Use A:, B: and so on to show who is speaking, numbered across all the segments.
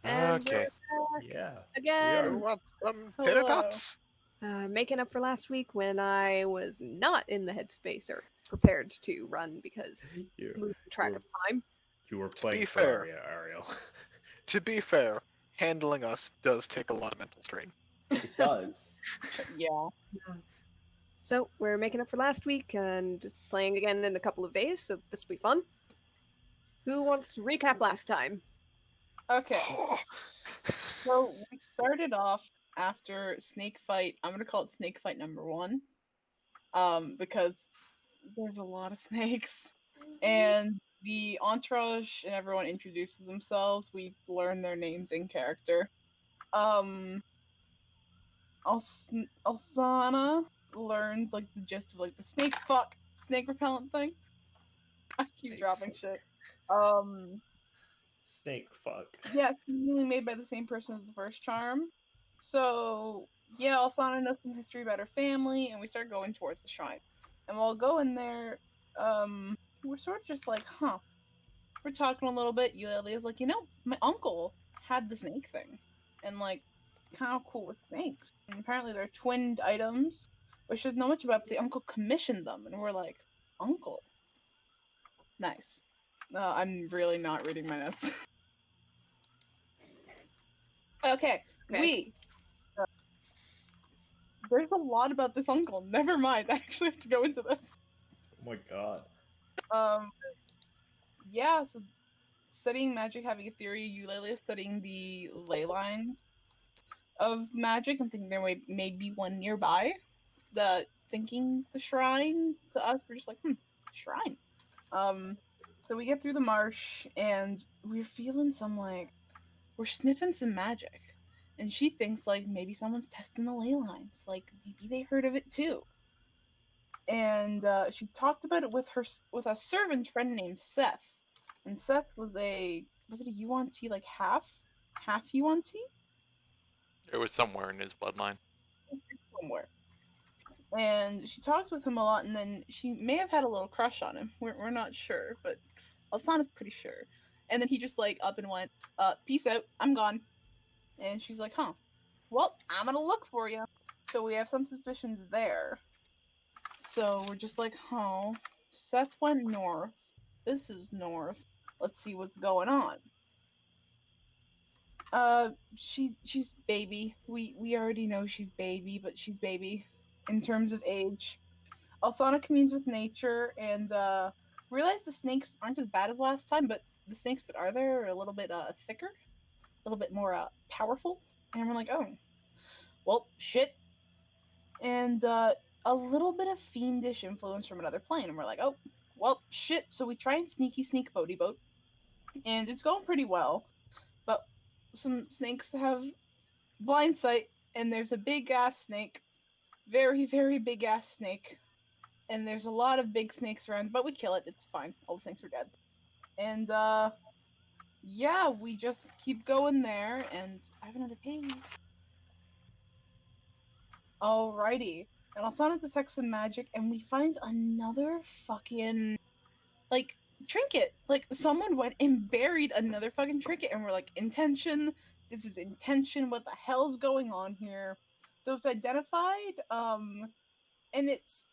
A: And we're
B: Okay.
A: back
C: Yeah, we
A: again,
C: are.
D: You want some tater
A: hello.
D: tots?
A: Making up for last week when I was not in the headspace or prepared to run because
C: You
A: losing
C: you
A: track
C: were
A: of time.
C: you were
D: To be
C: playing
D: fair,
C: Terraria, Ariel.
D: to be fair, handling us does take a lot of mental strain.
C: It does.
E: Yeah.
A: So we're making up for last week and playing again in a couple of days, so this will be fun. Who wants to recap last time?
E: Okay. So we started off after snake fight. I'm gonna call it snake fight number one. Because there's a lot of snakes. And the entourage and everyone introduces themselves. We learn their names in character. Um Alsana learns like the gist of like the snake repellent thing. I keep
C: Snake
E: dropping
C: fuck.
E: shit. Um
C: Snake fuck.
E: Yeah, it's really made by the same person as the first charm. So yeah, Alsana knows some history about her family, and we start going towards the shrine. And while going there, we're sort of just like, huh. We're talking a little bit. Eulalia's like, my uncle had the snake thing, and like, kind of cool with snakes. And apparently they're twinned items, but she doesn't know much about. But the uncle commissioned them, and we're like, uncle, nice. I'm really not reading my notes. Okay,
A: Okay.
E: there's a lot about this uncle. Never mind. I actually have to go into this.
C: Oh my god.
E: Um, yeah. So studying magic, having a theory. Eulalia studying the ley lines of magic and thinking there may be one nearby. Thinking the shrine to us, we're just like, shrine. Um, so we get through the marsh and we're feeling some like we're sniffing some magic. And she thinks like maybe someone's testing the ley lines. Like maybe they heard of it too. And she talked about it with with a servant friend named Seth. And Seth was it a Yuan Ti like half Yuan Ti
B: It was somewhere in his bloodline.
E: somewhere. And she talked with him a lot, and then she may have had a little crush on him. We're not sure, but Alsana's pretty sure. And then he just like up and went, peace out, I'm gone. And she's like, huh, well, I'm gonna look for you. So we have some suspicions there. So we're just like, oh, Seth went north. This is north. Let's see what's going on. She's baby. We already know she's baby, but she's baby in terms of age. Alsana communes with nature and realize the snakes aren't as bad as last time, but the snakes that are there are a little bit thicker, a little bit more powerful. And we're like, oh, well, shit. And a little bit of fiendish influence from another plane. And we're like, oh, well, shit. So we try and sneaky sneak boaty boat, and it's going pretty well. But some snakes have blind sight, and there's a big ass snake, very, very big ass snake. And there's a lot of big snakes around, but we kill it. It's fine. All the snakes are dead. And yeah, we just keep going there, and I have another page. Alrighty. And Alsana detects some magic, and we find another fucking like trinket. Like someone went and buried another fucking trinket, and we're like, intention. This is intention. What the hell's going on here? So it's identified, and it's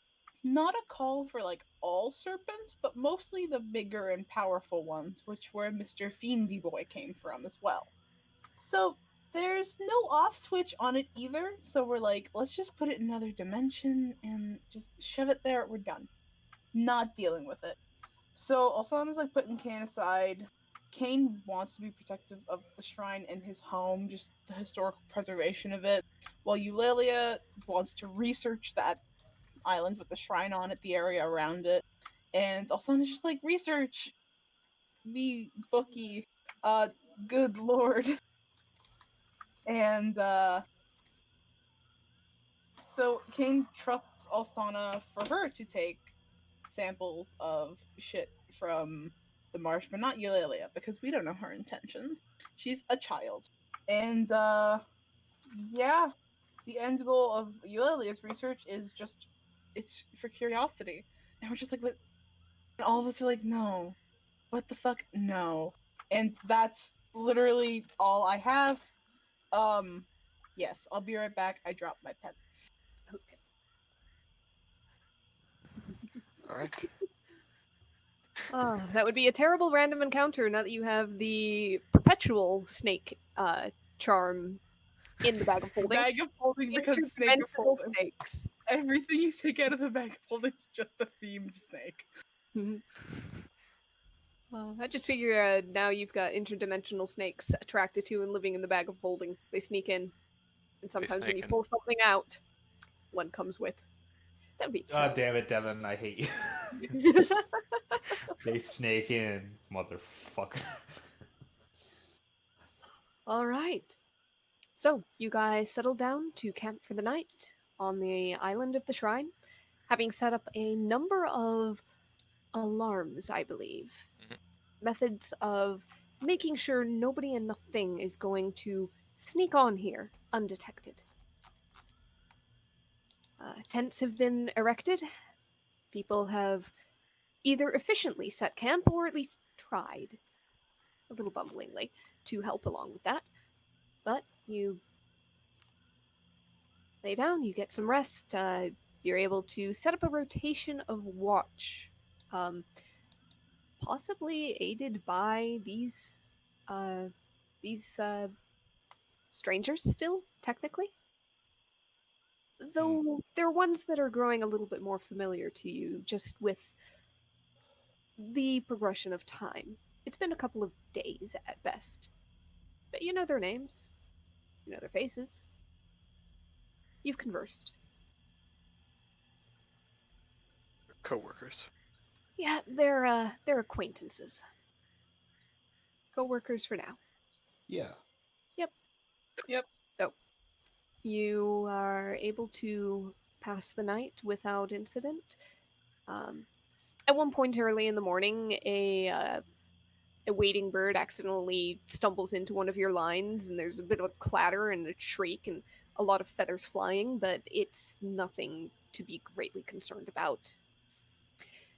E: not a call for like all serpents, but mostly the bigger and powerful ones, which where Mr. Fiendy Boy came from as well. So there's no off switch on it either. So we're like, let's just put it in another dimension and just shove it there. We're done. Not dealing with it. So Alsana's like putting Kane aside. Kane wants to be protective of the shrine and his home, just the historical preservation of it, while Eulalia wants to research that island with the shrine on it, the area around it. And Alsana's just like, research, be booky, uh, good lord. And so Kane trusts Alsana for her to take samples of shit from the marsh, but not Eulalia, because we don't know her intentions. She's a child. And yeah, the end goal of Eulalia's research is just it's for curiosity. And we're just like, but all of us are like, no. What the fuck? No. And that's literally all I have. Yes, I'll be right back. I dropped my pen.
A: Okay.
D: All right.
A: That would be a terrible random encounter now that you have the perpetual snake charm in the bag of holding.
E: Bag of holding because snake of
A: Interdimensional
E: holding.
A: snakes.
E: Everything you take out of the bag of holding is just a themed snake.
A: Mhm. I just figure now you've got interdimensional snakes attracted to and living in the bag of holding. They sneak in, and sometimes when
B: snake
A: you
B: in.
A: pull something out, one comes with. That'd be
C: Ah,
A: terrible.
C: damn it, Devin. I hate you. They snake in, motherfucker.
A: All right. So, you guys settled down to camp for the night on the island of the shrine, having set up a number of alarms, I believe.
B: Mhm.
A: Methods of making sure nobody and nothing is going to sneak on here undetected. Tents have been erected. People have either efficiently set camp or at least tried, a little bumblingly, to help along with that. But you lay down, you get some rest. You're able to set up a rotation of watch, um, possibly aided by these strangers. Still, technically, though they're ones that are growing a little bit more familiar to you, just with the progression of time. It's been a couple of days at best, but you know their names, you know their faces. You've conversed.
D: Co-workers.
A: Yeah, they're acquaintances. Co-workers for now.
C: Yeah.
A: So, you are able to pass the night without incident. At one point early in the morning, a wading bird accidentally stumbles into one of your lines, and there's a bit of a clatter and a shriek and a lot of feathers flying, but it's nothing to be greatly concerned about.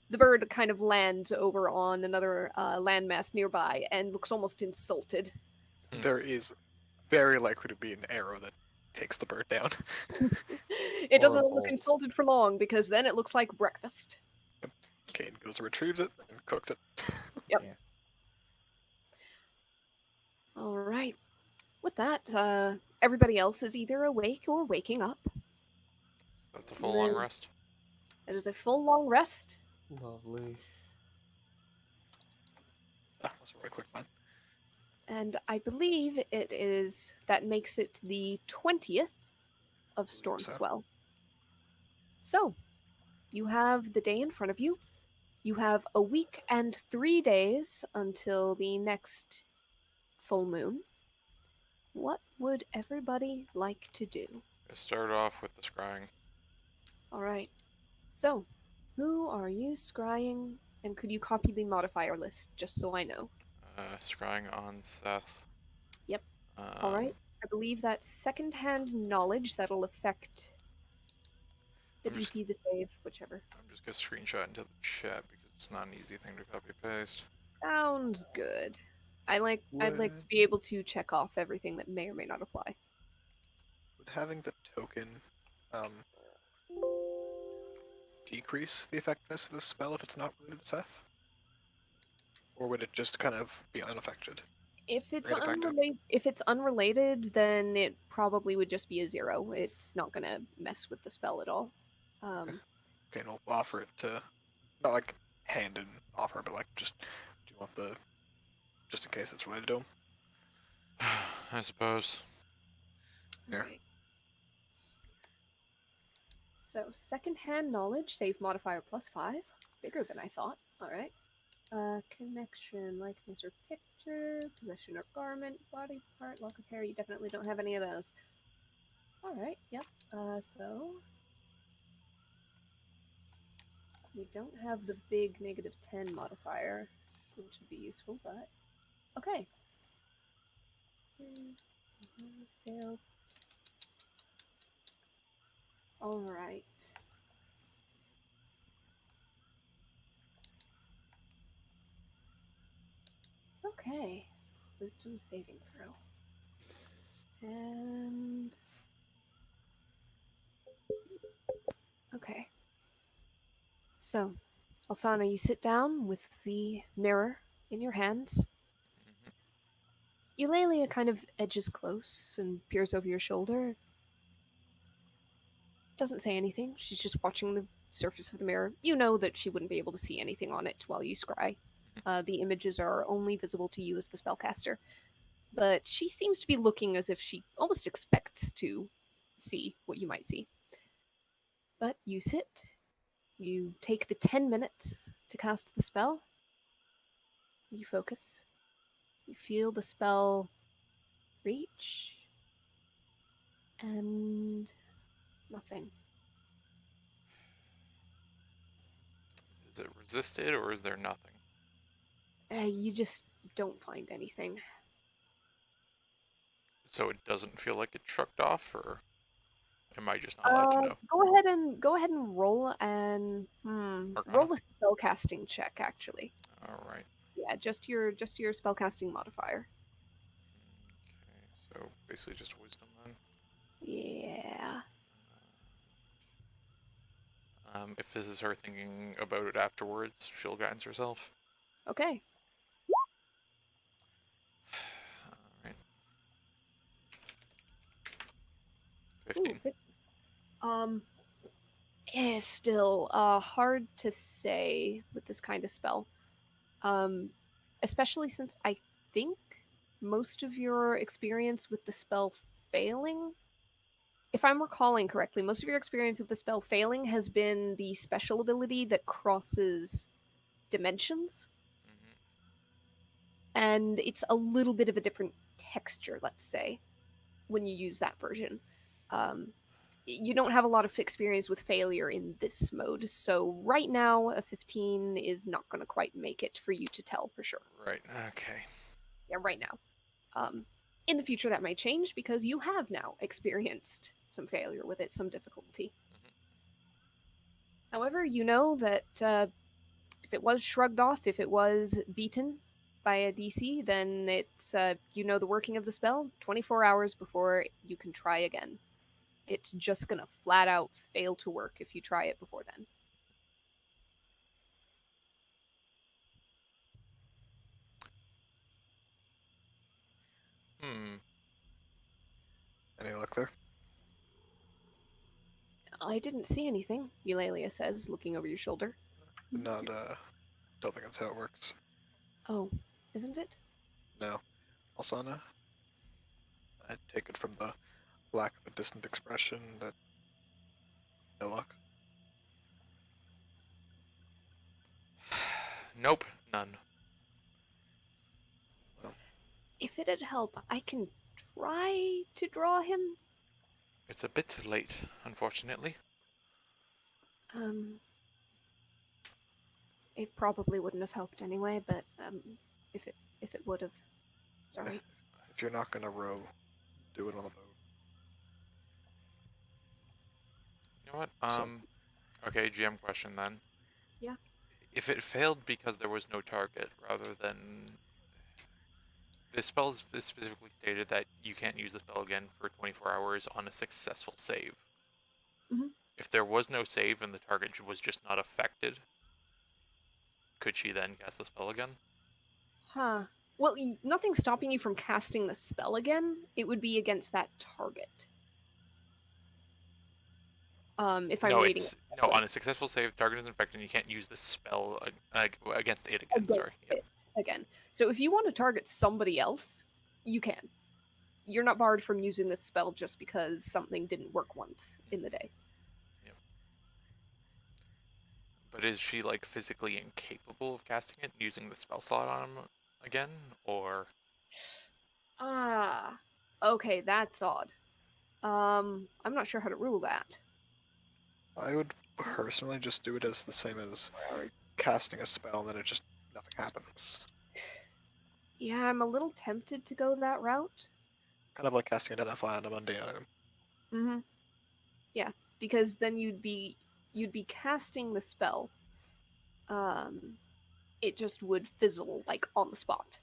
A: The bird kind of lands over on another landmass nearby and looks almost insulted.
D: There is very likely to be an arrow that takes the bird down.
A: It
C: Or a
A: doesn't look
C: bolt.
A: insulted for long because then it looks like breakfast.
D: Kane goes and retrieves it and cooks it.
A: All right. With that, everybody else is either awake or waking up.
B: That's a full long
A: Then-
B: rest.
A: It is a full long rest,
C: Lovely.
D: That's where I clicked mine.
A: and I believe that makes it the 20th of
D: so.
A: Stormswell. So, you have the day in front of you. You have a week and 3 days until the next full moon. What would everybody like to do?
B: Start off with the scrying.
A: All right. So, who are you scrying? And could you copy the modifier list just so I know?
B: Scrying on Seth.
A: Yep. All right. I believe that's second-hand knowledge that'll affect the
B: I'm just-
A: DC, the save, whichever.
B: I'm just gonna screenshot into the chat because it's not an easy thing to copy paste.
A: Sounds good. I'd like to be able to check off everything that may or may not apply.
D: Would having the token decrease the effectiveness of the spell if it's not related to Seth? Or would it just kind of be unaffected?
A: If it's
D: Ineffective.
A: unrelated, then it probably would just be a 0. It's not gonna mess with the spell at all.
D: Okay, and we'll offer it to, not like hand and offer, but like just, do you want the, just in case it's related to him?
B: I suppose.
D: Yeah.
A: Alright. So second-hand knowledge, save modifier +5. Bigger than I thought. Alright. Connection, likeness or picture, possession or garment, body part, lock of hair. You definitely don't have any of those. Alright, yep. So we don't have the big -10 modifier, which would be useful, but okay. Failed. Alright. Okay. wisdom saving throw. And okay. So, Alsana, you sit down with the mirror in your hands.
B: Mhm.
A: Eulalia kind of edges close and peers over your shoulder. Doesn't say anything. She's just watching the surface of the mirror. You know that she wouldn't be able to see anything on it while you scry. The images are only visible to you as the spellcaster. But she seems to be looking as if she almost expects to see what you might see. But you sit. You take the 10 minutes to cast the spell. You focus. You feel the spell reach. And nothing.
B: Is it resisted or is there nothing?
A: You just don't find anything.
B: So it doesn't feel like it shrugged off, or am I just not allowed to know?
A: Go ahead and roll and
B: Arcana?
A: roll a spellcasting check. Actually,
B: All right.
A: yeah, just your spellcasting modifier.
B: Okay, so basically just wisdom then.
A: Yeah.
B: If this is her thinking about it afterwards, she'll guidance herself.
A: Okay.
B: Alright.
A: Ooh,
B: 15.
A: It's still hard to say with this kind of spell. Especially since I think most of your experience with the spell failing, if I'm recalling correctly, most of your experience with the spell failing has been the special ability that crosses dimensions.
B: Mhm.
A: And it's a little bit of a different texture, let's say, when you use that version. You don't have a lot of experience with failure in this mode, so right now a 15 is not going to quite make it for you to tell for sure.
B: Right, okay.
A: Yeah, right now. In the future that might change because you have now experienced some failure with it, some difficulty. However, you know that if it was shrugged off, if it was beaten by a DC, then it's you know the working of the spell 24 hours before you can try again. It's just gonna flat out fail to work if you try it before then.
B: Hmm.
D: Any luck there?
A: I didn't see anything, Eulalia says, looking over your shoulder.
D: Not, don't think that's how it works.
A: Oh, isn't it?
D: No. Alsana? I take it from the lack of a distant expression that no luck.
B: Nope, none.
A: If it'd help, I can try to draw him.
B: It's a bit late, unfortunately.
A: Um, it probably wouldn't have helped anyway, but if it would have, sorry.
D: If you're not gonna row, do it on the boat.
B: You know what?
D: So-
B: Okay, GM question then.
A: Yeah.
B: If it failed because there was no target, rather than... The spell is specifically stated that you can't use the spell again for 24 hours on a successful save.
A: Mhm.
B: If there was no save and the target was just not affected, could she then cast the spell again?
A: Huh. Well, nothing's stopping you from casting the spell again. It would be against that target. If I'm
B: No,
A: reading
B: it's
A: it
B: no,
A: correctly.
B: on a successful save, target is infected and you can't use the spell against it again.
A: Against
B: Sorry. Yep.
A: it again. So if you want to target somebody else, you can. You're not barred from using this spell just because something didn't work once in the day.
B: But is she like physically incapable of casting it and using the spell slot on him again, or
A: Ah, okay, that's odd. I'm not sure how to rule that.
D: I would personally just do it as the same as
A: Or-
D: casting a spell and then it just nothing happens.
A: Yeah, I'm a little tempted to go that route.
D: Kind of like casting Identify on a mundane item.
A: Mm-hmm. Yeah, because then you'd be casting the spell. It just would fizzle like on the spot.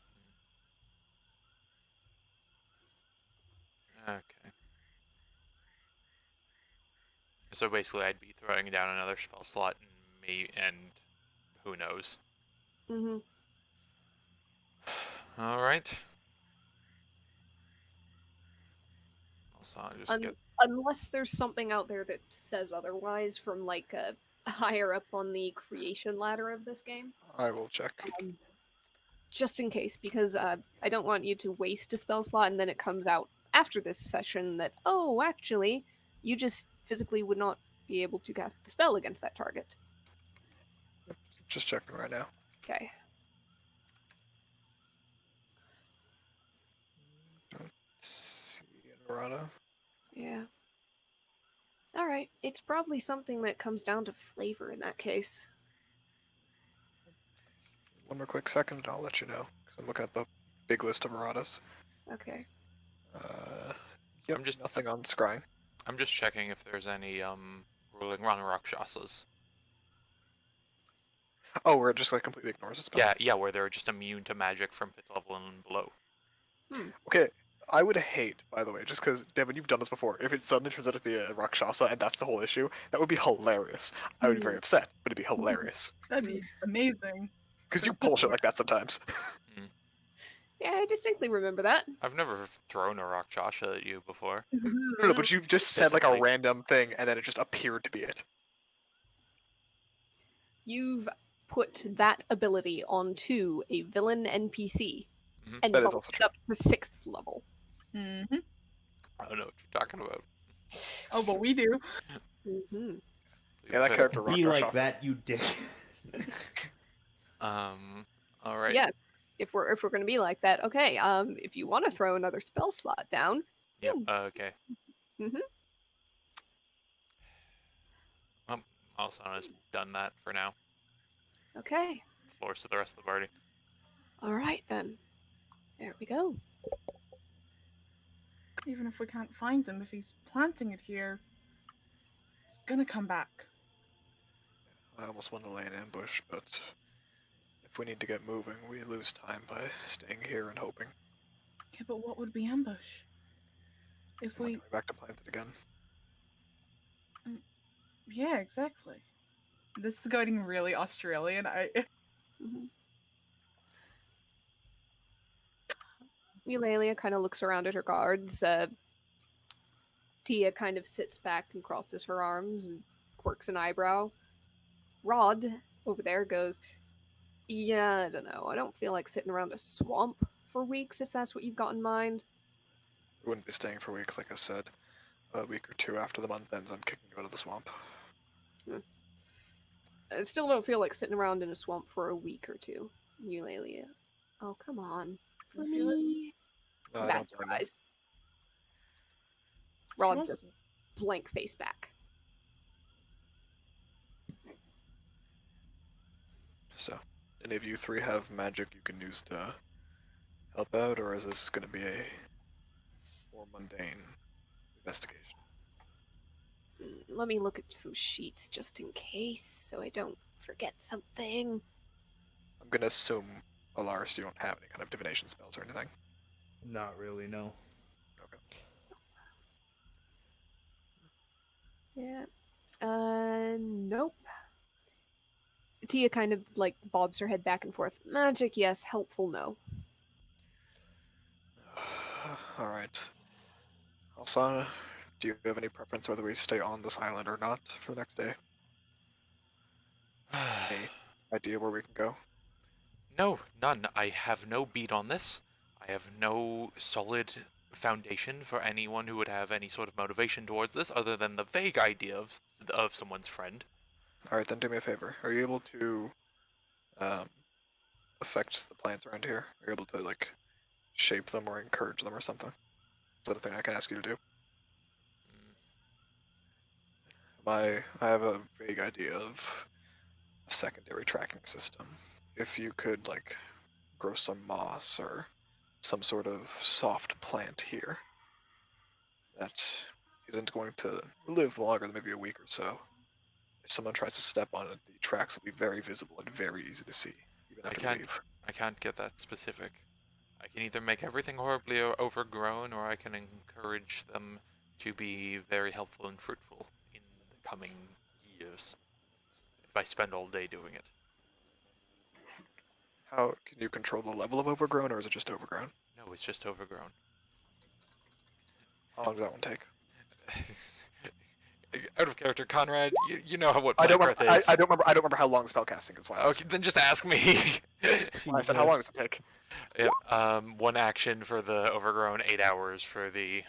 B: So basically, I'd be throwing down another spell slot, and who knows.
A: Mm-hmm.
B: All right. Also, I'll just get.
A: Unless there's something out there that says otherwise from like higher up on the creation ladder of this game.
D: I will check.
A: Just in case, because I don't want you to waste a spell slot and then it comes out after this session that, oh, actually, you just physically would not be able to cast the spell against that target.
D: Just checking right now.
A: Okay.
D: See Errata.
A: Yeah. All right. It's probably something that comes down to flavor in that case.
D: One more quick second, and I'll let you know. Because I'm looking at the big list of erratas.
A: Okay.
D: Yep,
B: I'm just-
D: nothing on scrying.
B: I'm just checking if there's any ruling run Rakshasas.
D: Oh, where it just like completely ignores the spell.
B: Yeah, where they're just immune to magic from 5th level and below.
D: Okay, I would hate, by the way, just because, Devin, you've done this before, if it suddenly turns out to be a Rakshasa and that's the whole issue, that would be hilarious. I would be very upset, but it'd be hilarious.
E: That'd be amazing.
D: Because you bullshit like that sometimes.
A: Yeah, I distinctly remember that.
B: I've never thrown a Rakshasa at you before.
D: No, but you just said like a
B: Physically.
D: random thing and then it just appeared to be it.
A: You've put that ability onto a villain NPC
B: Mhm.
A: and
D: That is
A: bumped
D: also
A: it
D: true.
A: up to 6th level.
E: Mm-hmm.
B: I don't know what you're talking about.
E: Oh, but we do.
A: Mm-hmm.
D: Yeah, that
B: But,
D: character
C: Be
D: Rakshasa.
C: like that, you dick.
B: All right.
A: Yeah, if we're gonna be like that, okay. If you want to throw another spell slot down,
B: Yep. Okay.
A: Mhm.
B: Alsana's done that for now.
A: okay.
B: Floors to the rest of the party.
A: All right then. There we go.
E: Even if we can't find him, if he's planting it here, he's gonna come back.
D: I almost want to lay an ambush, but if we need to get moving, we lose time by staying here and hoping.
E: Yeah, but what would we ambush? If
D: Someone
E: we...
D: coming back to plant it again.
E: Yeah, exactly. This is getting really Australian.
A: Mhm. Eulalia kind of looks around at her guards. Tia kind of sits back and crosses her arms and quirks an eyebrow. Rod over there goes, yeah, I don't know. I don't feel like sitting around a swamp for weeks if that's what you've got in mind.
D: We wouldn't be staying for weeks, like I said. A week or two after the month ends, I'm kicking you out of the swamp.
A: I still don't feel like sitting around in a swamp for a week or two. Eulalia. Oh, come on. For
E: I feel it.
A: me.
D: No, I
A: Bats
D: don't
A: her
D: blame you.
A: eyes. Rod
E: wants-
A: just blank face back.
D: So, any of you three have magic you can use to help out, or is this going to be a more mundane investigation?
A: Let me look at some sheets just in case so I don't forget something.
D: I'm going to assume, Alaris, you don't have any kind of divination spells or anything.
C: Not really, no.
A: Yeah. Nope. Tia kind of like bobs her head back and forth. Magic, yes. Helpful, no.
D: Alright. Alsana, do you have any preference whether we stay on this island or not for the next day? Any idea where we can go?
B: No, none. I have no beat on this. I have no solid foundation for anyone who would have any sort of motivation towards this other than the vague idea of someone's friend.
D: Alright, then do me a favor. Are you able to affect the plants around here? Are you able to, like, shape them or encourage them or something? Is that a thing I can ask you to do? I have a vague idea of a secondary tracking system. If you could, like, grow some moss or some sort of soft plant here that isn't going to live longer than maybe a week or so. If someone tries to step on it, the tracks will be very visible and very easy to see, even after we leave.
B: I can't get that specific. I can either make everything horribly overgrown, or I can encourage them to be very helpful and fruitful in the coming years if I spend all day doing it.
D: How can you control the level of overgrown, or is it just overgrown?
B: No, it's just overgrown.
D: How long does that one take?
B: Out of character, Conrad. You know what
D: I
B: plant
D: don't
B: growth
D: remember.
B: is.
D: I don't remember. I don't remember how long spellcasting is. Why?
B: Okay, then just ask me.
D: I said, how long does it take?
B: Yep. One action for the overgrown, 8 hours for the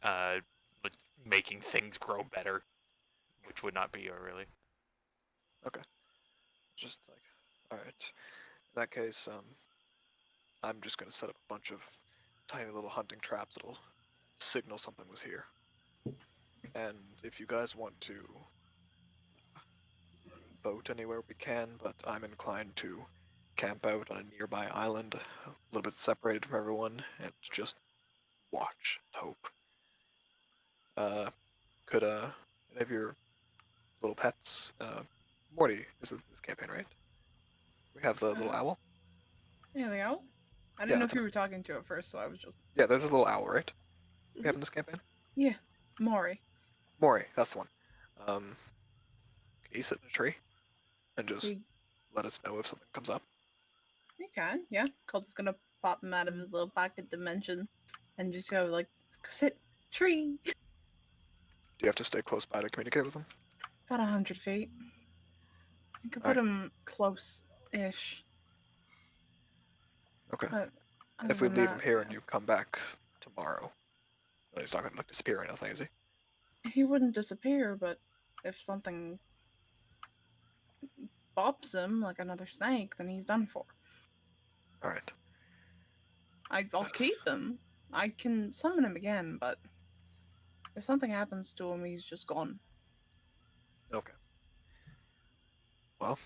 B: like, making things grow better, which would not be really.
D: Just like, all right. In that case, I'm just gonna set up a bunch of tiny little hunting traps that'll signal something was here. And if you guys want to boat anywhere, we can. But I'm inclined to camp out on a nearby island, a little bit separated from everyone, and just watch and hope. Could any of your little pets, Morty is in this campaign, right? We have the little owl.
E: Yeah, the owl? I
D: Yeah,
E: didn't know
D: that's
E: if you were talking to at first, so I was just...
D: Yeah, there's a little owl, right? We have in this campaign.
E: Yeah, Maury.
D: Maury, that's the one. Can he sit in a tree and just
E: He,
D: let us know if something comes up?
E: he can, yeah. Colt is gonna pop him out of his little pocket dimension and just go like, go sit, tree.
D: Do you have to stay close by to communicate with him?
E: About 100 feet. I could put
D: Alright.
E: him close-ish.
D: Okay.
E: But
D: And if
E: other
D: we
E: than
D: leave him
E: that,
D: here and you come back tomorrow, then he's not gonna like disappear or anything, is he?
E: he wouldn't disappear, but if something bops him like another snake, then he's done for.
D: All right.
E: I'll keep him. I can summon him again, but if something happens to him, he's just gone.
D: Okay. Well,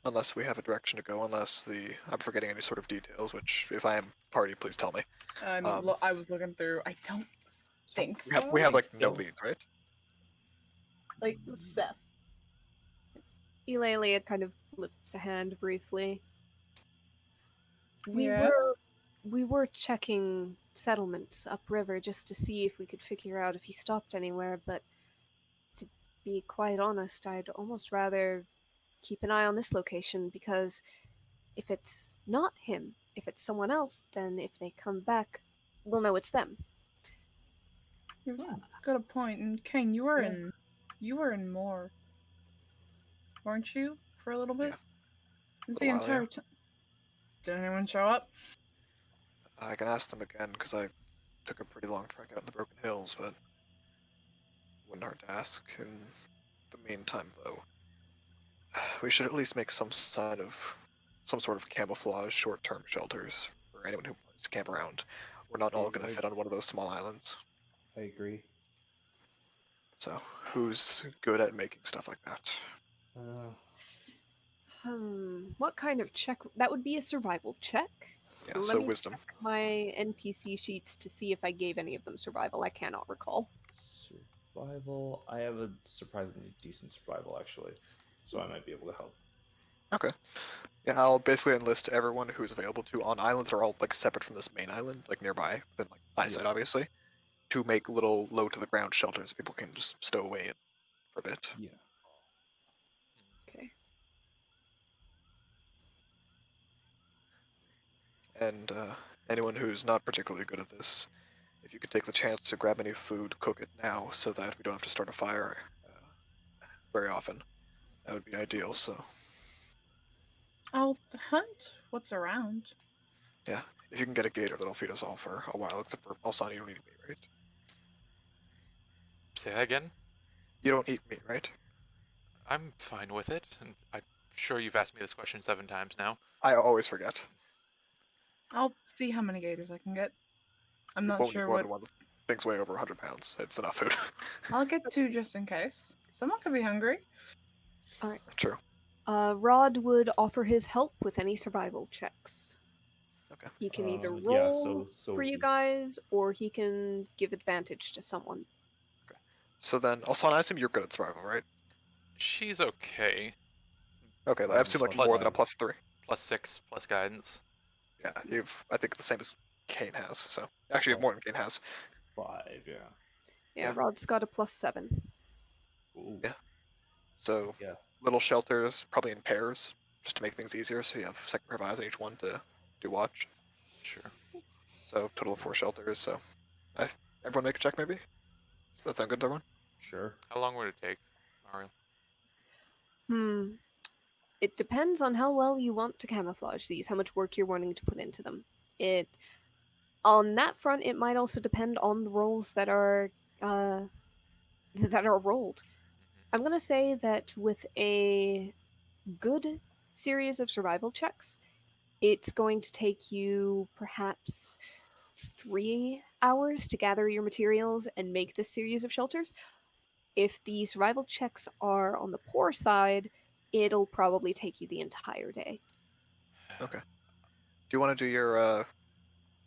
D: unless we have a direction to go, I'm forgetting any sort of details. Which, if I am party, please tell me.
E: I was looking through. I don't think so.
D: We have like no
C: Still-
D: leads, right?
E: like Seth.
A: Eulalia kind of lifts a hand briefly. We
E: Yes?
A: were checking settlements upriver just to see if we could figure out if he stopped anywhere, but to be quite honest, I'd almost rather keep an eye on this location, because if it's not him, if it's someone else, then if they come back, we'll know it's them.
E: You've got a point. And Kane, you were
C: Yeah.
E: in Moore, weren't you, for a little bit?
D: A
E: The
D: little while,
E: entire
D: yeah.
E: time. Did anyone show up?
D: I can ask them again because I took a pretty long trek out in the Broken Hills, but wouldn't hurt to ask. In the meantime, though, we should at least make some sort of camouflage short-term shelters for anyone who wants to camp around. We're not all going to fit on one of those small islands.
C: I agree.
D: So, who's good at making stuff like that?
A: What kind of check? That would be a survival check.
D: Yeah,
A: Let
D: so
A: me
D: wisdom.
A: My NPC sheets to see if I gave any of them survival. I cannot recall.
C: Survival. I have a surprisingly decent survival, actually, so I might be able to help.
D: Okay. Yeah, I'll basically enlist everyone who's available to on islands that are all like separate from this main island, like nearby, within like eyesight,
C: Yeah.
D: obviously, to make little low to the ground shelters people can just stow away in for a bit.
C: Yeah.
A: Okay.
D: And anyone who's not particularly good at this, if you could take the chance to grab any food, cook it now, so that we don't have to start a fire very often, that would be ideal. So,
E: I'll hunt what's around.
D: if you can get a gator, that'll feed us all for a while. Except for Alsana, you don't eat meat, right?
B: Say that again?
D: You don't eat meat, right?
B: I'm fine with it, and I'm sure you've asked me this question 7 times now.
D: I always forget.
E: I'll see how many gators I can get. I'm
D: You
E: not
D: won't eat
E: sure
D: more
E: what.
D: than one that things weigh over 100 pounds. It's enough food.
E: I'll get 2 just in case. Someone could be hungry.
D: True.
A: Rod would offer his help with any survival checks.
D: Okay.
A: He can either
C: Yeah,
A: roll
C: so
A: for you guys, or he can give advantage to someone.
D: So then, Alsana, I assume you're good at survival, right?
B: She's okay.
D: Okay, I assume like
B: plus-
D: more than a +3.
B: +6, plus guidance.
D: Yeah, you've I think the same as Kane has. So actually, you have more than Kane has.
C: 5, yeah.
A: Yeah,
D: Yeah.
A: Rod's got a +7.
C: Ooh.
D: Yeah. So
C: Yeah.
D: little shelters, probably in pairs, just to make things easier. So you have second pair of eyes on each one to do watch.
B: Sure.
D: So total of 4 shelters. So everyone make a check maybe. Does that sound good to everyone?
C: Sure.
B: How long would it take, Ariel?
A: It depends on how well you want to camouflage these, how much work you're wanting to put into them. It On that front, it might also depend on the rolls that are uh, that are rolled. I'm gonna say that with a good series of survival checks, it's going to take you perhaps 3 hours to gather your materials and make this series of shelters. If the survival checks are on the poor side, it'll probably take you the entire day.
D: Okay. Do you want to do your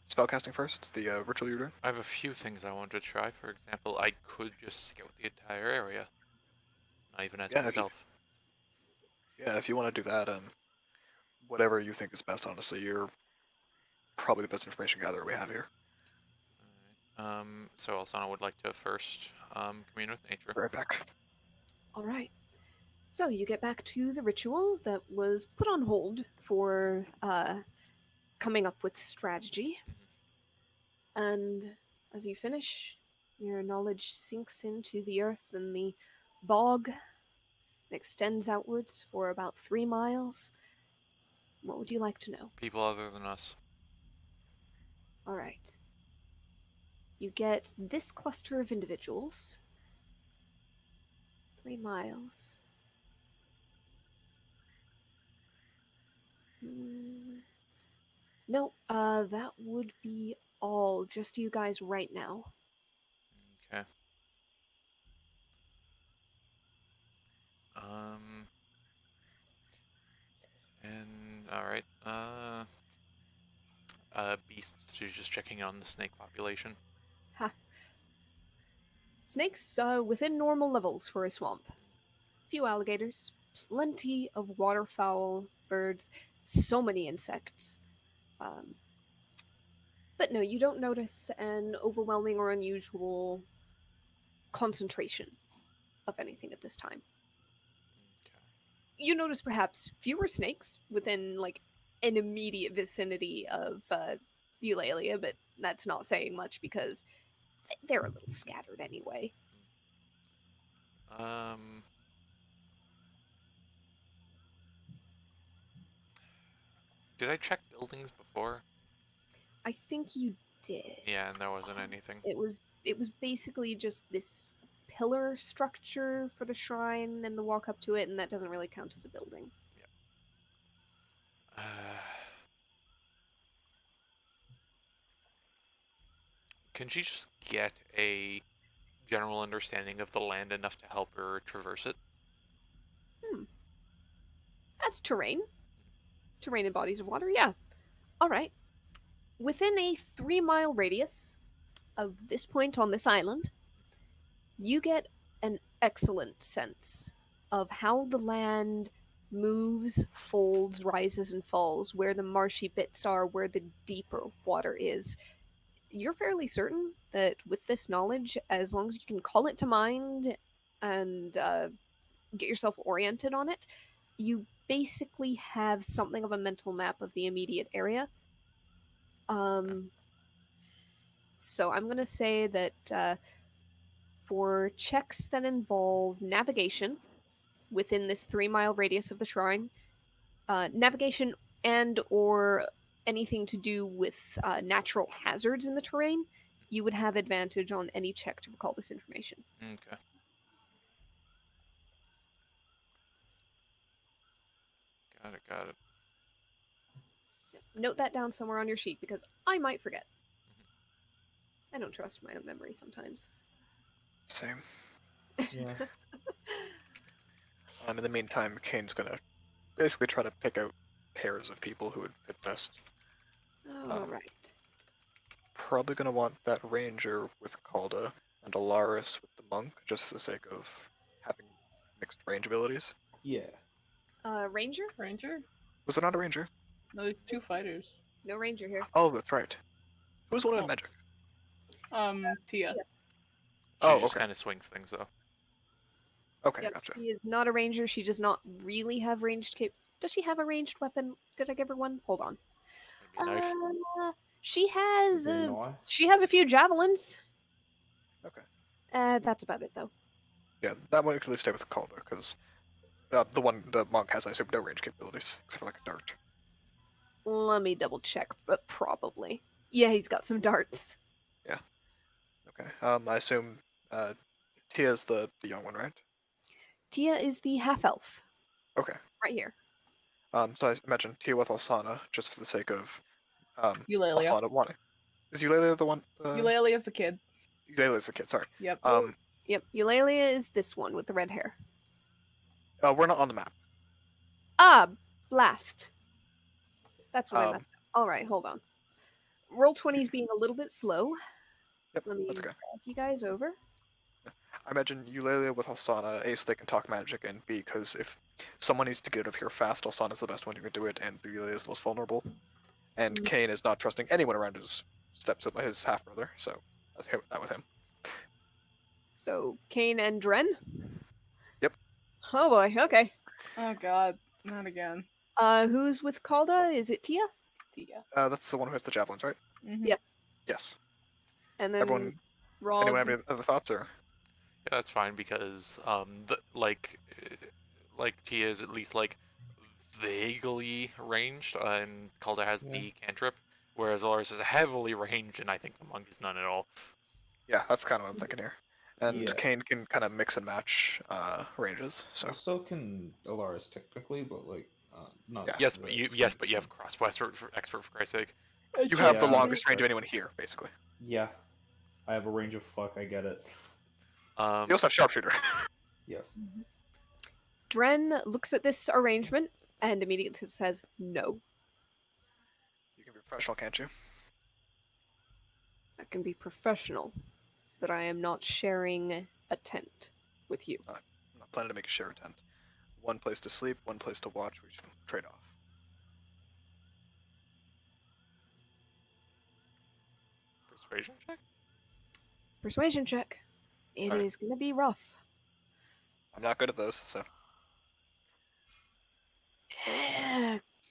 D: spellcasting first? The ritual you're doing?
B: I have a few things I want to try. For example, I could just scout the entire area. Not even as
D: Yeah,
B: myself.
D: if you want to do that, whatever you think is best, honestly, you're probably the best information gatherer we have here.
B: Alright. So Alsana would like to first commune with nature.
D: Right back.
A: All right. So you get back to the ritual that was put on hold for coming up with strategy. And as you finish, your knowledge sinks into the earth and the bog extends outwards for about 3 miles. What would you like to know?
B: People other than us.
A: All right. You get this cluster of individuals. 3 miles. No, that would be all. Just you guys right now.
B: Okay. Um. And alright. Beasts. She's just checking on the snake population.
A: Ha. Snakes within normal levels for a swamp. Few alligators, plenty of waterfowl, birds, so many insects. Um, but no, you don't notice an overwhelming or unusual concentration of anything at this time.
B: Okay.
A: You notice perhaps fewer snakes within like an immediate vicinity of Eulalia, but that's not saying much because they're a little scattered anyway.
B: Um. Did I check buildings before?
A: I think you did.
B: Yeah, and there wasn't anything.
A: It was basically just this pillar structure for the shrine and the walk up to it, and that doesn't really count as a building.
B: Uh, can she just get a general understanding of the land enough to help her traverse it?
A: That's terrain. Terrain in bodies of water, yeah. Alright. Within a 3 mile radius of this point on this island, you get an excellent sense of how the land moves, folds, rises, and falls, where the marshy bits are, where the deeper water is. You're fairly certain that with this knowledge, as long as you can call it to mind and get yourself oriented on it, you basically have something of a mental map of the immediate area. So I'm going to say that for checks that involve navigation within this 3 mile radius of the shrine, navigation and or anything to do with natural hazards in the terrain, you would have advantage on any check to recall this information.
B: Okay. Got it.
A: Note that down somewhere on your sheet because I might forget. I don't trust my own memory sometimes.
D: Same.
C: Yeah.
D: In the meantime, Kane's gonna basically try to pick out pairs of people who would fit best.
A: All right.
D: Probably gonna want that ranger with Calda and Alaris with the monk, just for the sake of having mixed range abilities.
C: Yeah.
A: Ranger?
E: Ranger?
D: Was it not a ranger?
E: No, there's 2 fighters.
A: No ranger here.
D: Oh, that's right. Who's one in
E: Oh.
D: magic?
E: Tia.
B: She
D: Oh,
B: just
D: okay.
B: kind of swings things though.
D: Okay,
A: Yep,
D: gotcha.
A: she is not a ranger. She does not really have ranged cap. Does she have a ranged weapon? Did I give her one? Hold on.
B: Maybe a knife.
A: She has
C: Is it a knife?
A: she has a few javelins.
D: Okay.
A: That's about it though.
D: Yeah, that one could at least stay with Calder, because the monk has, I assume, no range capabilities, except for like a dart.
A: Let me double check, but probably. Yeah, he's got some darts.
D: Okay. I assume Tia's the young one, right?
A: Tia is the half elf.
D: Okay.
A: Right here.
D: So I imagine Tia with Alsana, just for the sake of
E: Eulalia.
D: Alsana wanting. Is Eulalia the one?
E: Eulalia is the kid.
D: Eulalia's the kid. Sorry.
E: Yep.
A: Yep, Eulalia is this one with the red hair.
D: We're not on the map.
A: Ah, blast. That's what I
D: Um,
A: meant. All right, hold on. Roll 20 is being a little bit slow.
D: Yep,
A: Let me
D: that's okay.
A: drag you guys over.
D: I imagine Eulalia with Alsana, A, so they can talk magic, and B, because if someone needs to get out of here fast, Alsana's the best one who can do it, and Eulalia is the most vulnerable. And
A: Mm.
D: Kane is not trusting anyone around his his half brother, so let's hit that with him.
A: So, Kane and Dren?
D: Yep.
A: Oh boy, okay.
E: Oh god, not again.
A: Who's with Calda? Is it Tia?
E: Tia.
D: That's the one who has the javelins, right?
E: Mhm.
A: Yes.
D: Yes.
A: And then
D: Everyone.
A: Rog.
D: Anyone have any other thoughts, or?
B: Yeah, that's fine because like Tia is at least like vaguely ranged, and Calder has
C: Yeah.
B: the cantrip, whereas Loris is heavily ranged, and I think the monk is none at all.
D: Yeah, that's kind of what I'm thinking here. And
C: Yeah.
D: Kane can kind of mix and match ranges, so.
C: So can Alaris technically, but like not.
D: Yeah.
B: Yes,
C: to
B: but
C: the
B: you
C: extent
B: have
C: of-
B: crossbow expert for Christ's sake.
D: You have the
C: Yeah,
D: longest range of
C: but-
D: anyone here, basically.
C: Yeah, I have a range of fuck. I get it.
D: You also have sharpshooter.
C: Yes.
A: Dren looks at this arrangement and immediately says no.
D: You can be professional, can't you?
A: I can be professional, but I am not sharing a tent with you.
D: I'm not planning to make a share tent. One place to sleep, one place to watch, we should trade off.
B: Persuasion check.
A: Persuasion check. It
D: Alright.
A: is gonna be rough.
D: I'm not good at those, so.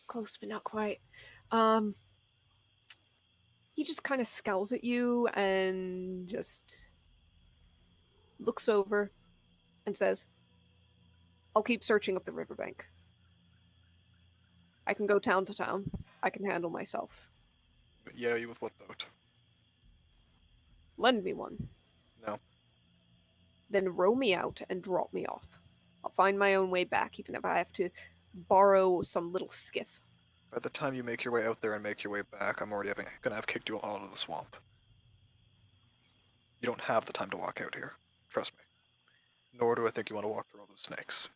A: Close, but not quite. He just kind of scowls at you and just looks over and says, I'll keep searching up the riverbank. I can go town to town. I can handle myself.
D: Yeah, you with what boat?
A: Lend me one.
D: No.
A: Then row me out and drop me off. I'll find my own way back, even if I have to borrow some little skiff.
D: By the time you make your way out there and make your way back, I'm already gonna have kicked you all out of the swamp. You don't have the time to walk out here. Trust me. Nor do I think you want to walk through all those snakes.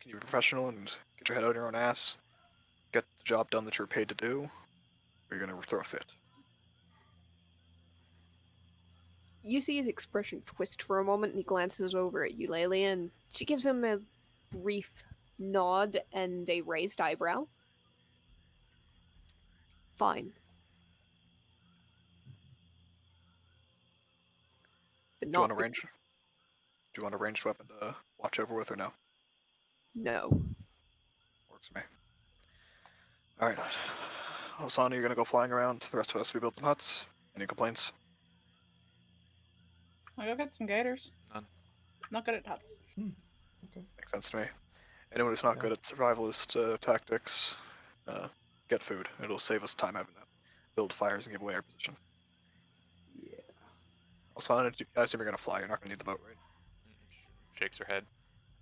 D: Can you be professional and get your head out of your own ass? Get the job done that you're paid to do? Or you're gonna throw a fit?
A: You see his expression twist for a moment, and he glances over at Eulalia, and she gives him a brief nod and a raised eyebrow. Fine. But
D: Do you want
A: not
D: a range? Do you want a ranged weapon to watch over with or no?
A: No.
D: Works for me. Alright. Osana, you're gonna go flying around. The rest of us, we build some huts. Any complaints?
E: I go get some gators.
B: None.
E: Not good at huts.
D: Makes sense to me. Anyone who's not
C: Yeah.
D: good at survivalist tactics, get food. It'll save us time having to build fires and give away our position.
C: Yeah.
D: Osana, I assume you're gonna fly. You're not gonna need the boat, right?
B: Shakes her head,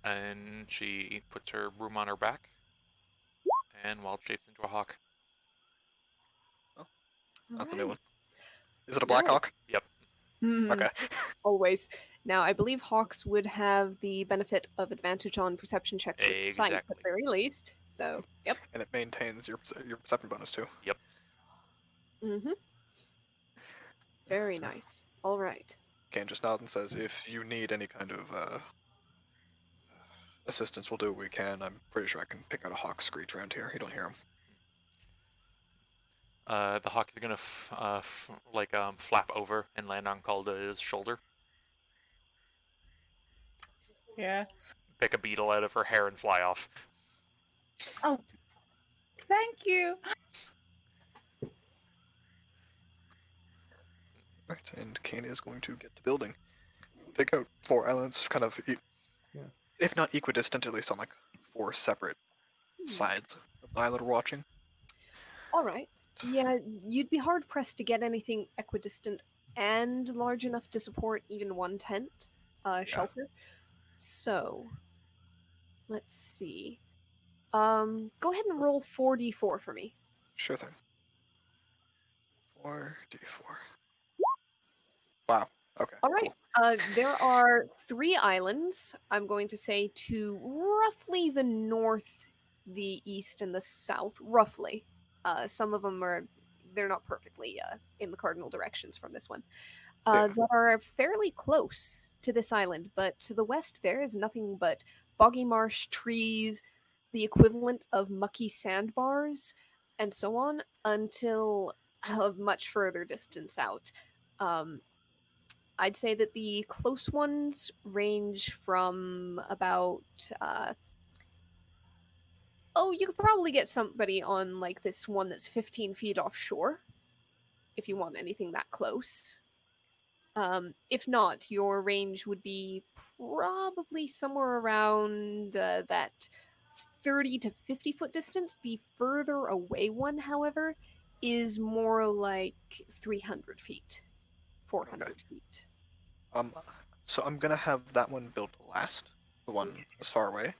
B: and she puts her broom on her back, and wild shapes into a hawk.
D: That's a new one. Is it a Black
A: Nice.
D: Hawk?
A: Hmm.
D: Okay.
A: Always. Now, I believe hawks would have the benefit of advantage on perception checks with sight, at the
B: Exactly.
A: very least. So, yep.
D: And it maintains your perception bonus too.
A: Mm-hmm. Very nice. All right.
D: Kane just nods and says, if you need any kind of assistance, we'll do what we can. I'm pretty sure I can pick out a hawk screech around here. You don't hear him.
B: The hawk is gonna flap over and land on Calda's shoulder.
E: Yeah.
B: Pick a beetle out of her hair and fly off.
E: Oh, thank you.
D: Right, and Kane is going to get to building. Pick out 4 islands, kind of,
C: Yeah.
D: if not equidistant, at least on like 4 separate sides of the island we're watching.
A: All right. Yeah, you'd be hard pressed to get anything equidistant and large enough to support even one tent shelter. So, let's see. Go ahead and roll 4d4 for me.
D: Sure thing. 4d4. Wow. Okay.
A: All right.
D: cool.
A: There are 3 islands, I'm going to say, to roughly the north, the east, and the south. Roughly. Some of them they're not perfectly in the cardinal directions from this one.
D: Yeah.
A: That are fairly close to this island, but to the west there is nothing but boggy marsh, trees, the equivalent of mucky sandbars, and so on, until a much further distance out. I'd say that the close ones range from about you could probably get somebody on like this one that's 15 feet offshore if you want anything that close. If not, your range would be probably somewhere around that 30 to 50 foot distance. The further away one, however, is more like 300 feet, 400 feet.
D: So I'm gonna have that one built last, the one as far away,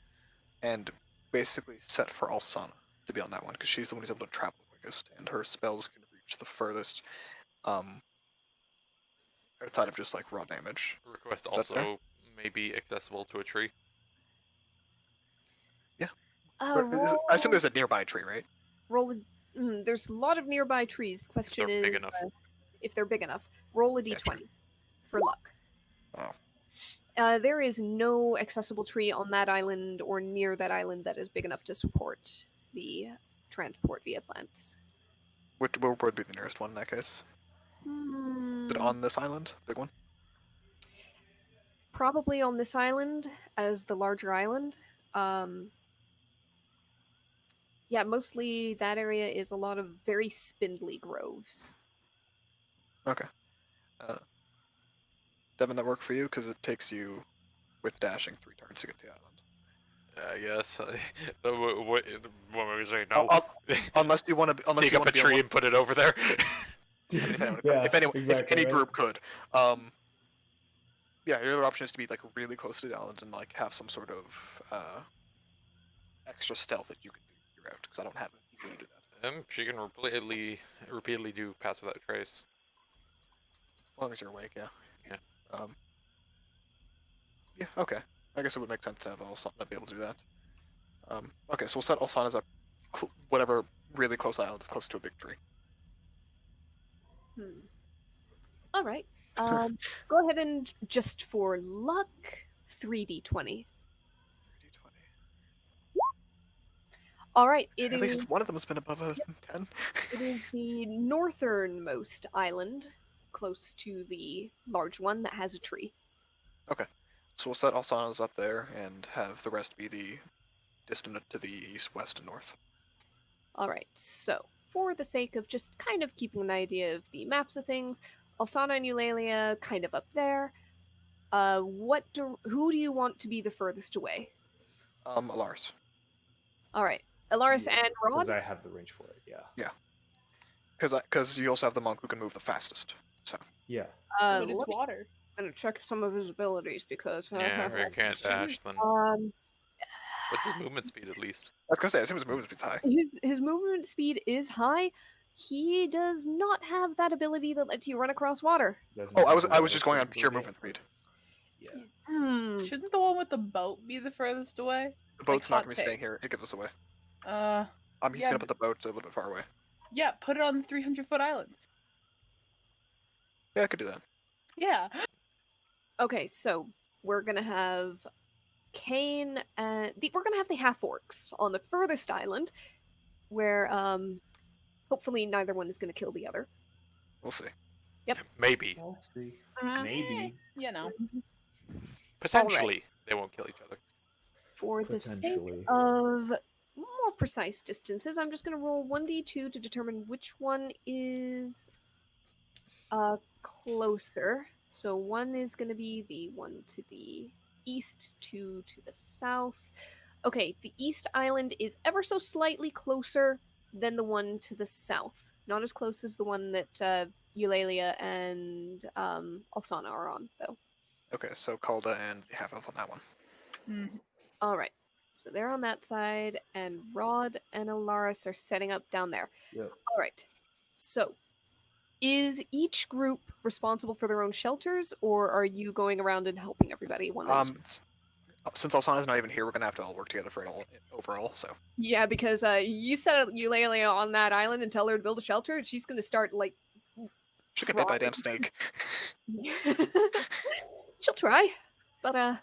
D: and basically set for Alsana to be on that one because she's the one who's able to travel the quickest, and her spells can reach the furthest, outside of just like raw damage.
B: Request
D: Is that fair?
B: also may be accessible to a tree.
D: I assume there's a nearby tree, right?
A: Roll. There's a lot of nearby trees. The question
B: they're
A: is
B: big enough.
A: If they're big enough. Roll a
D: Yeah,
A: d20
D: true.
A: for luck.
D: Oh.
A: There is no accessible tree on that island or near that island that is big enough to support the transport via plants.
D: Where would be the nearest one in that case? Is it on this island? Big one?
A: Probably on this island as the larger island. Yeah, mostly that area is a lot of very spindly groves.
D: Okay. Devin, that work for you? Because it takes you, with dashing, 3 turns to get to the island.
B: Yes. What were we saying? No.
D: Unless you want to,
B: Dig up a tree and put it over there.
D: if any group could. Yeah, your other option is to be like really close to the island and like have some sort of extra stealth that you can figure out. Because I don't have it. You can do that.
B: She can repeatedly do pass without trace.
D: As long as you're awake, yeah.
B: Yeah.
D: Yeah. Okay. I guess it would make sense to have Alsana be able to do that. Okay, so we'll set Alsana's up, whatever really close island is close to a big tree.
A: All right. Go ahead and just for luck, 3d20.
D: 3d20.
A: All right.
D: At least one of them has been above a 10.
A: It is the northernmost island, close to the large one that has a tree.
D: Okay, so we'll set Alsana's up there and have the rest be the distant to the east, west, and north.
A: All right. So, for the sake of just kind of keeping an idea of the maps of things, Alsana and Eulalia kind of up there. Who do you want to be the furthest away?
D: Alaris.
A: All right. Alaris
C: Yeah,
A: and Rod?
C: Because I have the range for it, yeah.
D: Because you also have the monk who can move the fastest. So
C: Yeah.
E: I mean,
A: let
E: it's
A: me
E: water.
A: check some of his abilities because...
B: Yeah, if he can't dash, then what's his movement speed at least?
D: I was gonna say, I assume his movement speed's high.
A: His movement speed is high. He does not have that ability that lets you run across water.
D: Oh, I was just going on pure movement speed.
C: Yeah.
E: Shouldn't the one with the boat be the furthest away?
D: The boat's not
E: hot
D: gonna be
E: take.
D: staying here. It gives us away.
E: He's
D: He's
E: yeah,
D: gonna put the boat a little bit far away.
E: Yeah, put it on the 300-foot island.
D: Yeah, I could do that.
E: Yeah.
A: Okay, so we're gonna have Kane and we're gonna have the half orcs on the furthest island, where Hopefully, neither one is going to kill the other.
D: We'll see.
B: Maybe.
C: We'll see.
A: Mhm.
C: Maybe.
E: You know.
B: Potentially, they won't kill each other.
A: For the sake
C: Potentially.
A: of more precise distances, I'm just going to roll 1d2 to determine which one is closer. So one is going to be the one to the east, two to the south. Okay, the east island is ever so slightly closer than the one to the south. Not as close as the one that Eulalia and Alsana are on, though.
D: Okay, so Calda and the half elf on that one.
E: Mhm.
A: All right. So they're on that side, and Rod and Alaris are setting up down there.
C: Yep.
A: All right. So, is each group responsible for their own shelters, or are you going around and helping everybody one at a time?
D: Since Alsana's not even here, we're gonna have to all work together for it all overall. So
A: Yeah, because you set Eulalia on that island and tell her to build a shelter, and she's going to start like.
D: she get bit by a damn
A: trying.
D: snake.
A: She'll try, but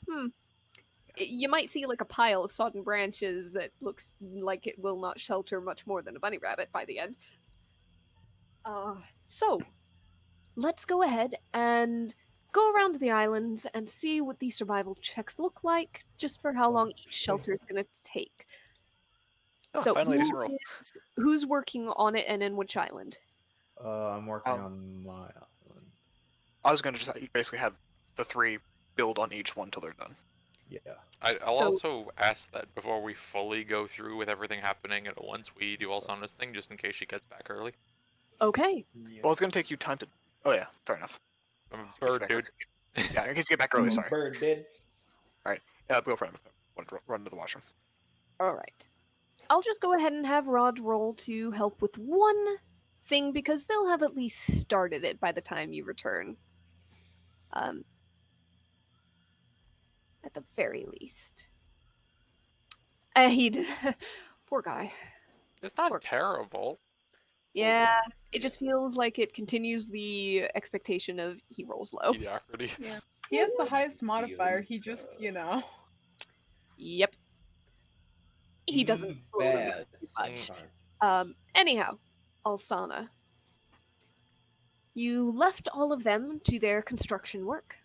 A: you might see like a pile of sodden branches that looks like it will not shelter much more than a bunny rabbit by the end. So let's go ahead and go around the islands and see what these survival checks look like, just for how long each shelter is going to take.
D: Oh,
A: So
D: finally, a decent roll.
A: who's working on it and in which island?
C: I'm working
D: Um,
C: on my island.
D: I was gonna just basically have the three build on each one till they're done.
C: Yeah.
B: I'll
A: So-
B: also ask that before we fully go through with everything happening at once, we do Alsana's thing just in case she gets back early.
A: Okay.
D: Well, it's gonna take you time to. Oh yeah, fair enough.
B: I'm a
D: In case
B: bird,
D: you get
B: dude.
D: back- Yeah, in case you get back early. Sorry.
C: Bird did.
D: Go for it. Run to the washroom.
A: All right. I'll just go ahead and have Rod roll to help with one thing because they'll have at least started it by the time you return. At the very least. He poor guy.
B: It's not
A: Poor-
B: terrible.
A: Yeah, it just feels like it continues the expectation of he rolls low.
B: Mediocrity.
E: He has the highest modifier. He just,
A: Yep. He doesn't slow them down
C: Bad.
A: too much.
C: sometimes.
A: Anyhow, Alsana. You left all of them to their construction work.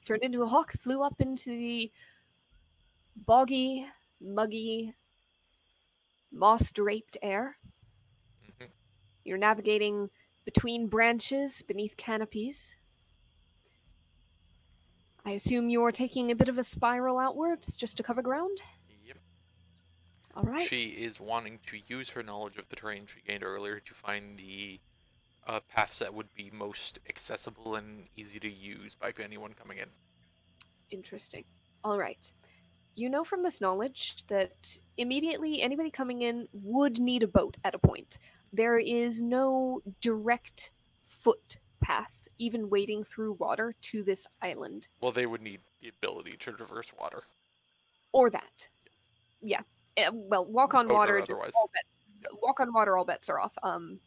A: Turned into a hawk, flew up into the boggy, muggy, moss-draped air.
B: Mhm.
A: You're navigating between branches, beneath canopies. I assume you're taking a bit of a spiral outwards just to cover ground?
B: Yep.
A: All right.
B: She is wanting to use her knowledge of the terrain she gained earlier to find the paths that would be most accessible and easy to use by anyone coming in.
A: Interesting. All right. You know from this knowledge that immediately anybody coming in would need a boat at a point. There is no direct footpath, even wading through water to this island.
B: Well, they would need the ability to traverse water.
A: Or that. Yeah. Well, walk on
B: Boat or
A: water.
B: otherwise.
A: Walk on water, all bets are off.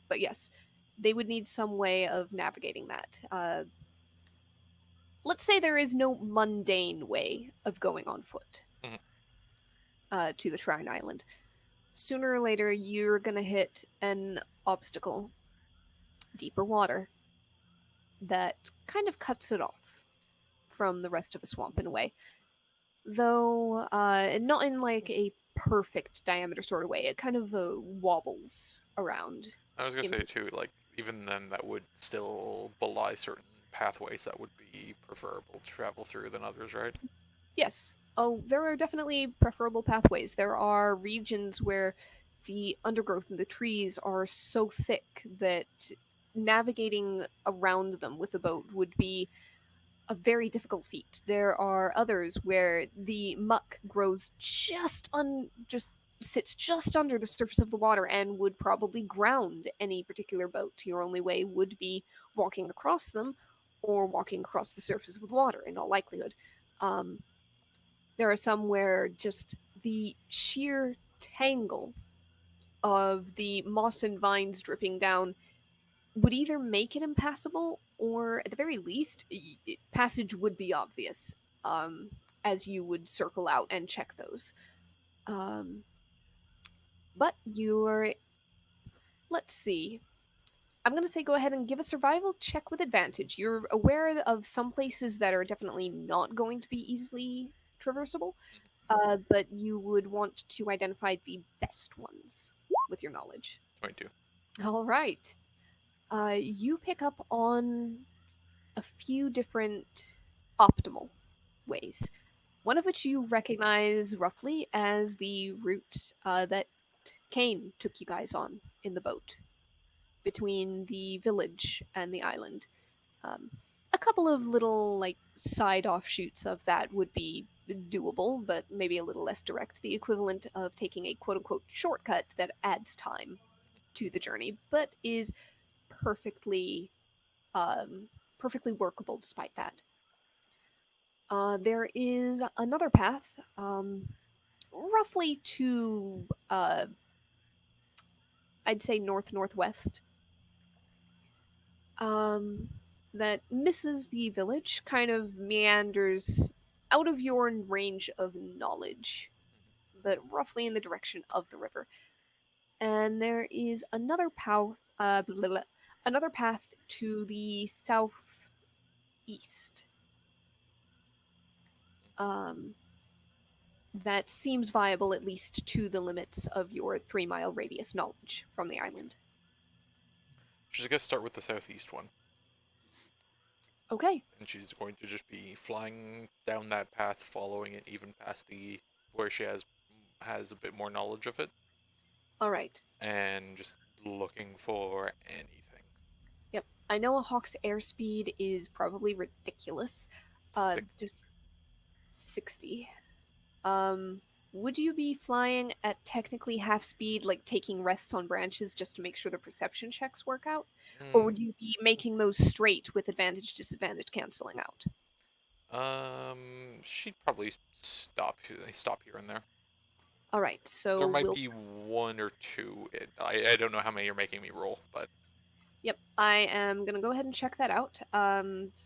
A: But yes, they would need some way of navigating that. Let's say there is no mundane way of going on foot to the Shrine Island. Sooner or later, you're gonna hit an obstacle, deeper water, that kind of cuts it off from the rest of the swamp in a way. Though, not in like a perfect diameter sort of way. It kind of wobbles around.
B: I was gonna
A: in
B: say
A: the-
B: too, like even then, that would still belie certain pathways that would be preferable to travel through than others, right?
A: Yes. Oh, there are definitely preferable pathways. There are regions where the undergrowth and the trees are so thick that navigating around them with a boat would be a very difficult feat. There are others where the muck grows just sits just under the surface of the water and would probably ground any particular boat. Your only way would be walking across them or walking across the surface with water in all likelihood. There are some where just the sheer tangle of the moss and vines dripping down would either make it impassable or, at the very least, passage would be obvious as you would circle out and check those. But you're Let's see. I'm going to say go ahead and give a survival check with advantage. You're aware of some places that are definitely not going to be easily traversable, but you would want to identify the best ones with your knowledge.
B: 22.
A: All right. You pick up on a few different optimal ways. One of which you recognize roughly as the route that Kane took you guys on in the boat between the village and the island. Um, a couple of little like side offshoots of that would be doable, but maybe a little less direct. The equivalent of taking a quote unquote shortcut that adds time to the journey, but is perfectly perfectly workable despite that. There is another path, roughly to I'd say northwest, um, that misses the village, kind of meanders out of your range of knowledge, but roughly in the direction of the river. And there is another path, another path to the southeast. Um, that seems viable at least to the limits of your 3 mile radius knowledge from the island.
B: She's gonna start with the southeast one,
A: Okay,
B: and she's going to just be flying down that path, following it even past the where she has a bit more knowledge of it,
A: all right.
B: and just looking for anything.
A: Yep. I know a hawk's airspeed is probably ridiculous.
B: Six.
A: Just 60. Um, would you be flying at technically half speed, like taking rests on branches just to make sure the perception checks work out? Or would you be making those straight with advantage, disadvantage canceling out?
B: She'd probably stop here and there.
A: All right,
B: There
A: so
B: might
A: we'll.
B: be one or two. I don't know how many you're making me roll, but
A: Yep, I am gonna go ahead and check that out.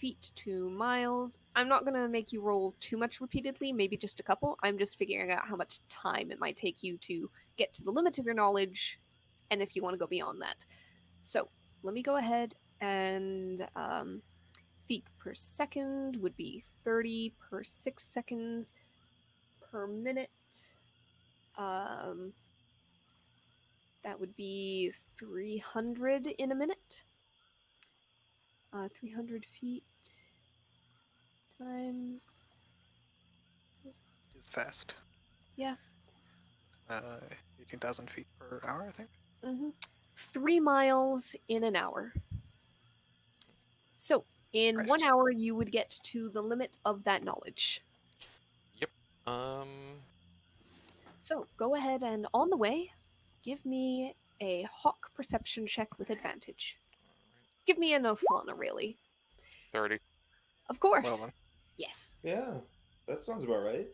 A: Feet 2 miles. I'm not gonna make you roll too much repeatedly, maybe just a couple. I'm just figuring out how much time it might take you to get to the limit of your knowledge, and if you want to go beyond that. So let me go ahead and feet per second would be 30 per 6 seconds per minute. Um, that would be 300 in a minute. 300 feet times.
D: It's fast.
A: Yeah.
D: 18,000 feet per hour, I think.
A: 3 miles in an hour. So, in
D: Christ.
A: 1 hour, you would get to the limit of that knowledge.
B: yep.
A: So, go ahead and on the way, give me a hawk perception check with advantage. Give me an Osana, really.
B: 30.
A: Of course.
D: Well then.
A: Yes.
C: Yeah, that sounds about right.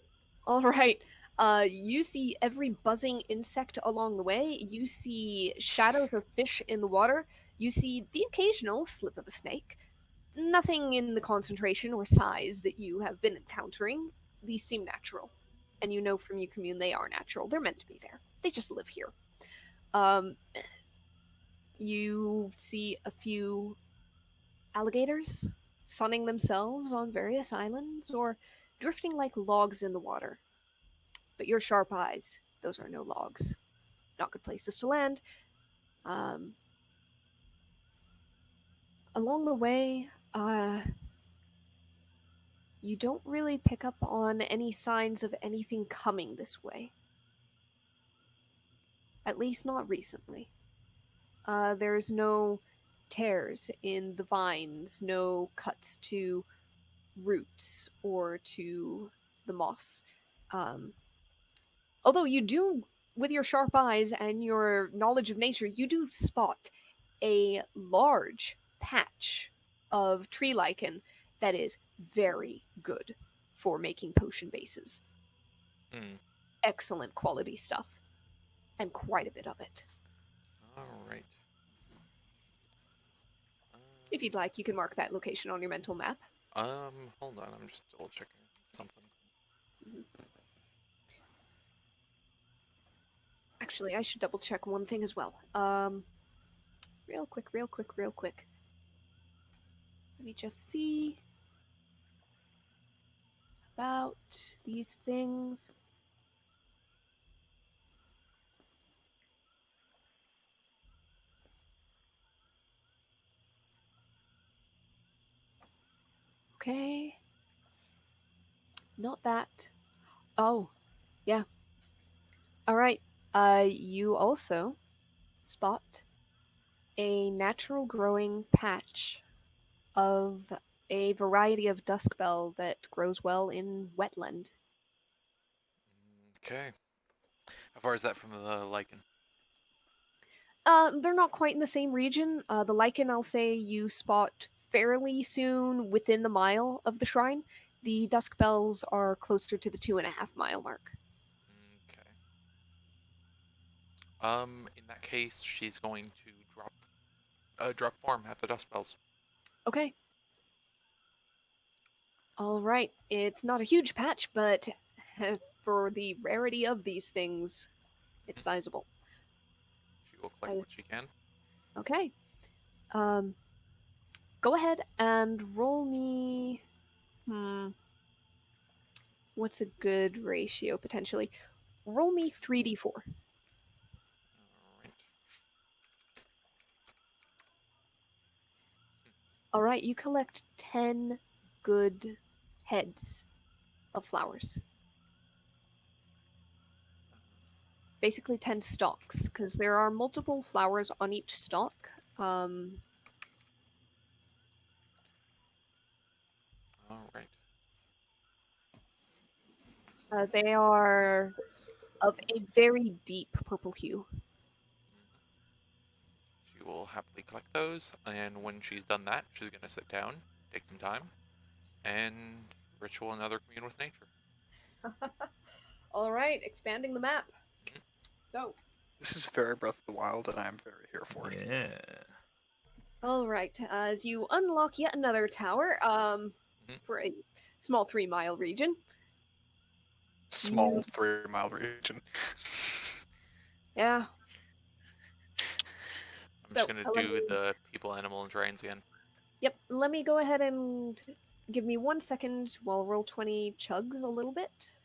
A: All right. You see every buzzing insect along the way. You see shadows of fish in the water. You see the occasional slip of a snake. Nothing in the concentration or size that you have been encountering. These seem natural. And you know from your commune they are natural. They're meant to be there. They just live here. You see a few alligators sunning themselves on various islands or drifting like logs in the water. But your sharp eyes, those are no logs. Not good places to land. Along the way, you don't really pick up on any signs of anything coming this way. At least not recently. There's no tears in the vines, no cuts to roots or to the moss. Although you do, with your sharp eyes and your knowledge of nature, you do spot a large patch of tree lichen that is very good for making potion bases. Excellent quality stuff, and quite a bit of it.
B: All right.
A: If you'd like, you can mark that location on your mental map.
B: Hold on. I'm just double checking something.
A: Actually, I should double check one thing as well. Real quick, real quick, real quick. Let me just see about these things. Okay. Not that. Oh, yeah. All right. You also spot a natural growing patch of a variety of duskbell that grows well in wetland.
B: Okay. How far is that from the lichen?
A: They're not quite in the same region. The lichen, I'll say, you spot fairly soon within the mile of the shrine. The duskbells are closer to the 2.5 mile mark.
B: Okay. In that case, she's going to drop form at the dust bells.
A: Okay. All right. It's not a huge patch, but for the rarity of these things, it's sizable.
B: She will collect what she can.
A: Okay. Um, go ahead and roll me. What's a good ratio potentially? Roll me 3d4.
B: All right.
A: All right, you collect 10 good heads of flowers. Basically 10 stalks, because there are multiple flowers on each stalk.
B: All right.
A: They are of a very deep purple hue.
B: She will happily collect those, and when she's done that, she's going to sit down, take some time, and ritual another commune with nature.
A: All right, expanding the map.
B: Mhm.
A: So,
D: This is very Breath of the Wild, and I'm very here for it.
C: Yeah.
A: all right, as you unlock yet another tower, for a small 3 mile region.
D: Small 3 mile region.
A: Yeah.
B: I'm just
A: So,
B: going to do the people, animal, and terrains again.
A: Yep, let me go ahead and give me 1 second while Roll20 chugs a little bit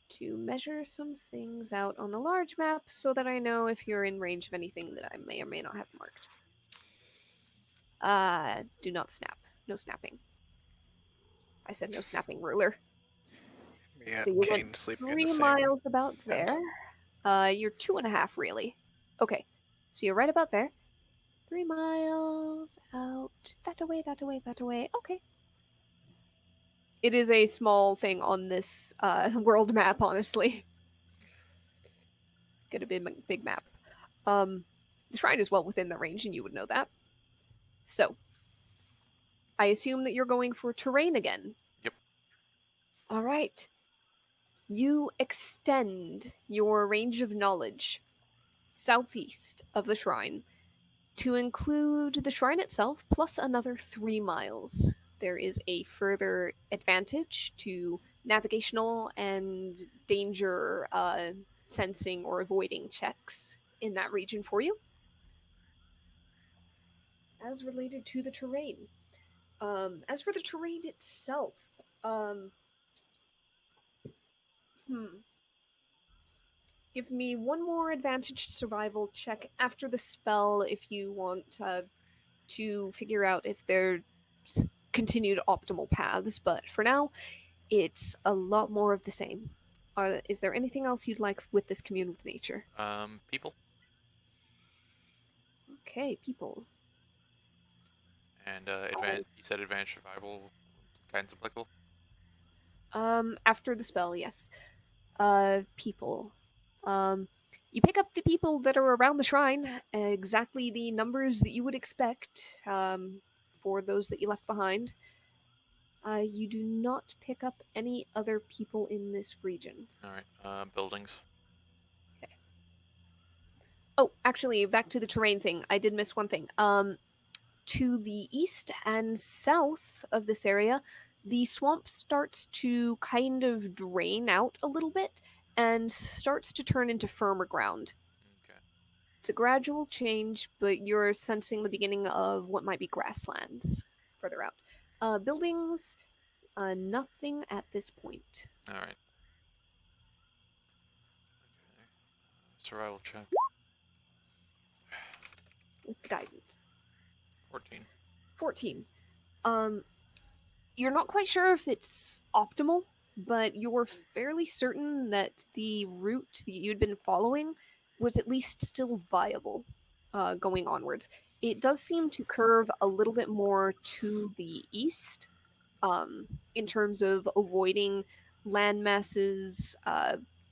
A: to measure some things out on the large map so that I know if you're in range of anything that I may or may not have marked. Do not snap. No snapping. I said no snapping ruler.
D: Me
A: So
D: and
A: you
D: Kane
A: went
D: sleeping in
A: 3
D: the same
A: miles about
D: tent.
A: there. You're 2.5 really. Okay, so you're right about there. 3 miles out. That away, that away, that away. Okay. It is a small thing on this world map, honestly. Get a big map. The shrine is well within the range, and you would know that. So, I assume that you're going for terrain again.
B: Yep.
A: All right. You extend your range of knowledge southeast of the shrine to include the shrine itself plus another 3 miles. There is a further advantage to navigational and danger sensing or avoiding checks in that region for you. As related to the terrain. As for the terrain itself, give me one more advantaged survival check after the spell if you want to figure out if there's continued optimal paths, but for now, it's a lot more of the same. Is there anything else you'd like with this commune with nature?
B: People.
A: Okay, people.
B: And you said advanced survival kinds applicable?
A: After the spell, yes. People. Um, you pick up the people that are around the shrine, exactly the numbers that you would expect for those that you left behind. You do not pick up any other people in this region.
B: All right. Buildings.
A: Okay. Oh, actually, back to the terrain thing. I did miss one thing. To the east and south of this area, the swamp starts to kind of drain out a little bit and starts to turn into firmer ground.
B: Okay.
A: It's a gradual change, but you're sensing the beginning of what might be grasslands further out. Buildings, nothing at this point.
B: All right. Okay. Survival check.
A: Guidance.
B: 14.
A: 14. Um, you're not quite sure if it's optimal, but you're fairly certain that the route that you'd been following was at least still viable going onwards. It does seem to curve a little bit more to the east in terms of avoiding land masses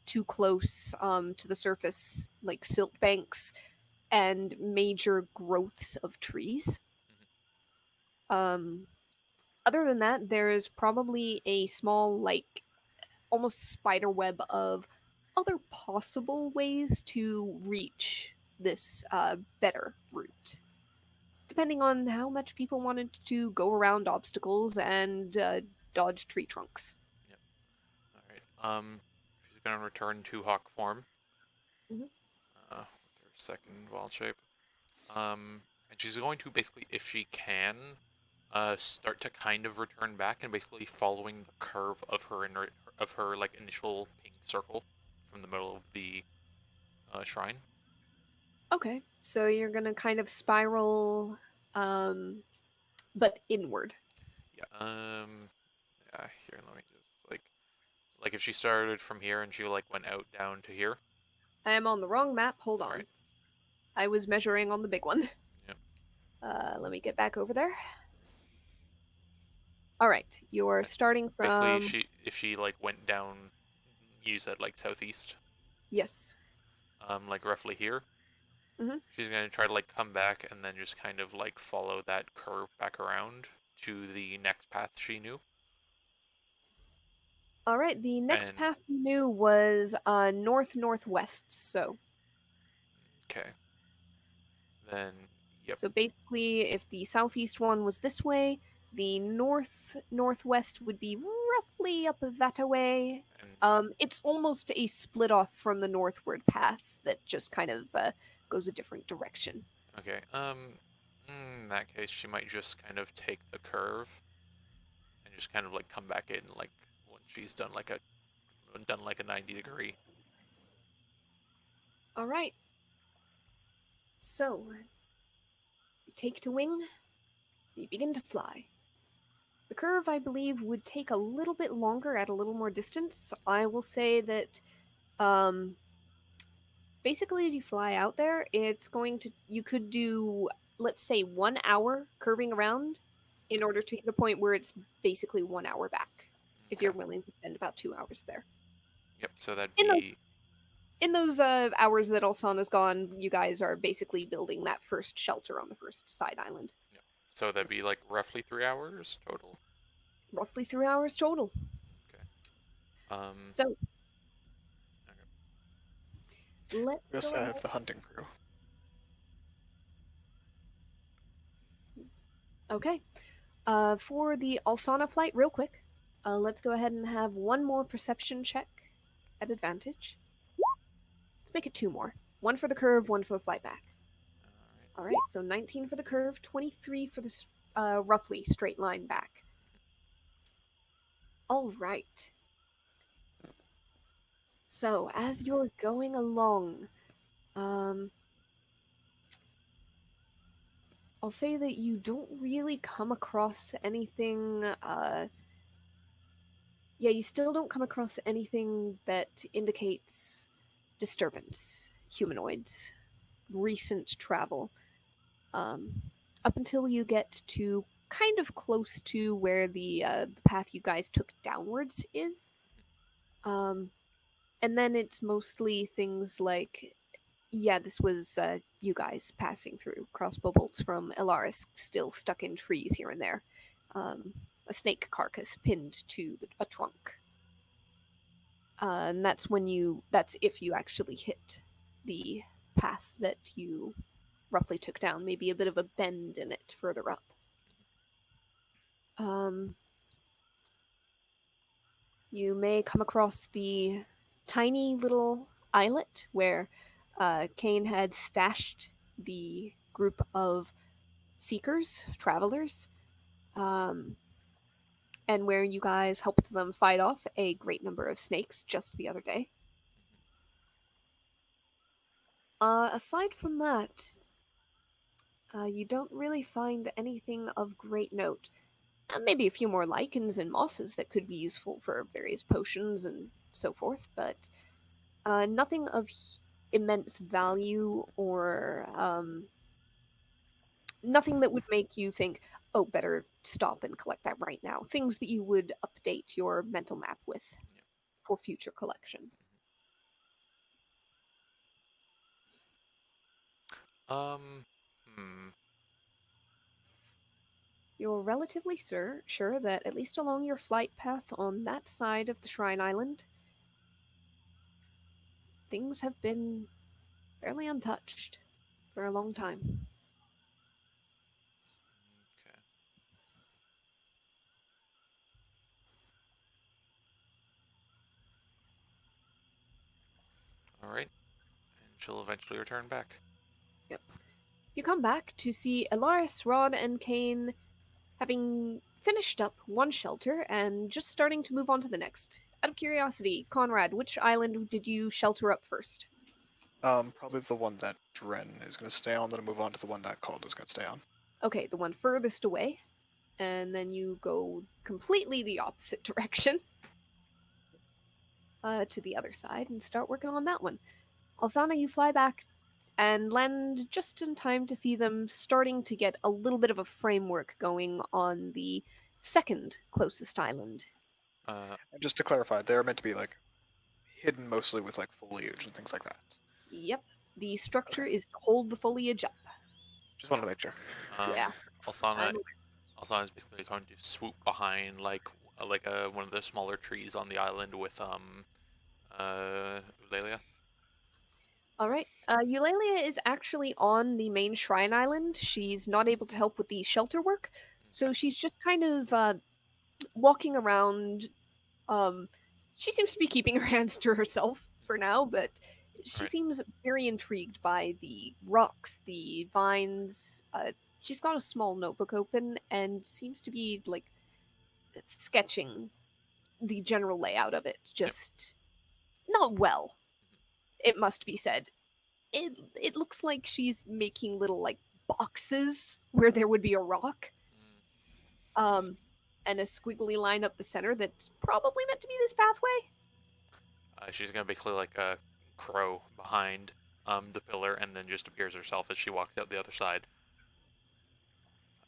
A: too close to the surface, like silt banks and major growths of trees. Um, Other than that, there is probably a small, like, almost spider web of other possible ways to reach this better route, depending on how much people wanted to go around obstacles and dodge tree trunks.
B: Yep. All right. She's gonna return to hawk form.
A: Mhm.
B: With her second wild shape. And she's going to basically, if she can, start to kind of return back and basically following the curve of her like initial pink circle from the middle of the shrine.
A: Okay, so you're gonna kind of spiral, but inward.
B: Yeah. Yeah. Here, let me just like if she started from here and she like went out down to here.
A: I am on the wrong map. Hold on.
B: Right.
A: I was measuring on the big one.
B: Yep.
A: Let me get back over there. All right, you're starting
B: Basically,
A: from
B: if she like went down, you said like southeast,
A: yes.
B: like roughly here.
A: Mhm.
B: She's gonna try to like come back and then just kind of like follow that curve back around to the next path she knew.
A: All right, the next
B: And
A: path you knew was north northwest.
B: okay, then yep,
A: So basically, if the southeast one was this way, the north northwest would be roughly up that way.
B: and
A: It's almost a split off from the northward path that just kind of goes a different direction.
B: okay. In that case, she might just kind of take the curve and just kind of like come back in like when she's done like a 90-degree.
A: All right. So you take to wing, you begin to fly. The curve, I believe, would take a little bit longer at a little more distance. I will say that um, basically as you fly out there, it's going to you could do, let's say, 1 hour curving around in order to hit a point where it's basically 1 hour back. If you're
B: Okay.
A: willing to spend about 2 hours there.
B: Yep. So that'd
A: In those
B: be
A: in those hours that Alsana's gone, you guys are basically building that first shelter on the first side island.
B: yep. So that'd be like roughly 3 hours total.
A: Roughly 3 hours total.
B: Okay. Um.
A: So
B: Okay.
A: let's
D: We
A: go
D: also
A: ahead.
D: have the hunting crew.
A: Okay. For the Alsana flight, real quick, let's go ahead and have one more perception check at advantage. Let's make it two more. One for the curve, one for the flight back.
B: All
A: All right, so 19 for the curve, 23 for the roughly straight line back. All right. So as you're going along, um, I'll say that you don't really come across anything. Yeah, you still don't come across anything that indicates disturbance, humanoids, recent travel. Um, Up until you get to kind of close to where the path you guys took downwards is. Um, and then it's mostly things like, yeah, this was you guys passing through. Crossbow bolts from Elaris still stuck in trees here and there. A snake carcass pinned to a trunk. And that's if you actually hit the path that you roughly took down, maybe a bit of a bend in it further up. Um, you may come across the tiny little islet where Kane had stashed the group of seekers, travelers, and where you guys helped them fight off a great number of snakes just the other day. Aside from that, you don't really find anything of great note. Maybe a few more lichens and mosses that could be useful for various potions and so forth, but nothing of immense value or nothing that would make you think, oh, better stop and collect that right now. Things that you would update your mental map with for future collection.
B: Hmm.
A: You're relatively sure that at least along your flight path on that side of the Shrine Island, things have been fairly untouched for a long time.
B: Okay. All right. And she'll eventually return back.
A: Yep. You come back to see Elaris, Rod, and Kane having finished up one shelter and just starting to move on to the next. Out of curiosity, Conrad, which island did you shelter up first?
D: Probably the one that Dren is going to stay on, then move on to the one that Called is going to stay on.
A: Okay, the one furthest away. And then you go completely the opposite direction to the other side and start working on that one. Althana, you fly back and land just in time to see them starting to get a little bit of a framework going on the second closest island.
D: And just to clarify, they're meant to be like hidden mostly with like foliage and things like that.
A: Yep, the structure
D: Okay.
A: is to hold the foliage up.
D: Just wanted to make sure.
A: Yeah,
B: Alsana
A: I'm
B: is basically going to swoop behind like one of the smaller trees on the island with Eulalia.
A: all right. Eulalia is actually on the main shrine island. She's not able to help with the shelter work, so she's just kind of walking around. Um, she seems to be keeping her hands to herself for now, but she
B: Right.
A: seems very intrigued by the rocks, the vines. She's got a small notebook open and seems to be like sketching the general layout of it. Just not well, it must be said. It looks like she's making little like boxes where there would be a rock. Um, and a squiggly line up the center that's probably meant to be this pathway.
B: She's gonna basically like a crow behind the pillar, and then just appears herself as she walks out the other side.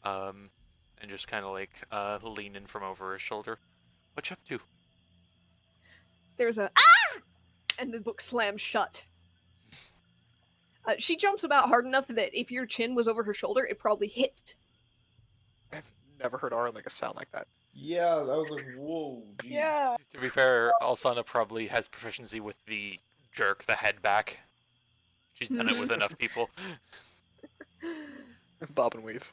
B: And just kind of like lean in from over her shoulder. What you up to?
A: There's a ah, and the book slams shut. She jumps about hard enough that if your chin was over her shoulder, it probably hit.
D: I've never heard Aura make a sound like that.
C: Yeah, that was like, whoa, geez.
E: Yeah.
B: To be fair, Alsana probably has proficiency with the jerk the head back. She's done it with enough people.
D: Bob and weave.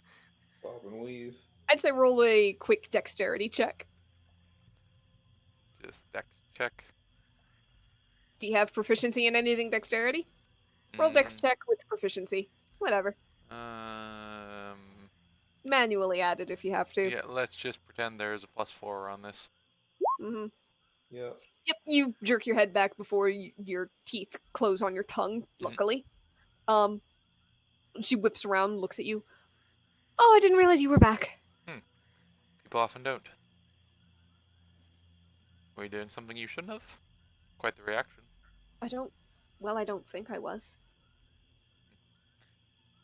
C: Bob and weave.
A: I'd say roll a quick dexterity check.
B: Just dex check.
A: Do you have proficiency in anything dexterity? Roll dex check with proficiency. Whatever. Manually add it if you have to.
B: Yeah, let's just pretend there's a +4 on this.
A: Mm-hmm.
C: Yeah.
A: Yep, you jerk your head back before your teeth close on your tongue, luckily. She whips around and looks at you. Oh, I didn't realize you were back.
B: People often don't. Were you doing something you shouldn't have? Quite the reaction.
A: I don't think I was.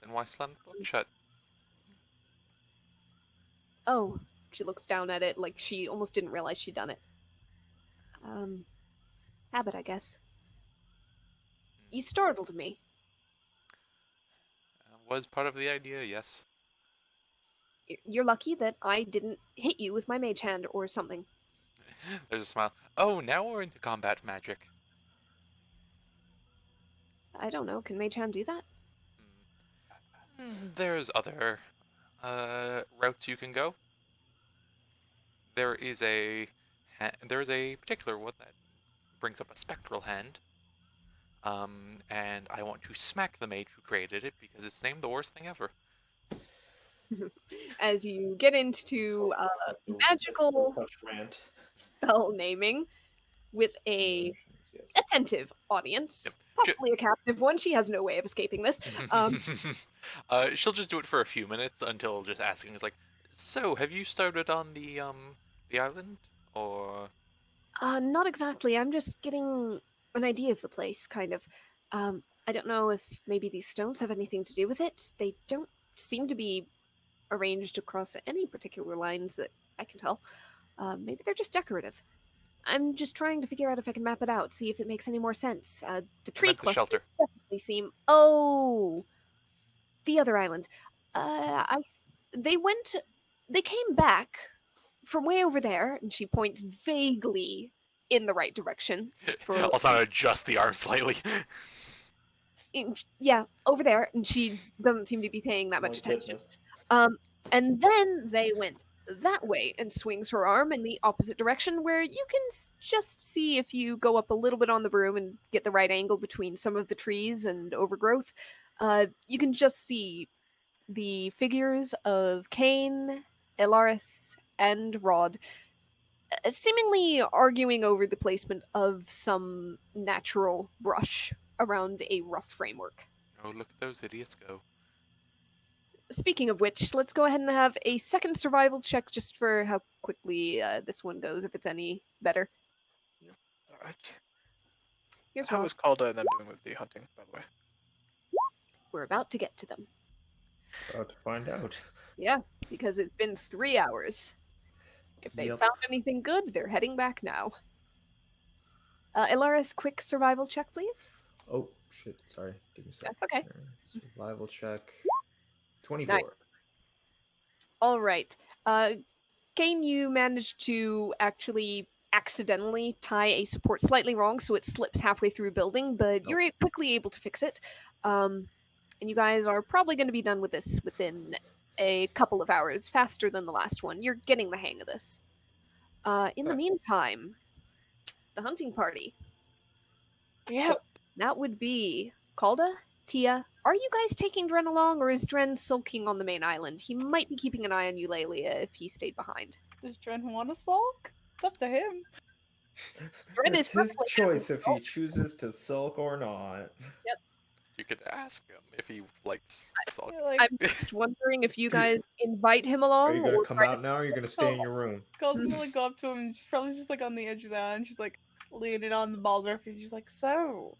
B: Then why slam the book shut?
A: Oh, she looks down at it like she almost didn't realize she'd done it. Habit, I guess. You startled me.
B: Was part of the idea, yes.
A: You're lucky that I didn't hit you with my mage hand or something.
B: There's a smile. Oh, now we're into combat magic.
A: I don't know, can mage hand do that?
B: There's other routes you can go. There is a particular one that brings up a spectral hand. and I want to smack the mage who created it because it's named the worst thing ever.
A: As you get into magical
C: touch rant.
A: spell naming with a
C: Emotions, yes.
A: attentive audience,
B: Yep.
A: possibly a captive one. She has no way of escaping this.
B: She'll just do it for a few minutes until just asking is like, so have you started on the island or?
A: Not exactly. I'm just getting an idea of the place, kind of. I don't know if maybe these stones have anything to do with it. They don't seem to be arranged across any particular lines that I can tell. Maybe they're just decorative. I'm just trying to figure out if I can map it out, see if it makes any more sense. The
B: I
A: tree
B: meant the shelter.
A: clusters definitely seem. Oh, the other island. I. They went. They came back from way over there, and she points vaguely in the right direction. For
B: Also adjust the arm slightly.
A: yeah, over there, and she doesn't seem to be paying that much
C: My
A: attention.
C: goodness.
A: And then they went that way and swings her arm in the opposite direction, where you can just see if you go up a little bit on the broom and get the right angle between some of the trees and overgrowth. You can just see the figures of Cain, Elaris, and Rod seemingly arguing over the placement of some natural brush around a rough framework.
B: Oh, look at those idiots go.
A: Speaking of which, let's go ahead and have a second survival check just for how quickly this one goes, if it's any better.
D: All right.
A: Here's
D: How
A: one.
D: is Calda and them doing with the hunting, by the way?
A: We're about to get to them.
C: About to find out.
A: Yeah, because it's been 3 hours. If they
C: Yep.
A: found anything good, they're heading back now. Elaris, quick survival check, please.
C: Oh shit! Sorry. Give me a second.
A: That's okay.
C: Survival check. 24.
A: Nice. All right. Kane, you managed to actually accidentally tie a support slightly wrong, so it slips halfway through building, but you're quickly able to fix it. And you guys are probably going to be done with this within a couple of hours, faster than the last one. You're getting the hang of this. In the meantime, the hunting party.
E: Yeah.
A: So that would be Calda, Tia. Are you guys taking Dren along, or is Dren sulking on the main island? He might be keeping an eye on Eulalia if he stayed behind.
E: Does Dren want to sulk? It's up to him.
A: Dren
C: It's
A: is
C: his
A: perfectly
C: choice
A: happy
C: if he chooses to sulk or not.
B: You could ask him if he likes sulk.
E: You're like,
A: I'm just wondering if you guys invite him
C: Are
A: along,
C: you gonna
A: or
C: come
A: try
C: out now, or are you gonna stay in your room?
E: Girl's gonna like go up to him and she's probably just like on the edge of that and she's like leaning on the balls of her feet. She's like, so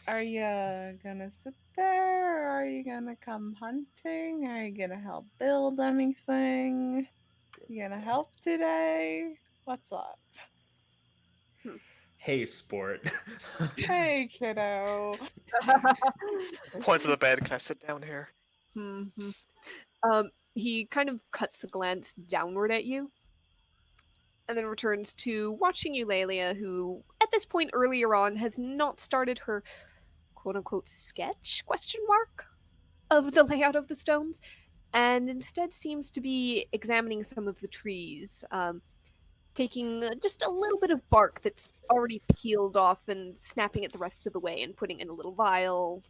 E: are you gonna sit there or are you gonna come hunting? Are you gonna help build anything? You gonna help today? What's up?
C: Hey, sport.
E: Hey kiddo.
D: Point to the bed. Can I sit down here?
A: Mhm. He kind of cuts a glance downward at you, and then returns to watching Eulalia, who, at this point earlier on, has not started her quote-unquote sketch, question mark, of the layout of the stones, and instead seems to be examining some of the trees, taking just a little bit of bark that's already peeled off and snapping it the rest of the way and putting it in a little vial.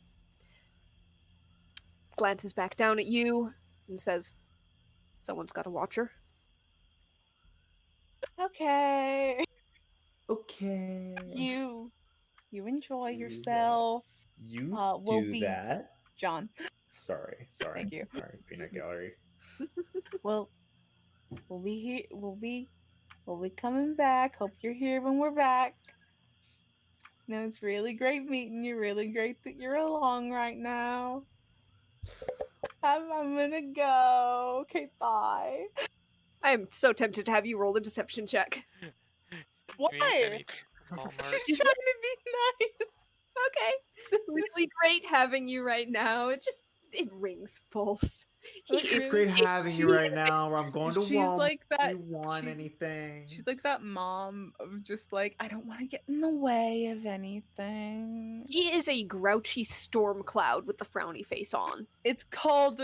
A: Glances back down at you and says, "Someone's got to watch her."
E: Okay.
C: Okay.
E: You enjoy
C: Do that.
E: yourself.
C: You
E: we'll
C: do
E: be-
C: that.
E: John.
C: Sorry.
E: Thank you.
C: Sorry, peanut gallery.
E: Well, we'll be here. We'll be coming back. Hope you're here when we're back. No, it's really great meeting you. Really great that you're along right now. I'm gonna go. Okay, bye.
A: I am so tempted to have you roll a deception check.
E: Why?
B: Any Walmart?
E: She's trying to be nice.
A: Okay.
E: This is
A: Really great having you right now. It rings false.
E: Like,
C: It's
E: really?
C: great having you right now. I'm going to
E: She's
C: Walmart.
E: like that.
C: You want
E: she-
C: anything?
E: She's like that mom of just like, I don't want to get in the way of anything.
A: He is a grouchy storm cloud with the frowny face on.
E: It's called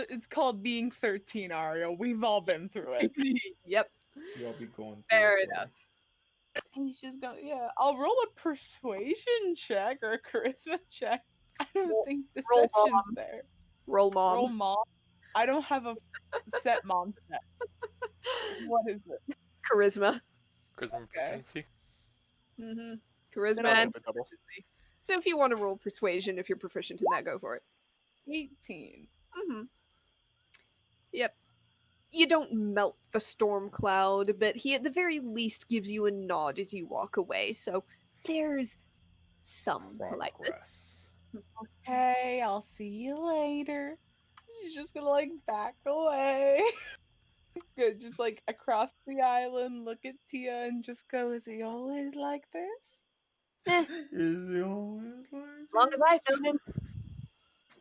E: being 13, Ario. We've all been through it.
A: Yep.
C: You'll be going.
A: Fair
C: through it.
A: enough.
E: He's just going, yeah, I'll roll a persuasion check or a charisma check. I don't think
A: roll
E: deception's
A: mom.
E: there.
A: Roll mom.
E: Roll mom. I don't have a set mom check. What is it?
A: Charisma.
B: Charisma proficiency.
A: Mm-hmm.
E: Then
A: Charisma
E: I'll
A: and
D: roll a double.
A: proficiency. So if you want to roll persuasion, if you're proficient in that, go for it.
E: 18.
A: Mm-hmm. Yep. You don't melt the storm cloud, but he at the very least gives you a nod as you walk away. So there's some politeness.
C: Progress.
E: Hey, I'll see you later. She's just gonna like back away. Good, just like across the island, look at Tia and just go, is he always like this?
A: Eh,
C: Is he always like
A: as long as I've known him.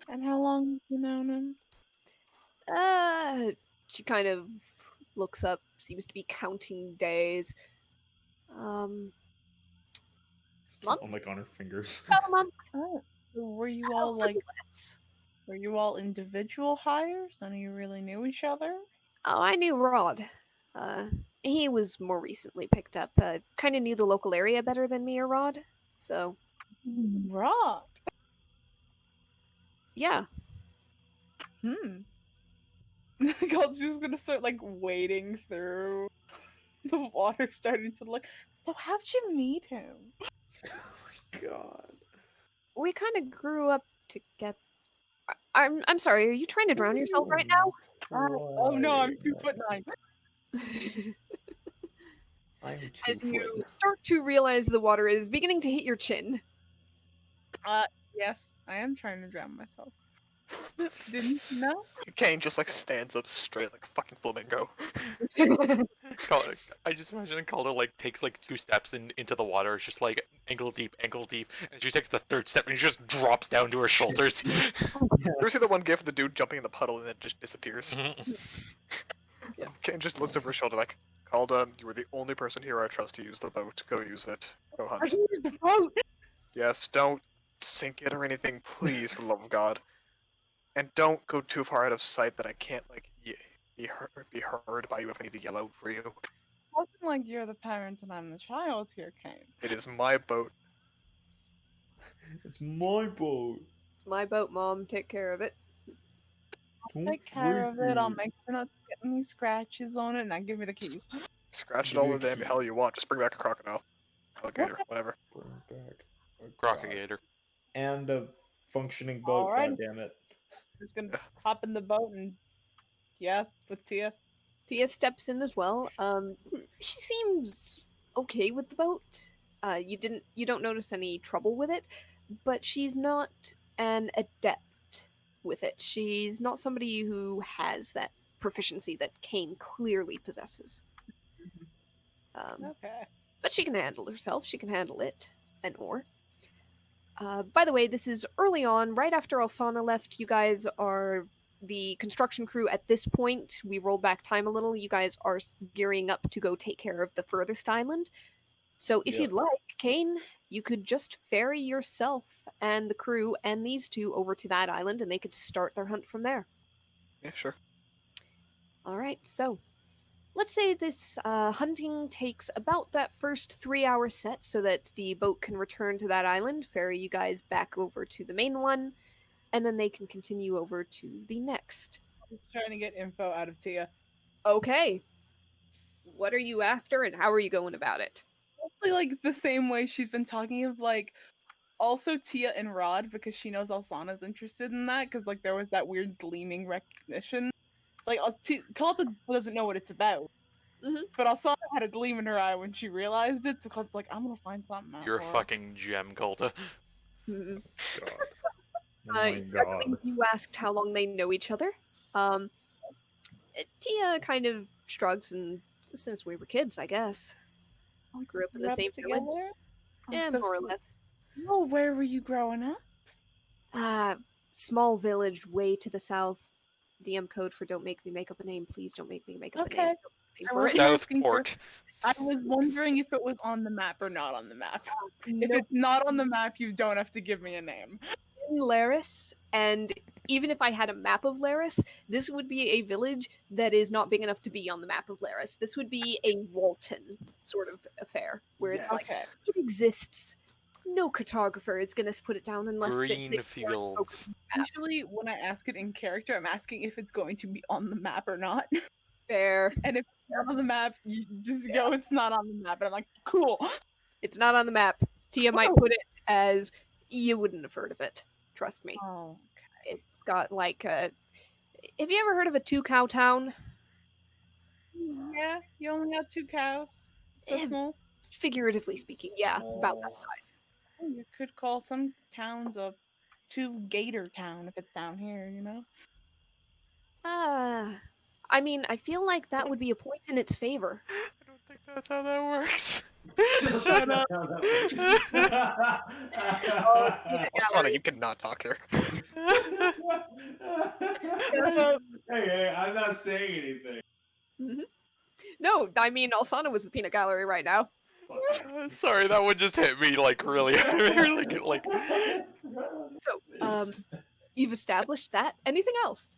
E: And how long have you known him?
A: She kind of looks up, seems to be counting days. Month?
C: I'm like on her fingers.
A: About a month.
E: Oh. So were you all like
A: Less.
E: were you all individual hires? None of you really knew each other?
A: Oh, I knew Rod. He was more recently picked up. Kind of knew the local area better than me or Rod. So,
E: Right.
A: yeah.
E: God's just gonna start like wading through the water, starting to look. So how'd you meet him?
C: Oh my god.
A: We kind of grew up together. I'm sorry. Are you trying to drown yourself right now?
E: Oh no, I'm 2'9".
C: I'm
A: As
C: 2
A: you
C: foot.
A: start to realize the water is beginning to hit your chin.
E: Yes, I am trying to drown myself. Didn't you know?
D: Kane just like stands up straight like a fucking flamingo.
B: I just imagine Calder like takes like 2 steps into the water. It's just like ankle deep, and she takes the 3rd step and he just drops down to her shoulders.
D: You ever see the one gif of the dude jumping in the puddle and then it just disappears? Kane just looks over her shoulder like, Calda, you were the only person here I trust to use the boat. Go use it. Go
E: I
D: hunt.
E: can use the boat.
D: Yes, don't sink it or anything, please, for the love of God. And don't go too far out of sight that I can't like be heard by you if I need to yell out for you.
E: Wasn't like you're the parent and I'm the child here, Kane.
D: It is my boat.
C: It's my boat.
A: My boat, Mom. Take care of it.
C: Don't
E: Take care of it. I'll
C: break
E: make sure not to get any scratches on it, and I give you the keys.
D: Scratch it
C: Give
D: all
C: me
D: the
C: a
D: damn
C: key.
D: hell you want. Just bring back a crocodile. Alligator, whatever.
C: Bring back a
B: Crocagator.
C: and a functioning boat.
E: Alright.
C: God damn it!
E: Just gonna hop in the boat and with Tia.
A: Tia steps in as well. She seems okay with the boat. You don't notice any trouble with it, but she's not an adept with it. She's not somebody who has that proficiency that Kane clearly possesses.
E: Okay.
A: But she can handle herself. She can handle it and more. By the way, this is early on, right after Alsana left. You guys are the construction crew at this point. We rolled back time a little. You guys are gearing up to go take care of the furthest island. So if
C: Yeah.
A: you'd like, Kane, you could just ferry yourself and the crew and these two over to that island and they could start their hunt from there.
D: Yeah, sure.
A: All right, so let's say this hunting takes about that first 3-hour set so that the boat can return to that island, ferry you guys back over to the main one, and then they can continue over to the next.
E: Just trying to get info out of Tia.
A: Okay. What are you after and how are you going about it?
E: Hopefully, like the same way she's been talking of like also Tia and Rod because she knows Alsana's interested in that because like there was that weird gleaming recognition. Like Kalta doesn't know what it's about, but Alsana had a gleam in her eye when she realized it. So Kalta's like, I'm gonna find something out.
B: You're a
E: for her."
B: fucking gem, Calda.
A: Mhm.
C: God. Oh my
A: I
C: god.
A: believe you asked how long they know each other. Tia kind of shrugs and since we were kids, I guess.
E: Oh,
A: Grew up in the
E: grew
A: same village.
E: together? Oh,
A: Yeah,
E: so
A: more or
E: sweet.
A: less.
E: Oh, where were you growing up?
A: Small village way to the south. DM code for don't make me make up a name. Please don't make me make up a name.
E: Okay.
A: Don't pay
E: I
A: for
E: was
A: it.
E: asking for-
B: Southport.
E: I was wondering if it was on the map or not on the map. If
A: Nope.
E: it's not on the map, you don't have to give me a name.
A: In Laris, and even if I had a map of Laris, this would be a village that is not big enough to be on the map of Laris. This would be a Walton sort of affair, where it's like,
E: Okay.
A: it exists. No cartographer is going to put it down unless it's
B: Green fields.
E: Usually, when I ask it in character, I'm asking if it's going to be on the map or not.
A: fair.
E: And if it's not on the map, you just go, it's not on the map. And I'm like, cool.
A: It's not on the map. Tia might
E: Oh.
A: put it as you wouldn't have heard of it. Trust me.
E: Oh.
A: It's got like a. Have you ever heard of a 2-cow town?
E: Yeah, you only got 2 cows. So
A: Eh,
E: small.
A: Figuratively speaking, yeah, about that size.
E: You could call some towns a 2-gator town if it's down here, you know?
A: I mean, I feel like that would be a point in its favor.
B: I don't think that's how that works.
E: Shut up.
D: Asana, you cannot talk here.
C: Hey, I'm not saying anything.
A: No, I mean, Alsana was the peanut gallery right now.
B: Sorry, that one just hit me like really, really good, like.
A: So, you've established that. Anything else?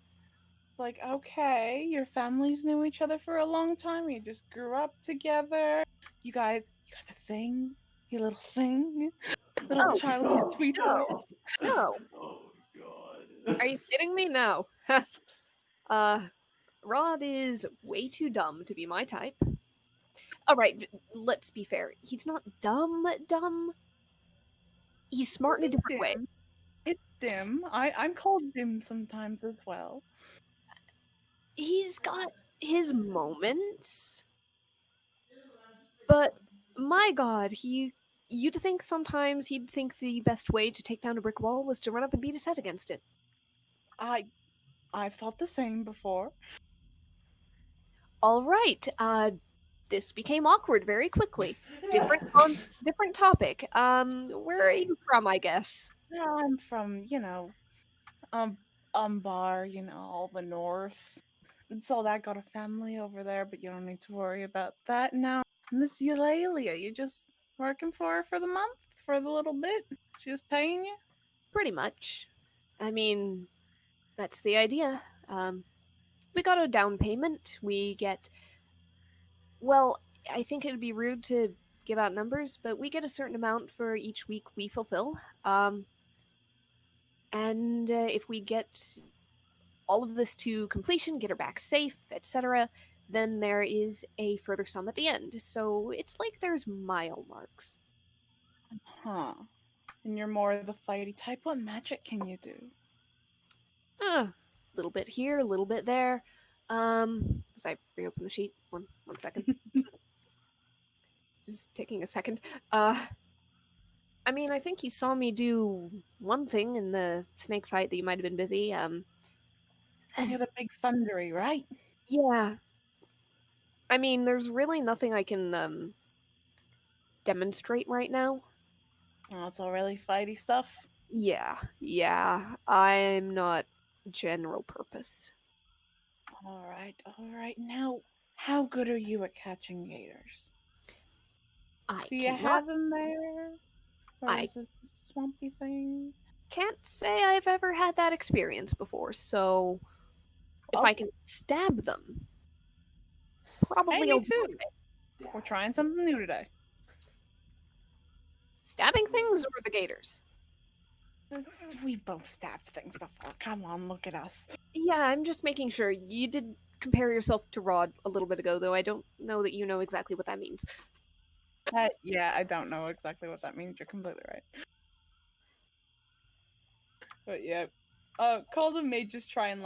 E: Like, okay, your families knew each other for a long time. You just grew up together. You guys a thing? Your little thing? Little
A: Oh,
E: childhood sweethearts?
A: No.
C: Oh god.
A: Are you kidding me? No. Rod is way too dumb to be my type. Alright, let's be fair. He's not dumb. He's smart in a different way.
E: It's Dim. I'm called Dim sometimes as well.
A: He's got his moments. But my god, you'd think sometimes he'd think the best way to take down a brick wall was to run up and beat his head against it.
E: I've thought the same before.
A: All right. This became awkward very quickly. Different topic. Where are you from, I guess?
E: I'm from, Umbar, all the north. And so that got a family over there, but you don't need to worry about that now. Miss Eulalia, you just working for her for the month? For the little bit? She was paying you?
A: Pretty much. I mean, that's the idea. We got a down payment. We get. Well, I think it'd be rude to give out numbers, but we get a certain amount for each week we fulfill. And if we get all of this to completion, get her back safe, etc., then there is a further sum at the end. So it's like there's mile marks.
E: Huh. And you're more the fighty type. What magic can you do?
A: A little bit here, a little bit there. As I reopen the sheet, one second. Just taking a second. I mean, I think you saw me do one thing in the snake fight that you might have been busy.
E: You're the big thundery, right?
A: Yeah. I mean, there's really nothing I can demonstrate right now.
E: Oh, it's all really fighty stuff.
A: Yeah. I'm not general purpose.
E: All right. Now, how good are you at catching gators? Do you have them there? Or is it just a swampy thing?
A: Can't say I've ever had that experience before, so if I can stab them, probably
E: Hey, me
A: I'll
E: too.
A: do it.
E: We're trying something new today.
A: Stabbing things or the gators?
E: We both stabbed things before. Come on, look at us.
A: Yeah, I'm just making sure. You did compare yourself to Rod a little bit ago, though I don't know that you know exactly what that means.
E: Yeah, I don't know exactly what that means. You're completely right. But yeah, Calder may just try and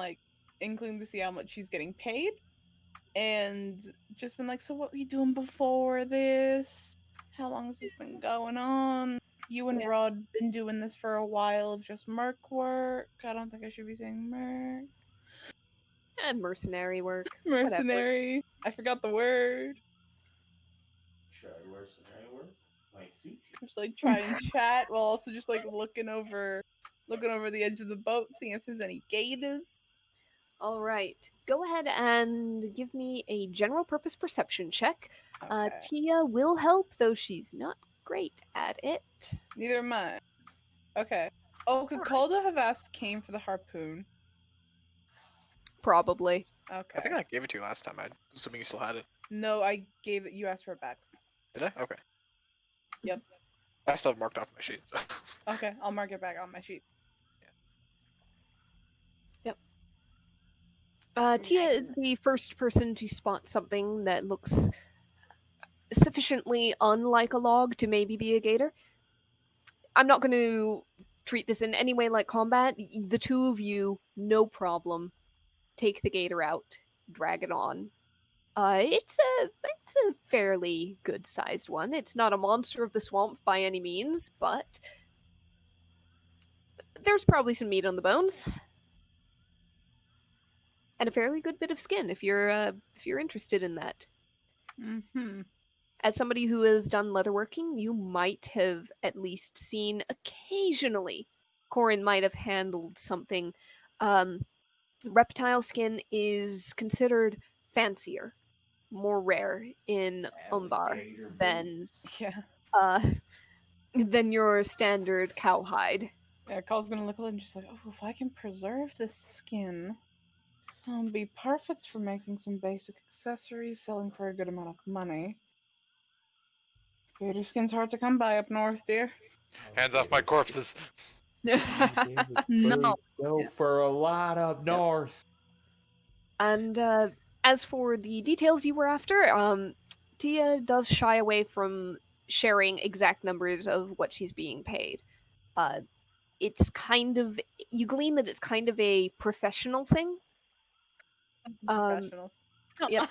E: inkling to see how much she's getting paid, and just been like, so what were you doing before this? How long has this been going on? You and Rod been doing this for a while of just merc work. I don't think I should be saying merc.
A: Mercenary work.
E: Mercenary. I forgot the word.
C: Try mercenary work. Might suit you.
E: Just try and chat while also just looking over the edge of the boat, seeing if there's any gators.
A: All right. Go ahead and give me a general purpose perception check.
E: Okay.
A: Tia will help, though she's not great at it.
E: Neither am I. Okay. Oh, could Calder have asked Kane for the harpoon?
A: Probably.
E: Okay.
D: I think I gave it to you last time. I'm assuming you still had it.
E: No, I gave it. You asked for it back.
D: Did I? Okay.
E: Yep.
D: I still have marked off my sheet. So.
E: Okay, I'll mark it back on my sheet.
A: Tia is the first person to spot something that looks sufficiently unlike a log to maybe be a gator. I'm not going to treat this in any way like combat. The two of you, no problem, take the gator out, drag it on. It's a fairly good sized one. It's not a monster of the swamp by any means, but there's probably some meat on the bones. And a fairly good bit of skin if you're interested in that.
E: Mm-hmm.
A: As somebody who has done leatherworking, you might have at least seen occasionally Corin might have handled something. Reptile skin is considered fancier, more rare in Umbar
C: Alligator
A: than
C: boots.
E: Yeah.
A: uh, than your standard cowhide.
E: Yeah, Carl's gonna look at it and just like, oh, if I can preserve this skin, it'll be perfect for making some basic accessories, selling for a good amount of money. Gator skin's hard to come by up north, dear.
B: Hands off my corpses.
C: Alligator
E: No.
C: boots go
A: Yeah.
C: for a lot up north.
A: And as for the details you were after, Tia does shy away from sharing exact numbers of what she's being paid. It's kind of, you glean that it's kind of a professional thing.
E: Professionals.
A: Yep.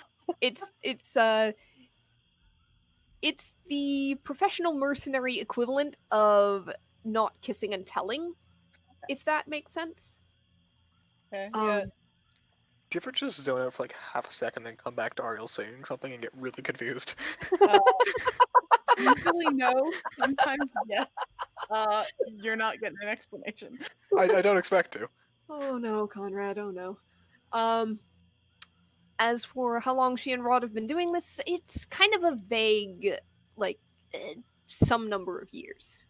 A: It's the professional mercenary equivalent of not kissing and telling, if that makes sense.
E: Okay,
A: Um,
E: yeah.
D: Do you ever just zone out for like half a second, then come back to Ariel saying something and get really confused?
E: Usually no. Sometimes yes. You're not getting an explanation.
D: I don't expect to.
A: Oh no, Conrad, oh no. As for how long she and Rod have been doing this, it's kind of a vague, like, some number of years.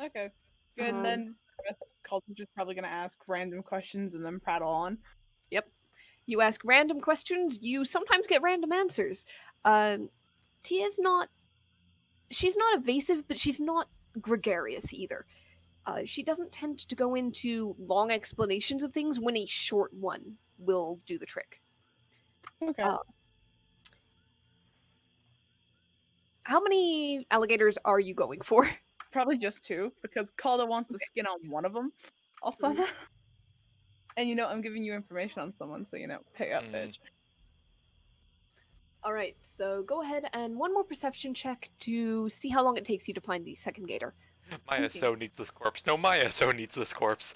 E: Okay. Good. And
A: Um,
E: then I guess Colton's just probably gonna ask random questions and then prattle on.
A: You ask random questions, you sometimes get random answers. Tia's not. She's not evasive, but she's not gregarious either. She doesn't tend to go into long explanations of things when a short one will do the trick.
E: Okay.
A: How many alligators are you going for?
E: Probably just two, because Calder wants the skin on one of them. Also. And I'm giving you information on someone, so pay up, bitch.
A: All right, so go ahead and one more perception check to see how long it takes you to find the second gator.
B: Maya so needs this corpse. No, Maya so needs this corpse.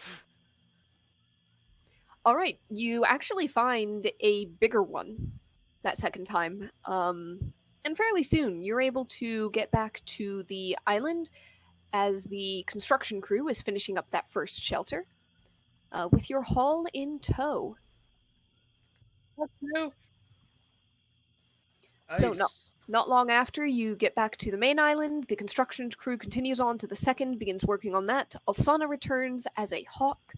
A: All right, you actually find a bigger one that second time. And fairly soon, you're able to get back to the island as the construction crew is finishing up that first shelter, with your haul in tow.
E: Let's move.
A: So
C: Nice.
A: not long after you get back to the main island, the construction crew continues on to the second, begins working on that. Alsana returns as a hawk,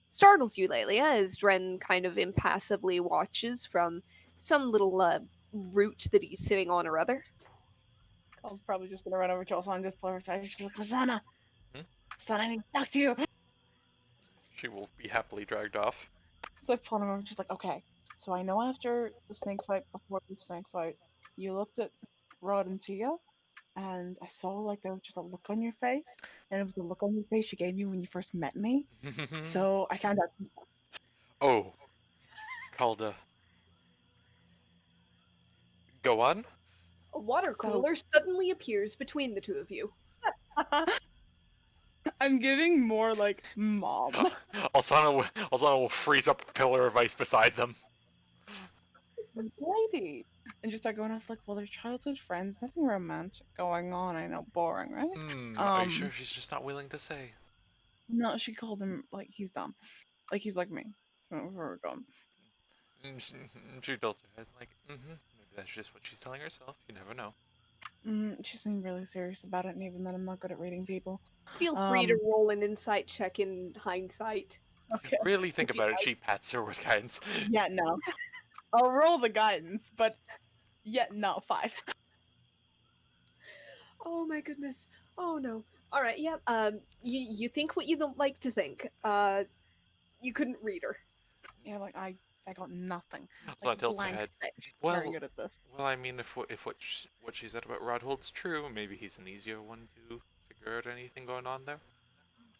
A: startles you, Lelia, as Dren kind of impassively watches from some little root that he's sitting on or other.
E: Cal's probably just gonna run over to Alsana and just pull her aside. She's like, Alsana!
B: Hmm?
E: Alsana, I need to talk to you!
B: She will be happily dragged off.
E: So I pulled him over, just like, okay. So I know after the snake fight, before the snake fight, you looked at Rod and Tia, and I saw like there was just a look on your face, and it was the look on your face you gave me when you first met me. So I found out.
B: Oh. Calda. Go on.
A: A water
E: So-
A: cooler suddenly appears between the two of you.
E: I'm giving more like mom.
B: Alsana will freeze up a pillar of ice beside them.
E: Lady. And just start going off like, well, they're childhood friends, nothing romantic going on. I know, boring, right?
B: Are you
E: Um,
B: sure she's just not willing to say?
E: No, she called him like he's dumb. Like he's like me. We're dumb.
B: She tilts her head like, maybe that's just what she's telling herself. You never know.
E: She seemed really serious about it, and even then, I'm not good at reading people.
A: Feel free to
E: Um,
A: roll an insight check in hindsight.
E: Okay.
B: Really think
E: Okay,
B: about it. She pats her with guidance.
E: Yeah, no. I'll roll the guidance, but yeah, no, 5.
A: Oh my goodness. Oh no. All right. Yep. You think what you don't like to think. You couldn't read her.
E: Yeah, like I got nothing.
B: So I
E: Like
B: tilts her
E: blank
B: head.
E: face.
B: Well,
E: Very good at this.
B: Well, I mean, if what she said about Rod holds true, maybe he's an easier one to figure out anything going on there.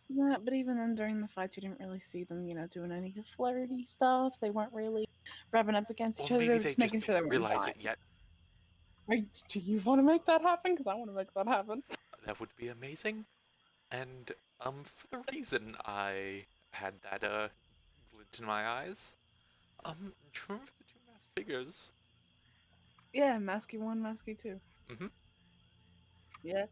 E: Yeah, but even then during the fight, you didn't really see them, doing any flirty stuff. They weren't really rubbing up against
B: Well,
E: each other. They
B: maybe
E: were
B: they
E: just
B: just
E: making sure they
B: don't
E: weren't
B: realize
E: dying.
B: it yet.
E: Do you want to make that happen? Because I want to make that happen.
B: That would be amazing. And for the reason I had that glint in my eyes, do you remember the two masked figures?
E: Yeah, Masky 1, Masky 2.
B: Mhm.
E: Yeah.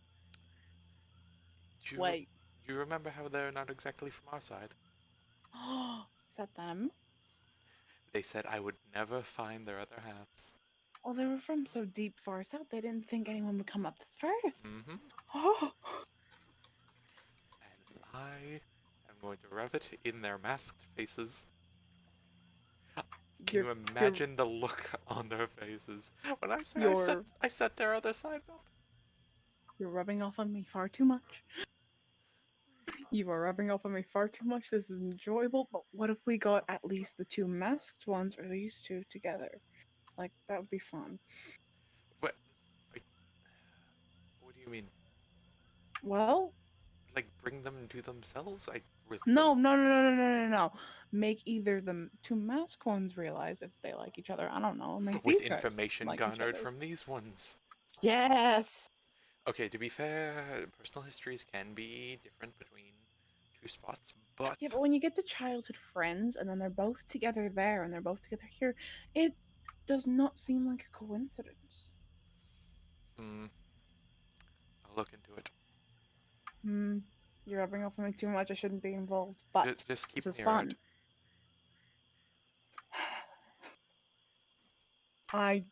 B: Do you,
E: Wait.
B: do you remember how they're not exactly from our side?
E: Is that them?
B: They said I would never find their other halves.
E: Oh, they were from so deep far south, they didn't think anyone would come up this far.
B: Mm-hmm.
E: Oh.
B: And I am going to rev it in their masked faces. Can you imagine the look on their faces when I say I set their other sides up?
E: You're rubbing off on me far too much. You are rubbing off on me far too much. This is enjoyable, but what if we got at least the 2 masked ones or these 2 together? Like, that would be fun.
B: What? What do you mean?
E: Well,
B: Like bring them to themselves?
E: no. Make either the 2 masked ones realize if they like each other. I don't know. Make
B: with
E: these guys
B: information
E: like each
B: garnered
E: other.
B: from these ones.
E: Yes.
B: Okay, to be fair, personal histories can be different between two spots, but
E: Yeah, but when you get to childhood friends and then they're both together there and they're both together here, it does not seem like a coincidence.
B: I'll look into it.
E: You're rubbing off on me too much. I shouldn't be involved, but
B: Just keep
E: this is
B: me
E: fun.
B: around.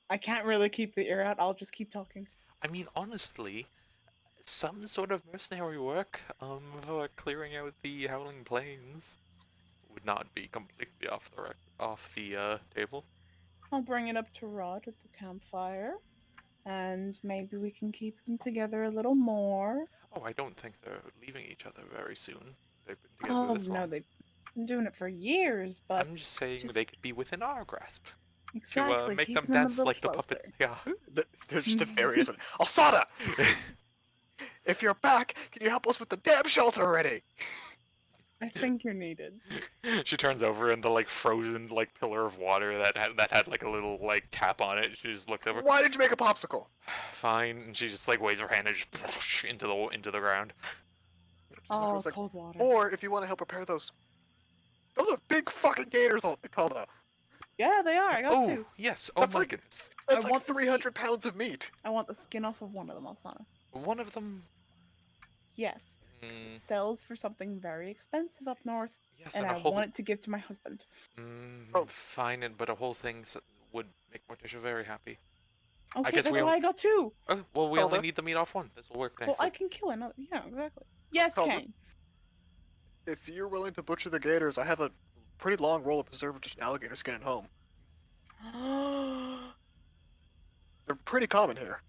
E: I can't really keep the ear out. I'll just keep talking.
B: I mean, honestly, some sort of mercenary work for clearing out the Howling Plains would not be completely off the table.
E: I'll bring it up to Rod at the campfire, and maybe we can keep them together a little more.
B: Oh, I don't think they're leaving each other very soon. They've been together
E: Oh
B: this long.
E: no, they've been doing it for years, but
B: I'm just saying
E: just-
B: they could be within our grasp.
E: exactly
B: To make
E: keep
B: them
E: a
B: dance
E: little
B: like the
E: closer.
B: puppets they are.
D: They're just a very innocent. Alsana! If you're back, can you help us with the damn shelter already?
E: I think you're needed.
B: She turns over and the frozen pillar of water that had like a little tap on it. She just looks over.
D: Why did you make a popsicle?
B: Fine, and she just waves her hand and just into the ground.
E: Oh,
D: It's like,
E: cold water.
D: or if you want to help prepare those are big fucking gators on Calda.
E: Yeah, they are. I got
B: Oh
E: 2.
B: yes! Oh
D: That's
B: my
D: like-
B: goodness!
D: That's
E: I
D: like
E: want the
D: 300 pounds of meat.
E: I want the skin off of one of them, Alsana.
B: One of them.
E: Yes.
B: Mm,
E: It sells for something very expensive up north,
B: yes,
E: and
B: and
E: I
B: a whole.
E: want it to give to my husband.
D: Oh.
B: Fine, but a whole thing would make Morticia very happy.
E: Okay,
B: guess
E: that's
B: we'll-
E: why I got 2.
B: Oh, well, we only
D: Calda?
B: need the meat off one. This will work
E: Well,
B: nicely.
E: I can kill another. Yeah, exactly. Yes,
D: Calda?
E: Kane.
D: If you're willing to butcher the gators, I have a pretty long roll of preserved alligator skin at home. They're pretty common here.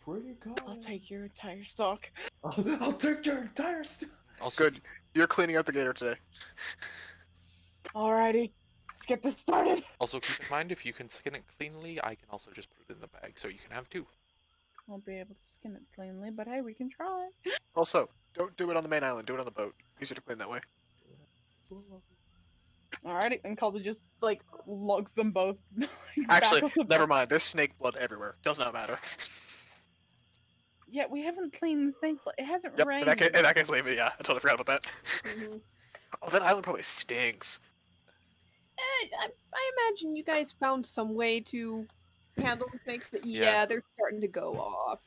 C: Pretty cool.
E: I'll take your entire stock.
C: I'll take your entire stuff.
B: Also,
D: Good. You're cleaning out the gator today.
E: Alrighty, let's get this started.
B: Also, keep in mind, if you can skin it cleanly, I can also just put it in the bag, so you can have 2.
E: Won't be able to skin it cleanly, but hey, we can try.
D: Also, don't do it on the main island. Do it on the boat. Easier to clean that way.
E: Alrighty, and Calder just lugs them both.
D: Actually,
E: back on the
D: never
E: boat.
D: mind. There's snake blood everywhere. Does not matter.
E: Yeah, we haven't cleaned the snake blood. It hasn't
D: Yep.
E: rained.
D: In that case, leave it. Yeah, I totally forgot about that.
A: Mhm.
D: Oh, that island probably stinks.
A: I imagine you guys found some way to handle the snakes, but
B: Yeah.
A: yeah, they're starting to go off.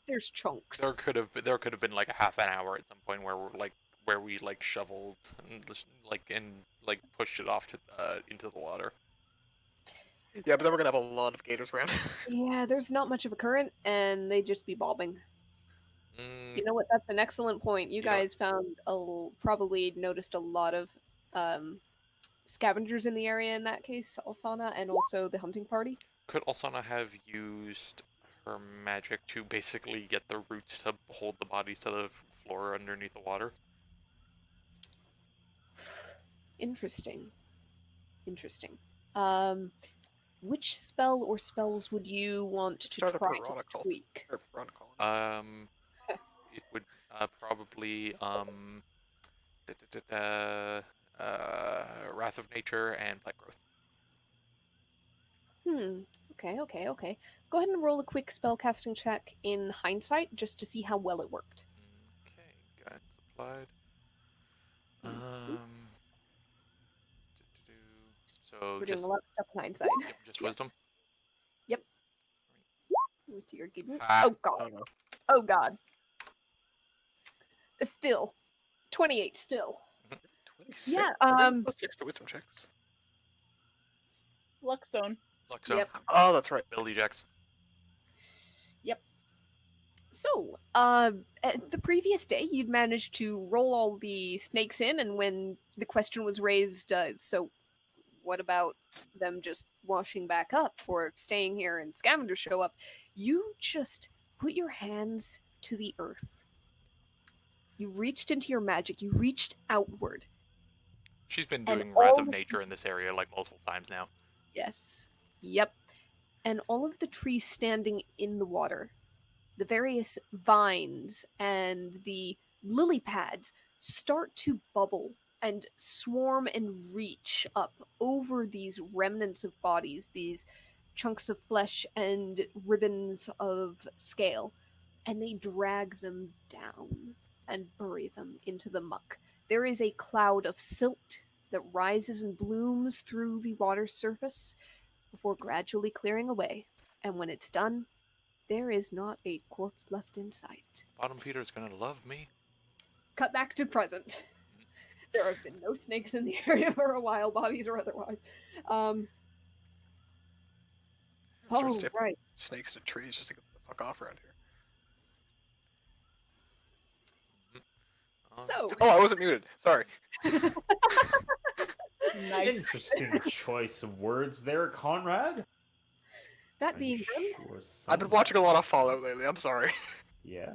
A: There's chunks.
B: There could have been like a half an hour at some point where we shoveled and pushed it off to into the water.
D: Yeah, but then we're gonna have a lot of gators around.
A: Yeah, there's not much of a current, and they just be bobbing.
B: Mm,
A: You know what? That's an excellent point. You
B: You know-
A: guys found probably noticed a lot of um, scavengers in the area in that case, Alsana, and also the hunting party.
B: could Alsana have used her magic to basically get the roots to hold the bodies to the floor underneath the water?
A: Interesting. Interesting. Um, which spell or spells would you want to
D: Start a
A: try to
D: piranha cult.
A: tweak?
D: Or piranha colony.
B: It would probably da, da, da, Wrath of Nature and Plant Growth.
A: Okay. Go ahead and roll a quick spellcasting check in hindsight just to see how well it worked.
B: Okay, guidance applied.
A: Mhm.
B: So
A: We're doing
B: just
A: a lot of stuff in hindsight.
B: just wisdom.
A: Yep. What's your goodness?
B: Ah.
A: Oh god.
D: Oh no.
A: Oh god. Still. 28 still.
D: 26?
A: Yeah,
D: Plus 6 to wisdom checks.
E: Luckstone.
B: Luxo,
A: Yep.
D: Oh, that's right.
B: ability checks.
A: So, the previous day, you'd managed to roll all the snakes in, and when the question was raised, so what about them just washing back up or staying here and scavengers show up, you just put your hands to the earth. You reached into your magic, you reached outward.
B: She's been
A: And
B: doing Wrath
A: all
B: of
A: the-
B: Nature in this area like multiple times now.
A: Yes. Yep. And all of the trees standing in the water, the various vines and the lily pads start to bubble and swarm and reach up over these remnants of bodies, these chunks of flesh and ribbons of scale, and they drag them down and bury them into the muck. There is a cloud of silt that rises and blooms through the water's surface before gradually clearing away. And when it's done, there is not a corpse left in sight.
B: Bottom feeder's gonna love me.
A: Cut back to present. There have been no snakes in the area for a while, bodies or otherwise.
D: Start
A: Oh,
D: stepping
A: right.
D: snakes to trees just to get the fuck off around here.
A: So,
D: Oh, I wasn't muted. Sorry.
E: Nice.
C: Interesting choice of words there, Conrad.
A: that being done,
C: Sure
D: I've been watching a lot of Fallout lately. I'm sorry.
C: Yeah.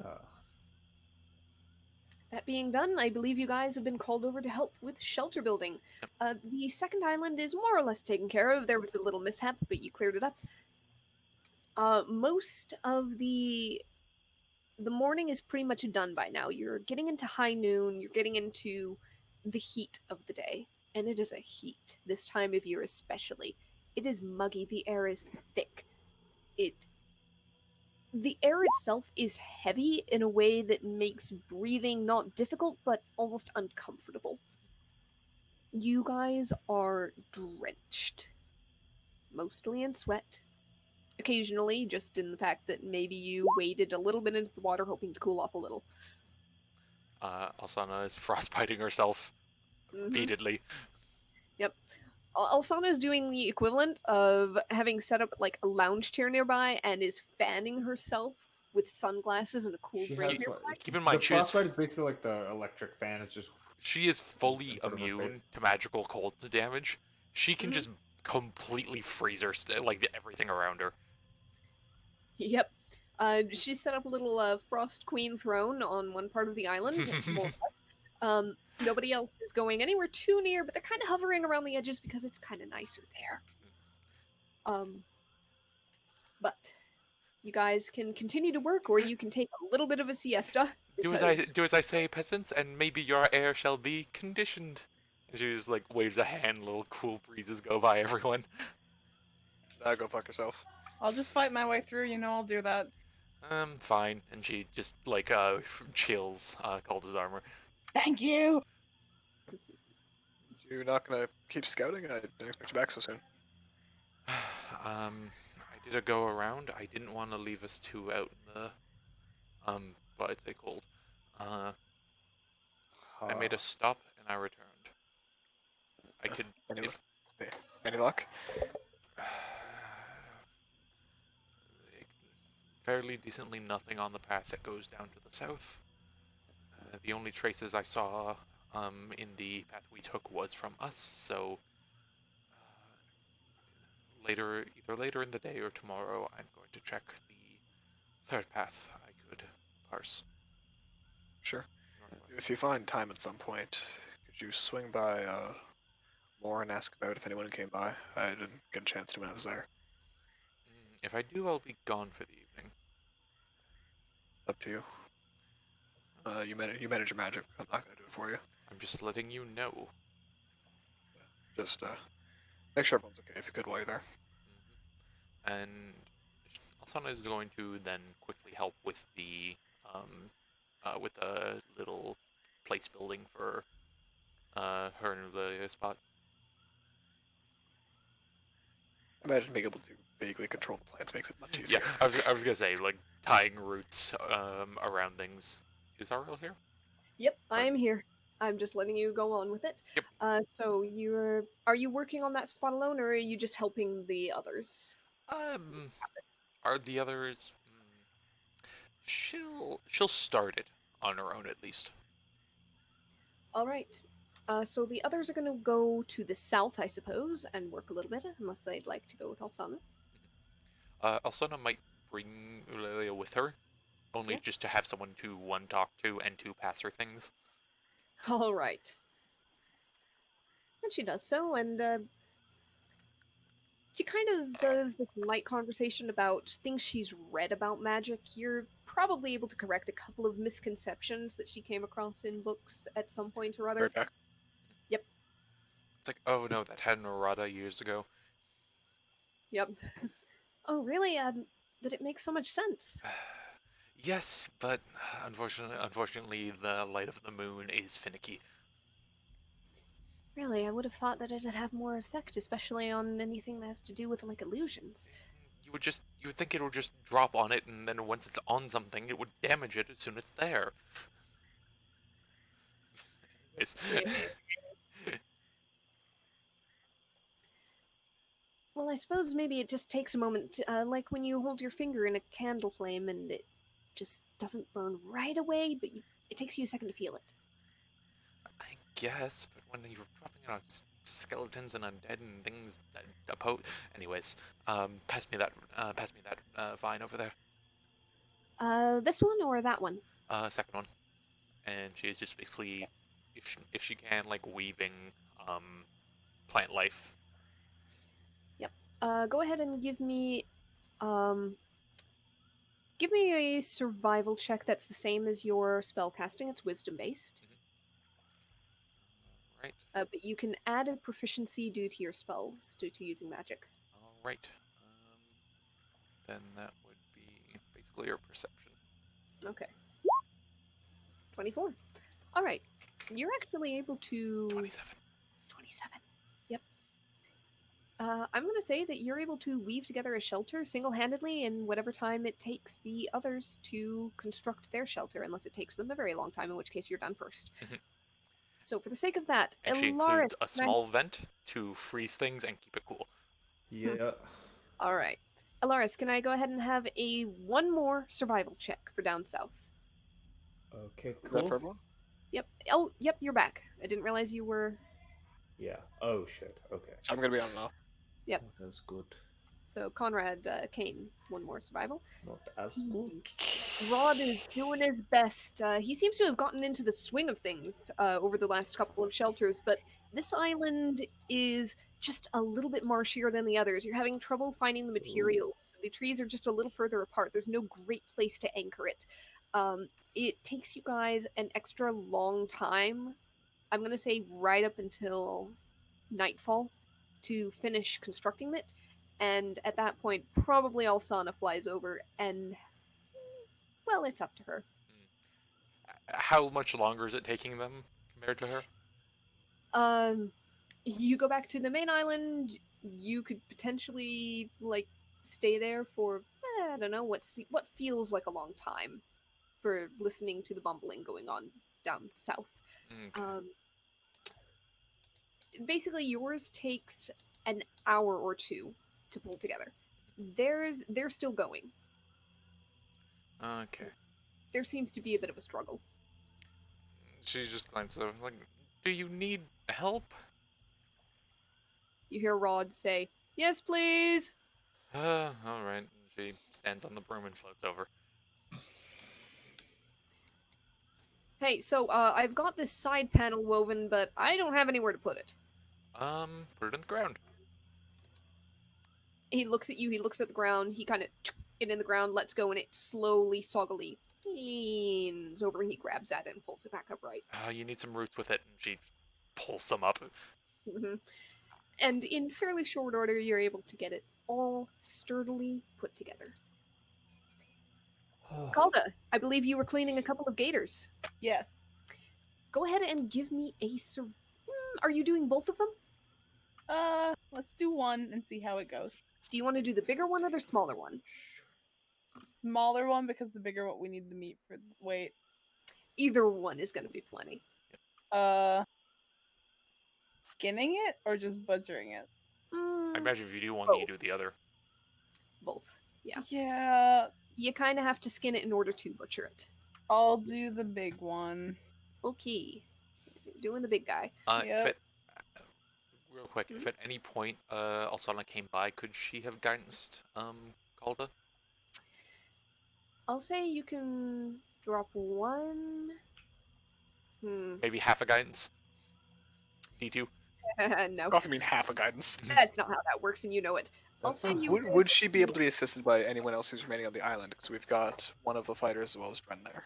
A: I believe you guys have been called over to help with shelter building. The second island is more or less taken care of. There was a little mishap, but you cleared it up. Most of the morning is pretty much done by now. You're getting into high noon. You're getting into the heat of the day, and it is a heat this time of year especially. It is muggy. The air is thick. The air itself is heavy in a way that makes breathing not difficult, but almost uncomfortable. You guys are drenched, mostly in sweat. Occasionally, just in the fact that maybe you waded a little bit into the water hoping to cool off a little.
B: Alsana is frostbiting herself
A: Mhm.
B: repeatedly.
A: Alsana is doing the equivalent of having set up like a lounge chair nearby and is fanning herself with sunglasses and a cool
C: She
A: drink
C: has
A: nearby.
C: what-
B: Keep in mind,
C: the
B: she is
C: frostbite is basically like the electric fan. It's just
B: She is fully
C: in front of her
B: immune
C: face.
B: to magical cold damage. She can
A: Mhm.
B: just completely freeze her, like everything around her.
A: Yep. She set up a little Frost Queen throne on one part of the island. More or less. Nobody else is going anywhere too near, but they're kind of hovering around the edges because it's kind of nicer there. But you guys can continue to work, or you can take a little bit of a siesta.
B: Do as I say, peasants, and maybe your air shall be conditioned. And she just like waves a hand, little cool breezes go by everyone.
D: Go fuck yourself.
E: I'll just fight my way through, I'll do that.
B: Fine. And she just like chills Calder's armor.
E: Thank you!
D: You're not gonna keep scouting? I didn't expect you back so soon.
B: I did a go around. I didn't want to leave us two out in the what I'd say cold. I made a stop and I returned. I could
D: Any,
B: if
D: any luck?
B: fairly decently nothing on the path that goes down to the south. The only traces I saw in the path we took was from us, so either later in the day or tomorrow, I'm going to check the third path I could parse.
D: Sure.
B: Northwest.
D: If you find time at some point, could you swing by Moore and ask about if anyone came by? I didn't get a chance to when I was there.
B: If I do, I'll be gone for the evening.
D: Up to you. You manage your magic. I'm not gonna do it for you.
B: I'm just letting you know.
D: Just make sure everyone's okay if you could while you're there.
B: And Alsana is going to then quickly help with the little place building for her and the spot.
D: Imagine being able to vaguely control the plants makes it much easier.
B: Yeah, I was gonna say like tying roots around things. Is Ariel here?
A: Yep, I am here. I'm just letting you go on with it.
B: Yep.
A: So are you working on that spot alone, or are you just helping the others?
B: Are the others? She'll start it on her own at least.
A: All right. So the others are going to go to the south, I suppose, and work a little bit, unless they'd like to go with Alsana.
B: Alsana might bring Eulalia with her, only
A: Yeah.
B: just to have someone to one talk to and two pass her things.
A: All right. And she does so, and she kind of does this light conversation about things she's read about magic. You're probably able to correct a couple of misconceptions that she came across in books at some point or other.
D: Right back.
B: It's like, oh no, that had an errata years ago.
A: Yep. Oh, really? That it makes so much sense.
B: Yes, but unfortunately, the light of the moon is finicky.
A: Really, I would have thought that it'd have more effect, especially on anything that has to do with like illusions.
B: You would think it would just drop on it, and then once it's on something, it would damage it as soon as it's there. Anyways.
A: Well, I suppose maybe it just takes a moment, like when you hold your finger in a candle flame and it just doesn't burn right away, but it takes you a second to feel it.
B: I guess, but when you're dropping it on skeletons and undead and things that oppose. Anyways, pass me that vine over there.
A: This one or that one?
B: Second one. And she is just basically, if she can, like weaving, plant life.
A: Yep. Go ahead and give me a survival check that's the same as your spell casting. It's wisdom based.
B: Right.
A: But you can add a proficiency due to your spells, due to using magic.
B: All right. Then that would be basically your perception.
A: Okay. 24. All right. You're actually able to
B: 27.
A: 27. Yep. I'm going to say that you're able to weave together a shelter single-handedly in whatever time it takes the others to construct their shelter, unless it takes them a very long time, in which case you're done first.
B: Mhm.
A: So for the sake of that,
B: And she
A: Elaris,
B: includes a small vent to freeze things and keep it cool.
C: Yeah.
A: All right. Elaris, can I go ahead and have one more survival check for down south?
C: Okay,
D: Is that
C: cool.
D: for everyone?
A: Yep. Oh, yep, you're back. I didn't realize you were...
C: Yeah. Oh shit. Okay.
D: So I'm gonna be on and off.
A: Yep.
C: That's good.
A: So Conrad, Kane, one more survival.
C: Not as good.
A: Rod is doing his best. He seems to have gotten into the swing of things over the last couple of shelters, but this island is just a little bit marshier than the others. You're having trouble finding the materials. The trees are just a little further apart. There's no great place to anchor it. It takes you guys an extra long time. I'm going to say right up until nightfall to finish constructing it. And at that point, probably Alsana flies over and, well, it's up to her.
B: How much longer is it taking them compared to her?
A: You go back to the main island, you could potentially, like, stay there for, I don't know, what feels like a long time for listening to the bumbling going on down south.
B: Okay.
A: Basically, yours takes an hour or two to pull together. They're still going.
B: Okay.
A: There seems to be a bit of a struggle.
B: She just like, so, like, do you need help?
A: You hear Rod say, "Yes, please."
B: All right. She stands on the broom and floats over.
A: Hey, so I've got this side panel woven, but I don't have anywhere to put it.
B: Put it on the ground.
A: He looks at you. He looks at the ground. He kind of it in the ground, lets go, and it slowly, soggily leans over. And he grabs at it and pulls it back upright.
B: You need some roots with it, and she pulls some up.
A: Mhm. And in fairly short order, you're able to get it all sturdily put together. Calda, I believe you were cleaning a couple of gators.
E: Yes.
A: Go ahead and give me a Are you doing both of them?
E: Let's do one and see how it goes.
A: Do you want to do the bigger one or the smaller one?
E: Smaller one because the bigger one we need the meat for. Wait.
A: Either one is going to be plenty.
E: Skinning it or just butchering it?
B: I imagine if you do one,
A: Oh.
B: you do the other.
A: Both. Yeah.
E: Yeah.
A: You kind of have to skin it in order to butcher it.
E: I'll do the big one.
A: Okay. Doing the big guy.
B: If
E: Yep.
B: it, real quick, if at any point Alsana came by, could she have guidanced Calda?
A: I'll say you can drop one.
B: Maybe half a guidance? D2?
A: No.
D: Oh, I mean half a guidance.
A: That's not how that works, and you know it. I'll say you.
D: Would she be able to be assisted by anyone else who's remaining on the island? Because we've got one of the fighters as well as Dren there.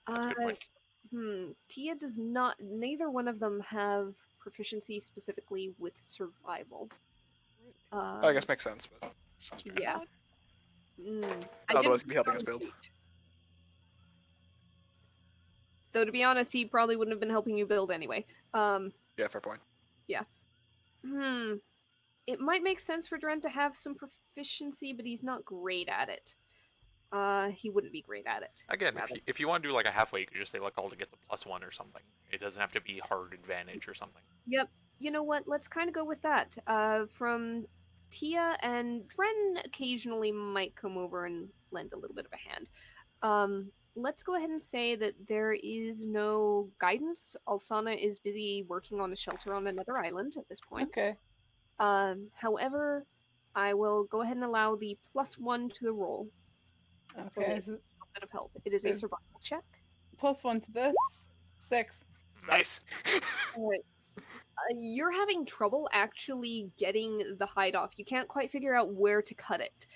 B: That's a good point.
A: Tia does not. Neither one of them have proficiency specifically with survival.
D: I guess makes sense, but
A: Yeah.
D: otherwise he'd be helping us build.
A: Though to be honest, he probably wouldn't have been helping you build anyway.
D: Yeah, fair point.
A: It might make sense for Dren to have some proficiency, but he's not great at it. He wouldn't be great at it.
B: Again,
A: rather.
B: if you want to do like a halfway, you could just say like Calda gets a +1 or something. It doesn't have to be hard advantage or something.
A: Yep. You know what? Let's kind of go with that. From Tia and Dren occasionally might come over and lend a little bit of a hand. Let's go ahead and say that there is no guidance. Alsana is busy working on a shelter on another island at this point.
E: Okay.
A: However, I will go ahead and allow the +1 to the roll.
E: Okay.
A: A bit of help. It is a survival check.
E: +1 to this. 6.
D: Nice.
A: Alright. You're having trouble actually getting the hide off. You can't quite figure out where to cut it.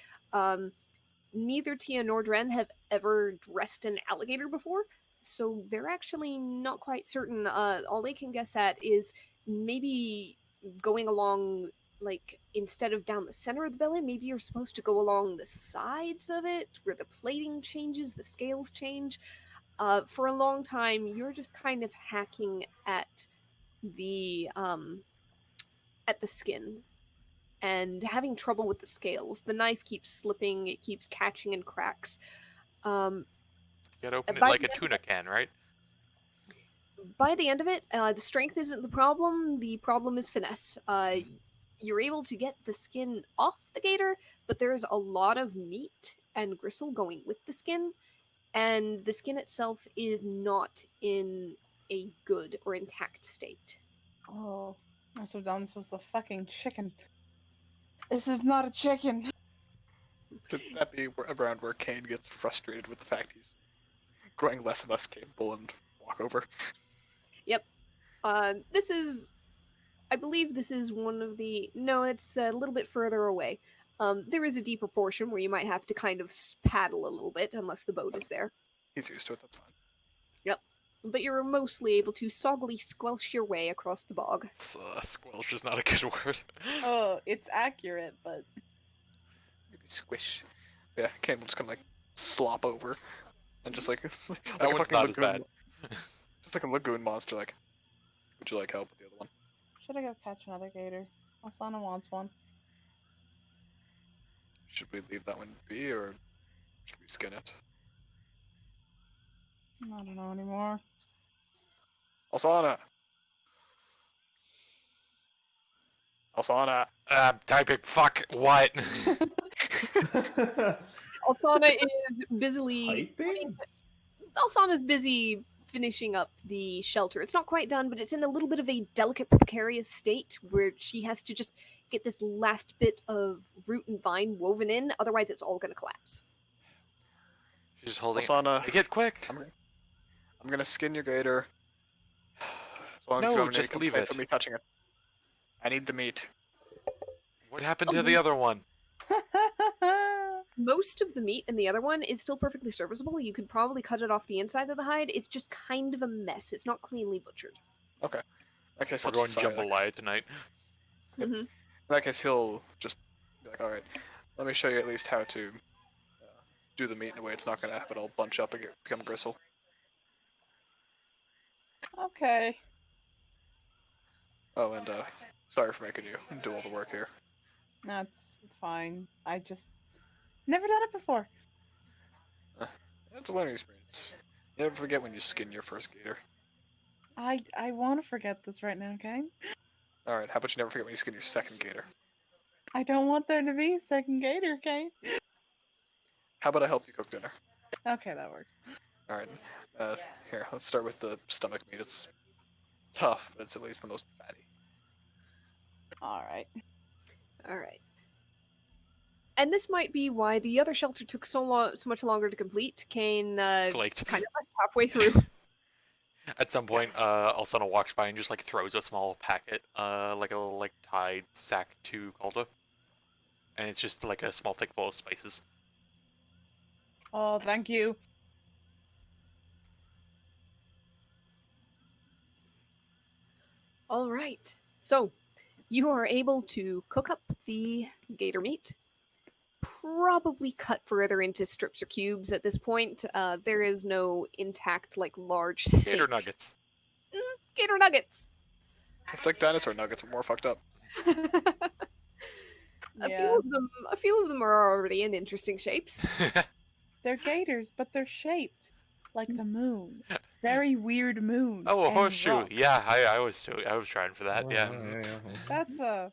A: Neither Tia nor Dren have ever dressed an alligator before, so they're actually not quite certain. All they can guess at is maybe going along, like, instead of down the center of the belly, maybe you're supposed to go along the sides of it, where the plating changes, the scales change. For a long time, you're just kind of hacking at the skin and having trouble with the scales. The knife keeps slipping, it keeps catching in cracks.
B: You gotta open it
A: by
B: like
A: the
B: a
A: end
B: tuna can, right?
A: By the end of it, the strength isn't the problem is finesse. You're able to get the skin off the gator, but there's a lot of meat and gristle going with the skin, and the skin itself is not in a good or intact state.
E: Oh. I must have done this was the fucking chicken. This is not a chicken.
D: Could that be around where Kane gets frustrated with the fact he's growing less and less capable and walk over?
A: Yep. I believe this is one of the... No, it's a little bit further away. There is a deeper portion where you might have to kind of paddle a little bit, unless the boat is there.
D: He's used to it, that's fine.
A: Yep. But you're mostly able to soggily squelch your way across the bog.
B: Squelch is not a good word.
E: Oh, it's accurate, but
D: Maybe squish. Yeah, Kane will just kind of like slop over and just like
B: That
D: a
B: one's
D: fucking
B: not as
D: lagoon-
B: bad.
D: Just like a lagoon monster. Like, would you like help with the other one?
E: should I go catch another gator? Alsana wants one.
D: Should we leave that one be, or should we skin it?
E: I don't know anymore.
D: Alsana. Alsana.
B: Typing fuck what?
A: Alsana is busily
C: Piping?
A: Alsana's busy finishing up the shelter. It's not quite done, but it's in a little bit of a delicate, precarious state where she has to just get this last bit of root and vine woven in. Otherwise, it's all going to collapse.
B: She's just holding
D: Alsana,
B: it. Get quick!
D: I'm gonna skin your gator. As long as you
B: No,
D: don't have any
B: just leave
D: complaints
B: it.
D: of me touching it. I need the meat.
B: What happened to the other one?
A: Most of the meat in the other one is still perfectly serviceable. You could probably cut it off the inside of the hide. It's just kind of a mess. It's not cleanly butchered.
D: Okay. Okay, so
B: We're going jambalaya tonight.
A: Mm-hmm.
D: In that case, he'll just be like, all right, let me show you at least how to do the meat in a way it's not gonna have it all bunch up and become gristle.
E: Okay.
D: Oh, and sorry for making you do all the work here.
E: That's fine. I just never done it before.
D: It's a learning experience. You never forget when you skin your first gator.
E: I want to forget this right now, okay?
D: All right, how about you never forget when you skin your second gator?
E: I don't want there to be a second gator, okay?
D: How about I help you cook dinner?
E: Okay, that works.
D: All right. Here, let's start with the stomach meat. It's tough, but it's at least the most fatty.
E: All right.
A: All right. And this might be why the other shelter took so much longer to complete. Kane
B: Flaked.
A: kind of like halfway through.
B: At some point, Alsana walks by and just like throws a small packet, like a little like tied sack to Calder. And it's just like a small thing full of spices.
E: Oh, thank you.
A: All right. So, you are able to cook up the gator meat. Probably cut further into strips or cubes at this point. There is no intact, like, large steak.
B: Gator nuggets.
A: Gator nuggets.
D: It's like dinosaur nuggets, but more fucked up.
E: Yeah.
A: A few of them are already in interesting shapes.
E: They're gators, but they're shaped like the moon. Very weird moon.
B: Oh, a
E: and
B: horseshoe.
E: rock.
B: Yeah, I was trying for that. Yeah.
E: That's a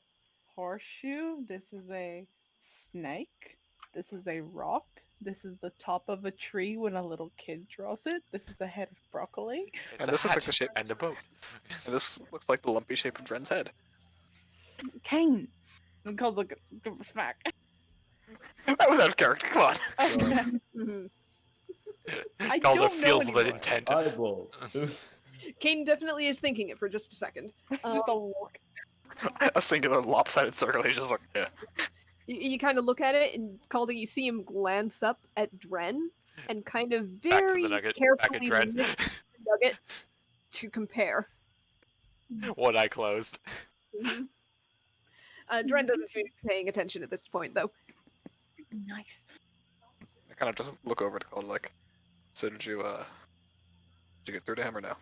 E: horseshoe. This is a snake. This is a rock. This is the top of a tree when a little kid draws it. This is a head of broccoli.
B: It's
D: And
B: a
D: this looks like
B: hat
D: the shape-
B: and a boat.
D: And this looks like the lumpy shape of Dren's head.
E: Kane. And calls like a smack.
D: That was out of character. Come on.
A: Mhm.
E: I
B: Calder
E: don't know
B: feels the
E: anymore.
B: intent.
C: Eyeballs.
A: Kane definitely is thinking it for just a second.
E: It's just a look.
D: A singular lopsided circle. He's just like, yeah.
A: You kind of look at it, and Calder, you see him glance up at Dren, and kind of
B: Back to
A: very
B: the nugget. Back
A: carefully
B: at Dren.
A: lift the nugget to compare.
B: One eye closed.
A: Mhm. Dren doesn't seem to be paying attention at this point, though.
E: Nice.
D: I kind of just look over to Calder like, so did you get through to him or no?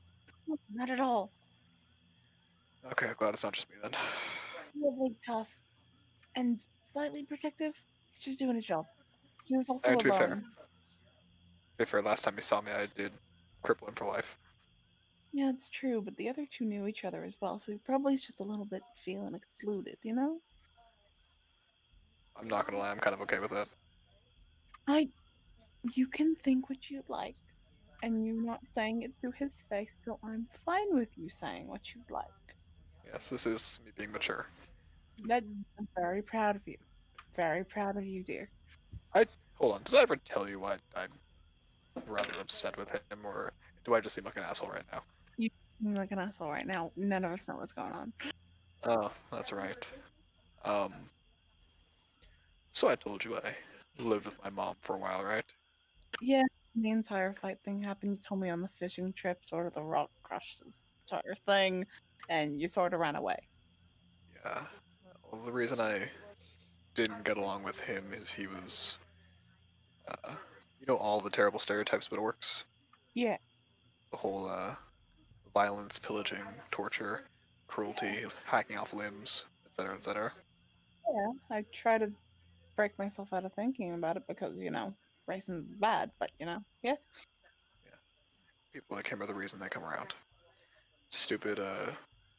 E: Not at all.
D: Okay, glad it's not just me then.
E: Really tough. And slightly protective. He's just doing a job. He was also
D: to be fair.
E: alone.
D: To be fair, last time he saw me, I did cripple him for life.
E: Yeah, it's true, but the other two knew each other as well, so he probably is just a little bit feeling excluded, you know?
D: I'm not gonna lie, I'm kind of okay with that.
E: You can think what you like, and you're not saying it through his face, so I'm fine with you saying what you'd like.
D: Yes, this is me being mature.
E: I'm very proud of you. Very proud of you, dear.
D: Hold on, did I ever tell you why I'm rather upset with him, or do I just seem like an asshole right now?
E: I'm like an asshole right now. None of us know what's going on.
D: Oh, that's right. So I told you I lived with my mom for a while, right?
E: Yeah, the entire fight thing happened. You told me on the fishing trip, sort of the rock crushed this entire thing, and you sort of ran away.
D: Yeah. Well, the reason I didn't get along with him is he was, all the terrible stereotypes about orcs.
E: Yeah.
D: The whole violence, pillaging, torture, cruelty, hacking off limbs, etc., etc.
E: Yeah, I try to break myself out of thinking about it because, racism's bad, but, yeah.
D: People like him are the reason they come around. Stupid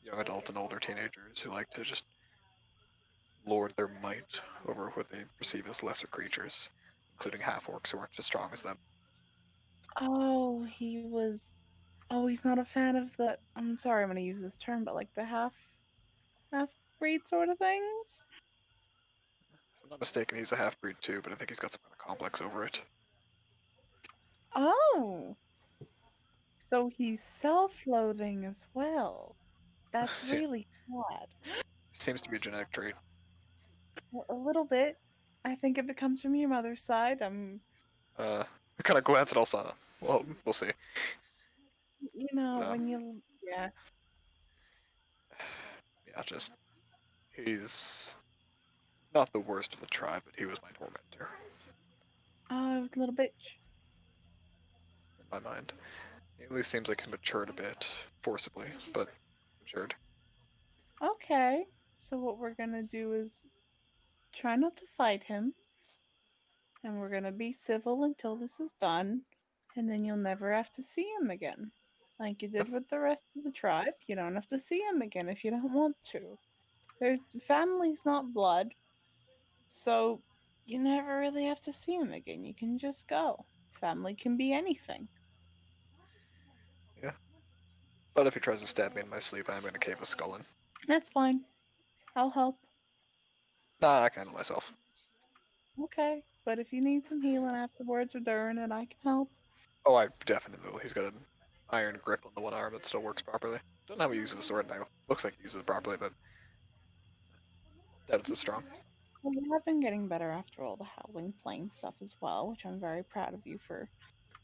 D: young adults and older teenagers who like to just lord their might over what they perceive as lesser creatures. including half orcs who aren't as strong as them.
E: Oh, he was. Oh, he's not a fan of the. I'm sorry, I'm gonna use this term, but like the half breed sort of things.
D: If I'm not mistaken, he's a half breed too, but I think he's got some kind of complex over it.
E: Oh, so he's self-loathing as well. That's
D: See,
E: really sad.
D: seems to be a genetic trait.
E: A little bit. I think if it comes from your mother's side,
D: I kind of glance at Alsana. Well, we'll see. No.
E: when you, yeah.
D: Yeah, just he's not the worst of the tribe, but he was my tormentor
E: Oh, I was a little bitch.
D: in my mind. He at least seems like he's matured a bit, forcibly, but matured.
E: Okay, so what we're gonna do is try not to fight him, and we're gonna be civil until this is done, and then you'll never have to see him again. Like you did with the rest of the tribe, you don't have to see him again if you don't want to. Their family's not blood, so you never really have to see him again. You can just go. Family can be anything.
D: Yeah. But if he tries to stab me in my sleep, I'm gonna cave his skull in.
E: That's fine. I'll help.
D: Nah, I can handle myself.
E: Okay, but if you need some healing afterwards or during it, I can help.
D: Oh, I definitely will. He's got an iron grip on the one arm that still works properly. Don't know how he uses the sword now. Looks like he uses it properly, but doubt it's as strong.
E: Well, you have been getting better after all the Howling Plain stuff as well, which I'm very proud of you for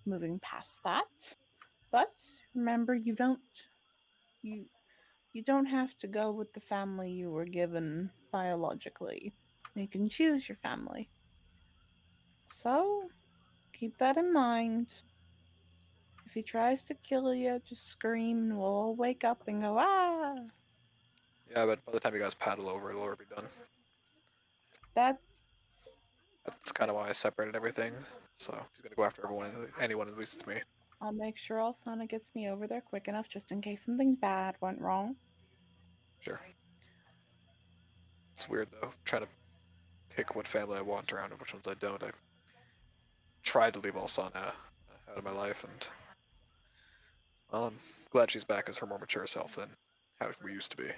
E: moving past that. But remember, you you don't have to go with the family you were given biologically. You can choose your family. So keep that in mind. If he tries to kill you, just scream and we'll all wake up and go, ah!
D: Yeah, but by the time you guys paddle over, it'll already be done.
E: That's
D: That's kind of why I separated everything. So if he's gonna go after anyone, at least it's me.
E: I'll make sure Alsana gets me over there quick enough just in case something bad went wrong.
D: Sure. It's weird though, trying to pick what family I want around and which ones I don't. I tried to leave Alsana out of my life, and well, I'm glad she's back as her more mature self than how we used to be.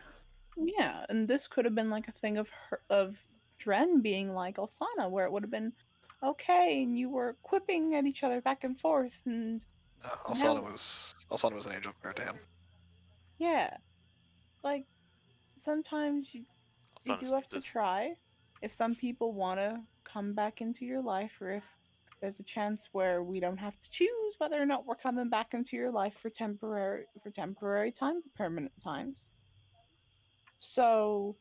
E: Yeah, and this could have been like a thing of Dren being like Alsana, where it would have been okay, and you were quipping at each other back and forth, and
D: Alsana was an angel compared to him.
E: yeah, like sometimes you
B: Alsana
E: do have to
B: sneezes.
E: try. If some people want to come back into your life, or if there's a chance where we don't have to choose whether or not we're coming back into your life for temporary time, permanent times. So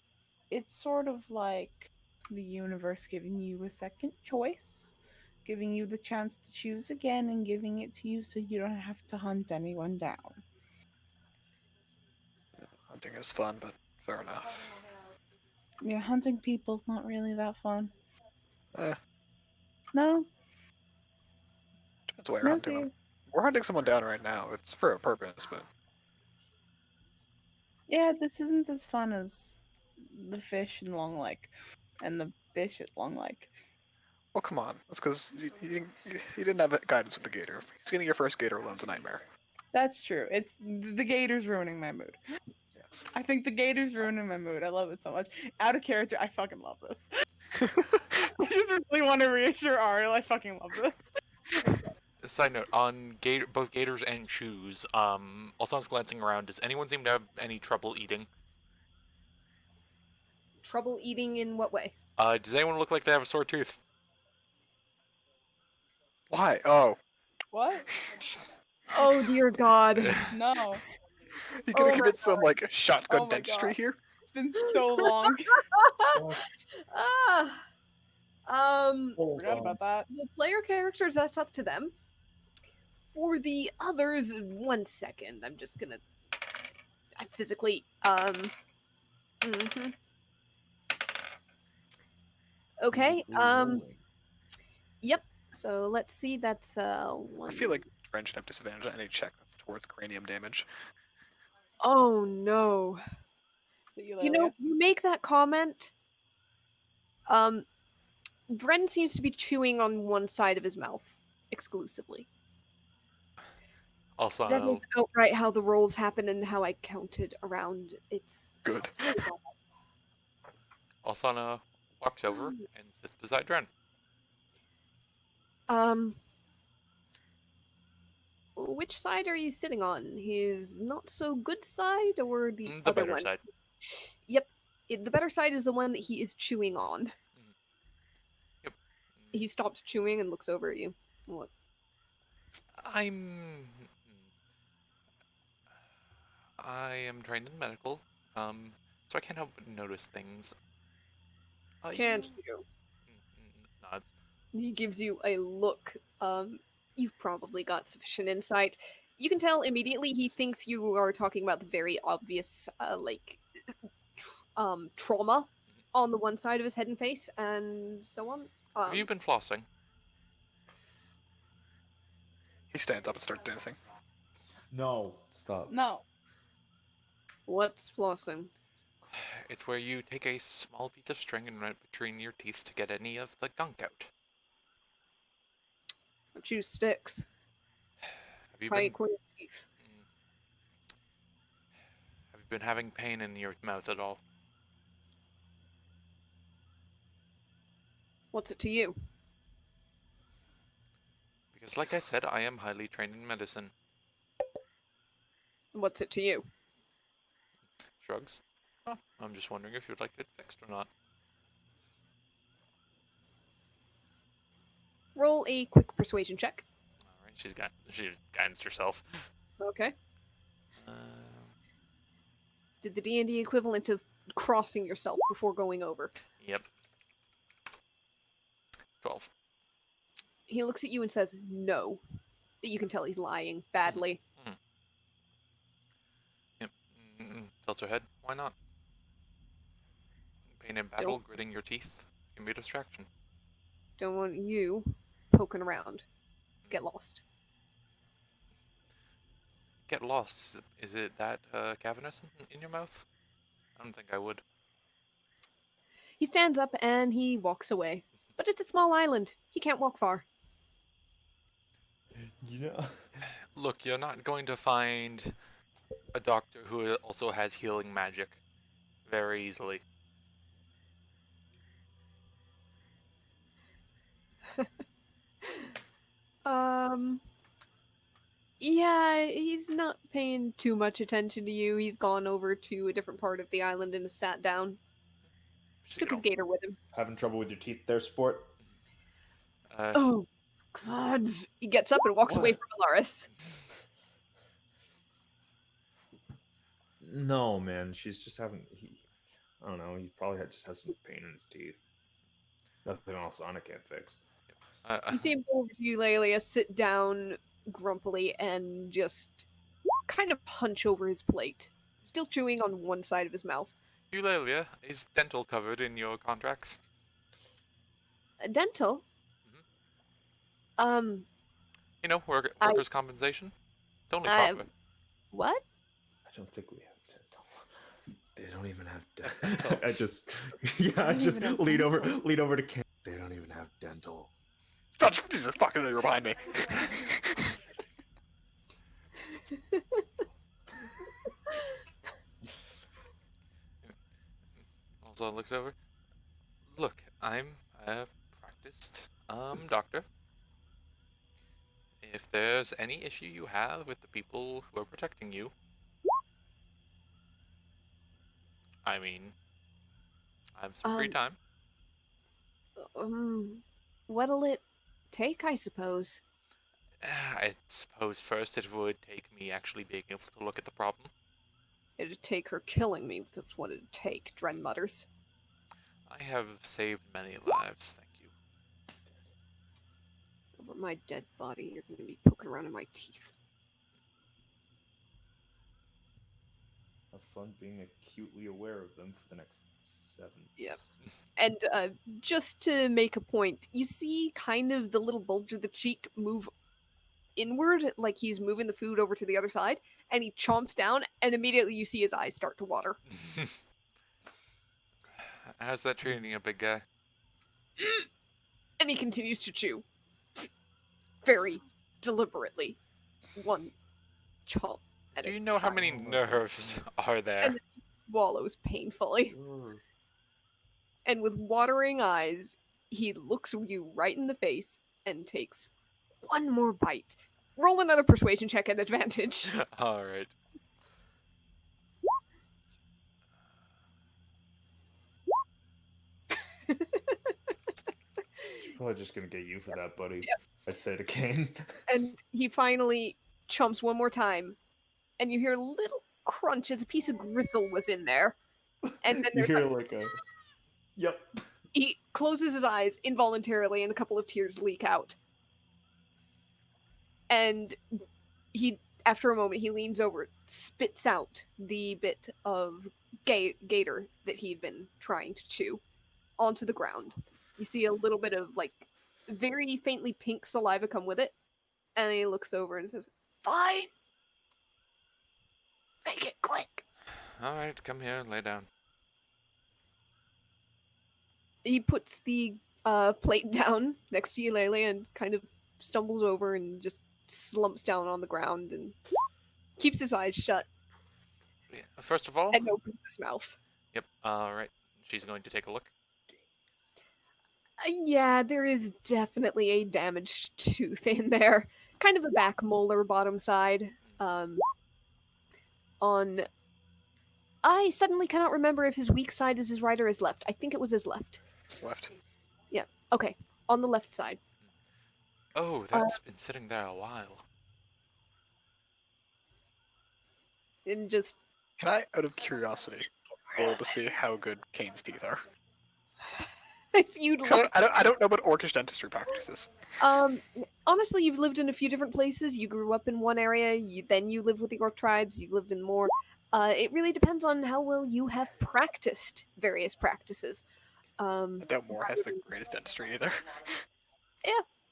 E: it's sort of like the universe giving you a second choice, giving you the chance to choose again, and giving it to you so you don't have to hunt anyone down.
D: Hunting is fun, but fair enough.
E: Yeah, hunting people's not really that fun.
D: Eh,
E: No,
D: depends why you're
E: no
D: hunting them.
E: dear.
D: We're hunting someone down right now. It's for a purpose, but
E: Yeah, this isn't as fun as the fish in Long Lake and the fish at Long Lake.
D: well, come on. That's because you didn't have guidance with the gator. Skinning your first gator alone's a nightmare.
E: That's true. It's the gator's ruining my mood.
D: Yes.
E: I think the gator's ruining my mood. I love it so much. Out of character, I fucking love this. I just really want to reassure Ariel I fucking love this.
B: Side note, on both gators and shoes, Alsana's glancing around. Does anyone seem to have any trouble eating?
A: Trouble eating in what way?
B: Does anyone look like they have a sore tooth?
D: Why? Oh,
E: What?
A: Oh dear God.
E: No.
D: you gonna
A: Oh my
D: commit some like shotgun
E: Oh my
D: dentistry
E: God.
D: here?
E: It's been so long.
A: ah.
C: Hold
E: Forgot
C: on.
E: about that.
A: The player characters, that's up to them. For the others, 1 second. I'm just gonna. I physically. Mhm. Okay.
C: Physically rolling.
A: Yep. So let's see. That's one.
D: I feel like Dren should have disadvantage on any check that's towards cranium damage.
A: Oh no.
E: See you
A: You know, you make that comment. Um, Dren seems to be chewing on one side of his mouth exclusively.
B: Also,
A: That is outright how the rolls happen and how I counted around. It's
D: Good.
B: Alsana walks over and sits beside Dren.
A: Which side are you sitting on? His not so good side or the
B: The
A: other
B: better
A: one?
B: side.
A: Yep. The better side is the one that he is chewing on.
B: Yep.
A: He stops chewing and looks over at you. What?
B: I am trained in medical, so I can't help but notice things.
A: Can't you?
B: Nods.
A: He gives you a look. You've probably got sufficient insight. You can tell immediately he thinks you are talking about the very obvious, trauma on the one side of his head and face, and so on.
B: Have you been flossing?
D: He stands up and starts dancing.
C: No, stop.
E: No.
A: What's flossing?
B: It's where you take a small piece of string and run it between your teeth to get any of the gunk out.
A: I choose sticks.
B: Have you
A: Try
B: been
A: to clean your teeth.
B: Have you been having pain in your mouth at all?
A: What's it to you?
B: Because like I said, I am highly trained in medicine.
A: What's it to you?
B: Shrugs. Oh, I'm just wondering if you'd like it fixed or not.
A: Roll a quick persuasion check.
B: Alright, she guided herself.
A: Okay.
B: Um,
A: Did the D&D equivalent of crossing yourself before going over.
B: Yep. 12.
A: He looks at you and says, no. But you can tell he's lying badly.
B: Yep. Tilts her head. Why not? Pain in battle, gritting your teeth can be a distraction.
A: Don't want you poking around. Get lost.
B: Get lost. Is it that cavernous in your mouth? I don't think I would.
A: He stands up and he walks away. But it's a small island. He can't walk far.
C: You know.
B: Look, you're not going to find a doctor who also has healing magic very easily.
A: Yeah, he's not paying too much attention to you. He's gone over to a different part of the island and has sat down.
B: So,
A: Took his gator with him.
C: Having trouble with your teeth there, sport?
A: Oh, God. He gets up and walks away
C: What?
A: from Alaris.
C: No, man. She's just having. I don't know. He probably just has some pain in his teeth. Nothing else Sonic can't fix.
A: You see him go over to Eulalia, sit down grumpily, and just kind of hunch over his plate. Still chewing on one side of his mouth.
B: Eulalia, is dental covered in your contracts?
A: Dental?
B: You know, workers' compensation? It's only proper.
A: What?
C: I don't think we have dental. They don't even have dental. I just lean over to Cam. They don't even have dental.
D: Jesus fucking, you're behind me.
B: Also looks over. Look, I'm a practiced doctor. If there's any issue you have with the people who are protecting you, I mean, I have some free time.
A: What'll it take, I suppose?
B: I suppose first it would take me actually being able to look at the problem.
A: It'd take her killing me. That's what it'd take, Dren mutters.
B: I have saved many lives, thank you.
A: Over my dead body, you're going to be poking around in my teeth.
C: Have fun being acutely aware of them for the next 7
A: Yep. And just to make a point, you see kind of the little bulge of the cheek move inward, like he's moving the food over to the other side, and he chomps down, and immediately you see his eyes start to water.
B: How's that treating you, big guy?
A: And he continues to chew. Very deliberately. One chomp. at
B: Do
A: a
B: you know how
A: time,
B: many nerves are there?
A: And then he swallows painfully. And with watering eyes, he looks you right in the face and takes one more bite. Roll another persuasion check at advantage.
B: All right.
C: She's probably just gonna get you for that, buddy.
A: Yep.
C: I'd say to Kane.
A: And he finally chomps one more time, and you hear a little crunch as a piece of gristle was in there. And then
C: You
A: there's
C: hear like a, yep.
A: he closes his eyes involuntarily, and a couple of tears leak out. And he, after a moment, he leans over, spits out the bit of gator that he'd been trying to chew onto the ground. You see a little bit of like very faintly pink saliva come with it, and then he looks over and says, "Fine, make it quick."
B: All right, come here and lay down.
A: He puts the plate down next to Eulalia and kind of stumbles over and just slumps down on the ground and keeps his eyes shut
B: Yeah. First of all,
A: and opens his mouth.
B: yep. All right. She's going to take a look.
A: Yeah, there is definitely a damaged tooth in there. Kind of a back molar bottom side. I suddenly cannot remember if his weak side is his right or his left. I think it was his left.
D: It's left.
A: Okay, on the left side.
B: Oh, that's been sitting there a while.
A: And just
D: Can I, out of curiosity, roll to see how good Kane's teeth are?
A: if you'd
D: 'Cause
A: like,
D: I don't know about orcish dentistry practices.
A: honestly, you've lived in a few different places. You grew up in one area, then you lived with the Orc tribes. You've lived in more. It really depends on how well you have practiced various practices.
D: I doubt Moore has the greatest dentistry either.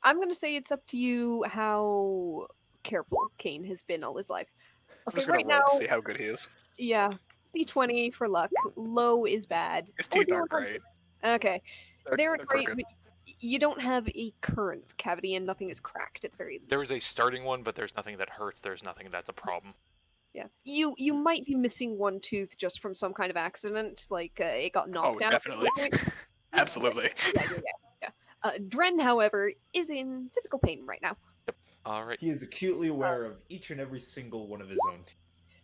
A: I'm gonna say it's up to you how careful Kane has been all his life.
D: I'm
A: I'll
D: just
A: say
D: gonna
A: right
D: roll
A: now,
D: to see how good he is.
A: yeah, D20 for luck. Low is bad.
D: His
A: Or
D: teeth aren't
A: D100.
D: great.
A: Okay, they're
D: they're
A: great,
D: crooked.
A: but you don't have a current cavity and nothing is cracked at the very least.
B: There is a starting one, but there's nothing that hurts. There's nothing that's a problem.
A: Yeah, you might be missing one tooth just from some kind of accident, like it got knocked out.
D: definitely.
A: At some point.
D: Absolutely.
A: Yeah. Dren, however, is in physical pain right now.
B: All right.
C: He is acutely aware of each and every single one of his own teeth.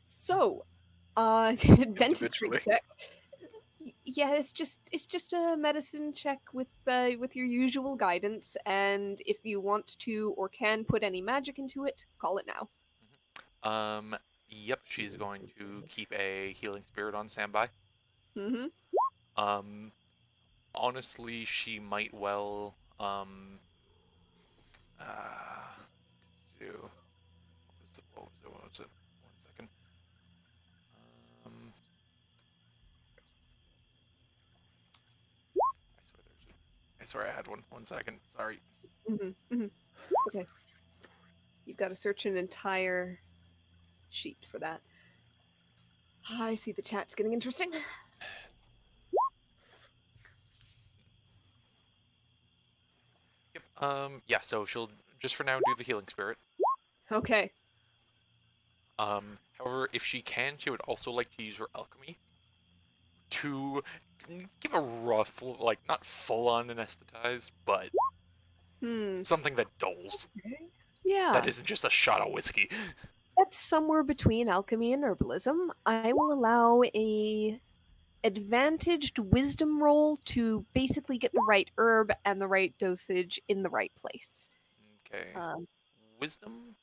A: So, dentistry
D: Individually.
A: check. Yeah, it's just a medicine check with your usual guidance, and if you want to or can put any magic into it, call it now.
B: Yep. She's going to keep a healing spirit on standby.
A: Mm-hmm.
B: Honestly, she might well do. What was it? 1 second. I swear I had one. 1 second. Sorry.
A: Mm-hmm. It's okay. You've got to search an entire sheet for that. I see the chat's getting interesting.
B: Yep. Yeah. So she'll just for now do the healing spirit.
A: Okay.
B: However, if she can, she would also like to use her alchemy to give a rough, like not full-on anesthetize, but something that dulls.
A: Yeah.
B: That isn't just a shot of whiskey.
A: That's somewhere between alchemy and herbalism. I will allow a advantaged wisdom roll to basically get the right herb and the right dosage in the right place.
B: Okay. Wisdom?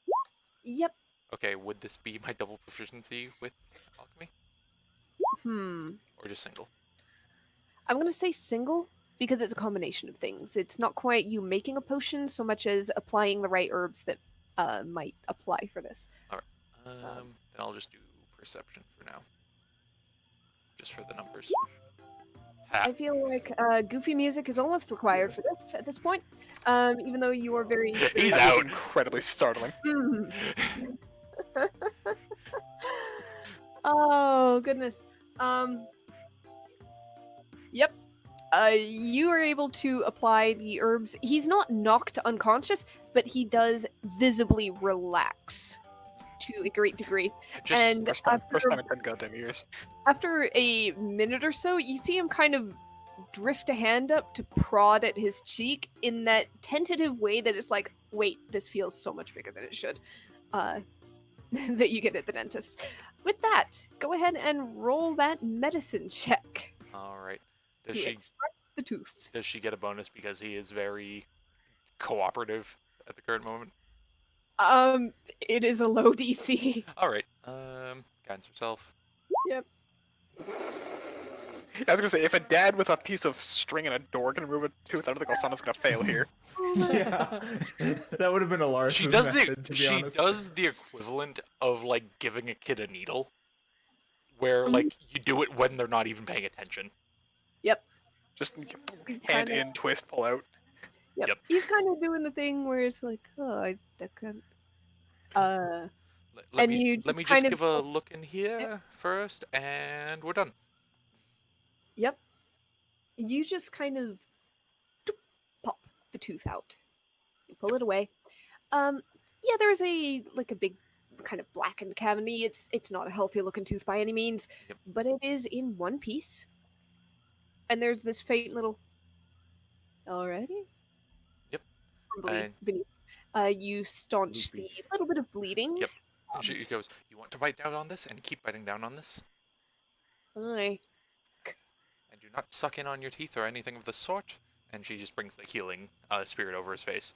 A: Yep.
B: Okay, would this be my double proficiency with alchemy? Or just single?
A: I'm going to say single because it's a combination of things. It's not quite you making a potion so much as applying the right herbs that might apply for this.
B: Then I'll just do perception for now. Just for the numbers.
A: I feel like goofy music is almost required for this at this point. Even though you are very...
B: He's
D: That was
B: out.
D: incredibly startling.
A: Oh, goodness. Yep. You are able to apply the herbs. He's not knocked unconscious, but he does visibly relax to a great degree.
B: Just
A: And
D: First time in 10 goddamn years.
A: after a minute or so, you see him kind of drift a hand up to prod at his cheek in that tentative way that is like, wait, this feels so much bigger than it should. That you get at the dentist. With that, go ahead and roll that medicine check.
B: all right. Does
A: He
B: she
A: extracts the tooth.
B: does she get a bonus because he is very cooperative at the current moment?
A: It is a low DC.
B: All right. Guidance herself.
A: Yep.
D: I was gonna say, if a dad with a piece of string and a door can remove a tooth, I don't think Osana's gonna fail here.
C: Yeah, that would have been a Larson
B: She does
C: method, to be
B: she
C: honest.
B: does the equivalent of like giving a kid a needle, where
A: Mhm.
B: like you do it when they're not even paying attention.
D: Just
A: He's
D: hand
A: kinda-
D: in, twist, pull out.
B: Yep.
A: He's kind of doing the thing where it's like, oh, I can't.
B: Let
A: And
B: me
A: you
B: let me
A: just
B: just
A: kind of-
B: give a look in here first, and we're done.
A: Yep. You just kind of pop the tooth out. You pull it away. Yeah, there's a big kind of blackened cavity. It's not a healthy looking tooth by any means,
B: Yep.
A: but it is in one piece. And there's this faint little already?
B: Yep.
A: Rumbly
B: And-
A: beneath. You staunch the
C: Loopy.
A: little bit of bleeding.
B: Yep. And she goes, "You want to bite down on this and keep biting down on this,
A: Aye.
B: and do not suck in on your teeth or anything of the sort." And she just brings the healing spirit over his face.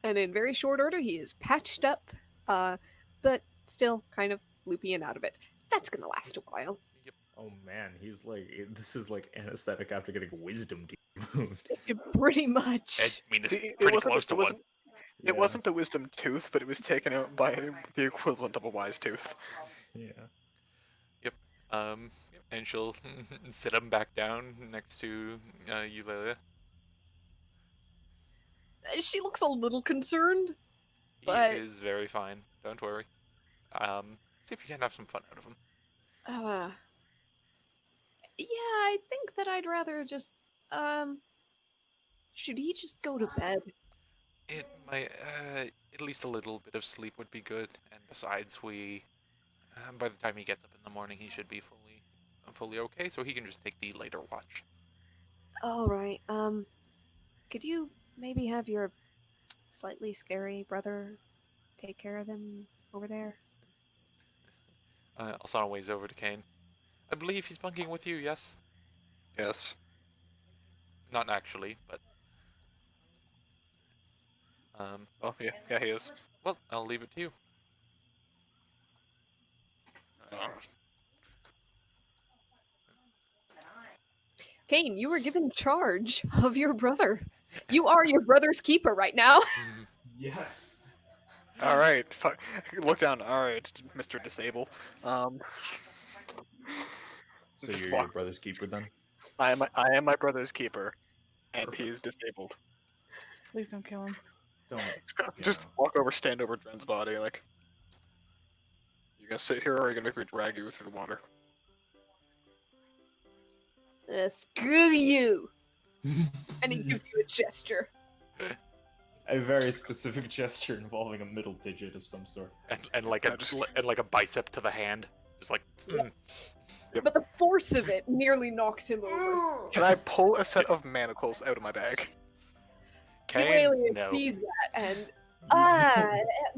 A: And in very short order, he is patched up, but still kind of loopy and out of it. That's gonna last a while.
C: Oh man, he's like, this is like anesthetic after getting wisdom teeth removed.
A: Pretty much.
B: I mean, it's
D: See,
B: pretty close to one.
D: It wasn't a wisdom tooth, but it was taken out by the equivalent of a wise tooth.
C: Yeah.
B: And she'll sit him back down next to Eulalia.
A: She looks a little concerned.
B: He
A: But-
B: is very fine. Don't worry. See if you can have some fun out of him.
A: Yeah, I think that I'd rather just, should he just go to bed?
B: It might, at least a little bit of sleep would be good. And besides, by the time he gets up in the morning, he should be fully okay. So he can just take the later watch.
A: All right. Could you maybe have your slightly scary brother take care of him over there?
B: Alsana waves over to Kane. I believe he's bunking with you. Yes.
D: Yes.
B: Not actually, but.
D: Oh, yeah, he is.
B: Well, I'll leave it to you.
A: Kane, you were given charge of your brother. You are your brother's keeper right now.
C: Yes.
D: All right, look down. All right, Mr. Disable.
C: So
D: Just
C: you're your
D: walk-
C: brother's keeper then?
D: I am my brother's keeper, and he is disabled.
E: Please don't kill him.
C: Don't.
D: Just walk over, stand over Dren's body, like. You gonna sit here, or are you gonna make me drag you through the water?
A: Screw you! And he gives you a gesture.
C: A very specific gesture involving a middle digit of some sort.
B: And like
D: Yeah, just-
B: a bicep to the hand, just like.
A: But the force of it nearly knocks him over.
D: Can I pull a set of manacles out of my bag?
B: Kane,
A: Eulalia
B: no.
A: sees that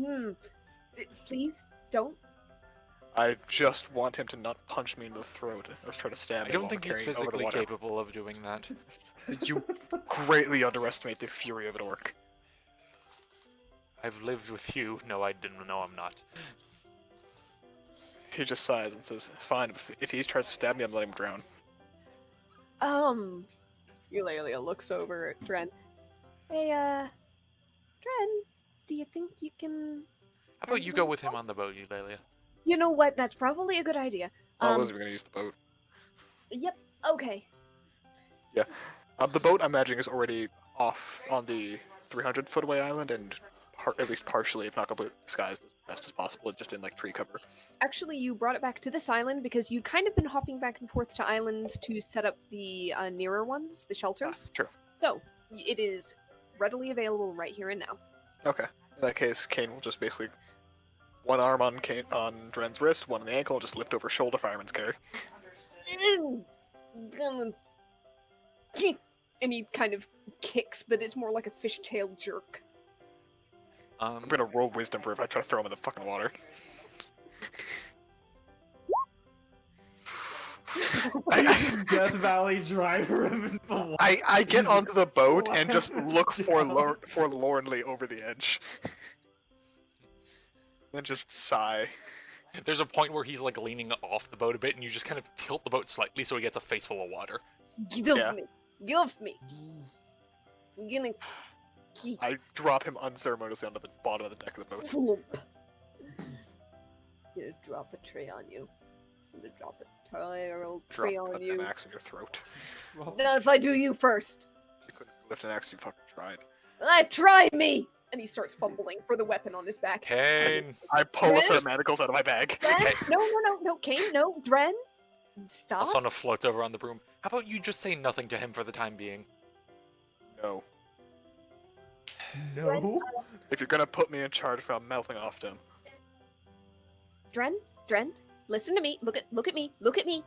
A: and please don't.
D: I just want him to not punch me in the throat. I was trying to stab
B: I
D: him
B: don't
D: while
B: think
D: I'm
B: he's
D: carrying over the
B: physically
D: water.
B: capable of doing that.
D: You greatly underestimate the fury of an orc.
B: I've lived with you. No, I didn't. No, I'm not.
D: He just sighs and says, "Fine. If he tries to stab me, I'm letting him drown."
A: Eulalia looks over at Dren. Hey, Dren, do you think you can...
B: How about you go with him on the boat, Eulalia?
A: You know what? That's probably a good idea.
D: I wasn't gonna use the boat.
A: Yep, okay.
D: The boat, I'm imagining, is already off on the 300-foot away island and at least partially, if not completely disguised as best as possible, just in like tree cover.
A: Actually, you brought it back to this island because you'd kind of been hopping back and forth to islands to set up the nearer ones, the shelters.
D: True.
A: So it is readily available right here and now.
D: Okay. In that case, Kane will just basically one arm on Dren's wrist, one on the ankle, just lift over shoulder, fireman's carry.
A: And he kind of kicks, but it's more like a fishtail jerk.
D: I'm gonna roll wisdom for if I try to throw him in the fucking water.
C: Death Valley driver him into the water.
D: I get onto the boat and just look forlornly over the edge. Then just sigh.
B: There's a point where he's like leaning off the boat a bit, and you just kind of tilt the boat slightly so he gets a face full of water.
A: Get off
D: Yeah.
A: me! Get off me! I'm gonna
D: I drop him unceremoniously onto the bottom of the deck of the boat.
A: flump. Gonna drop a tray on you. I'm gonna drop a tray
D: Drop
A: on
D: an
A: you.
D: axe in your throat.
A: Not if I do you first.
D: You couldn't lift an axe, you fucking tried.
A: Try me! And he starts fumbling for the weapon on his back.
B: Kane!
D: I pull a set of
A: Yes?
D: manacles out of my bag.
A: Dren? No, Kane, no, Dren. Stop.
B: Asana floats over on the broom. How about you just say nothing to him for the time being?
D: No.
C: No.
D: If you're gonna put me in charge, I'm mouthing off to him.
A: Dren, listen to me. Look at me.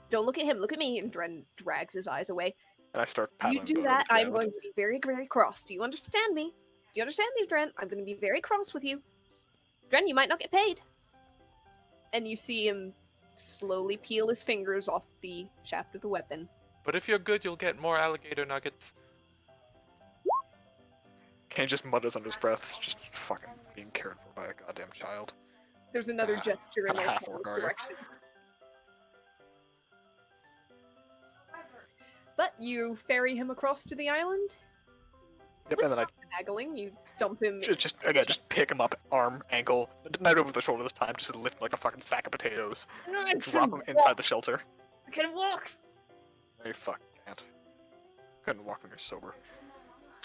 A: Don't look at him. Look at me. And Dren drags his eyes away.
D: And I start
A: You
D: paddling the
A: do
D: boat
A: that,
D: over to the
A: I'm
D: island.
A: going to be very, very cross. Do you understand me? Do you understand me, Dren? I'm going to be very cross with you. Dren, you might not get paid. And you see him slowly peel his fingers off the shaft of the weapon.
B: But if you're good, you'll get more alligator nuggets.
D: Kane just mutters under his breath, just fucking being cared for by a goddamn child.
A: There's another
D: Ah,
A: gesture in
D: kinda half
A: Esmo's
D: orc, are you?
A: direction. But you ferry him across to the island.
D: Yep,
A: With
D: and then I
A: haggling, you stump him.
D: just pick him up, arm, ankle, not over the shoulder this time, just lift him like a fucking sack of potatoes, drop him inside the shelter.
A: I can walk.
D: No, you fucking can't. Couldn't walk when you're sober.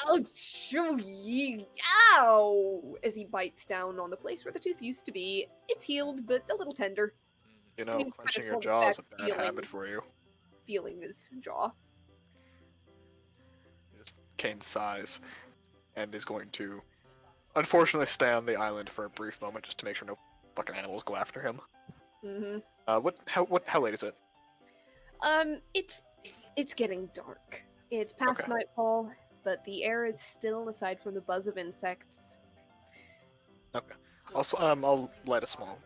A: I'll show you. Ow! As he bites down on the place where the tooth used to be. It's healed, but a little tender.
D: You
A: I
D: know,
A: mean, it's
D: clenching
A: kinda
D: your
A: slowly
D: jaw is a
A: back
D: bad
A: feeling.
D: habit for you.
A: Feeling his jaw.
D: Just Kane sighs, and is going to, unfortunately, stay on the island for a brief moment just to make sure no fucking animals go after him.
A: Mm-hmm.
D: How late is it?
A: It's getting dark. It's past
D: Okay.
A: nightfall, but the air is still, aside from the buzz of insects.
D: Okay. I'll light a small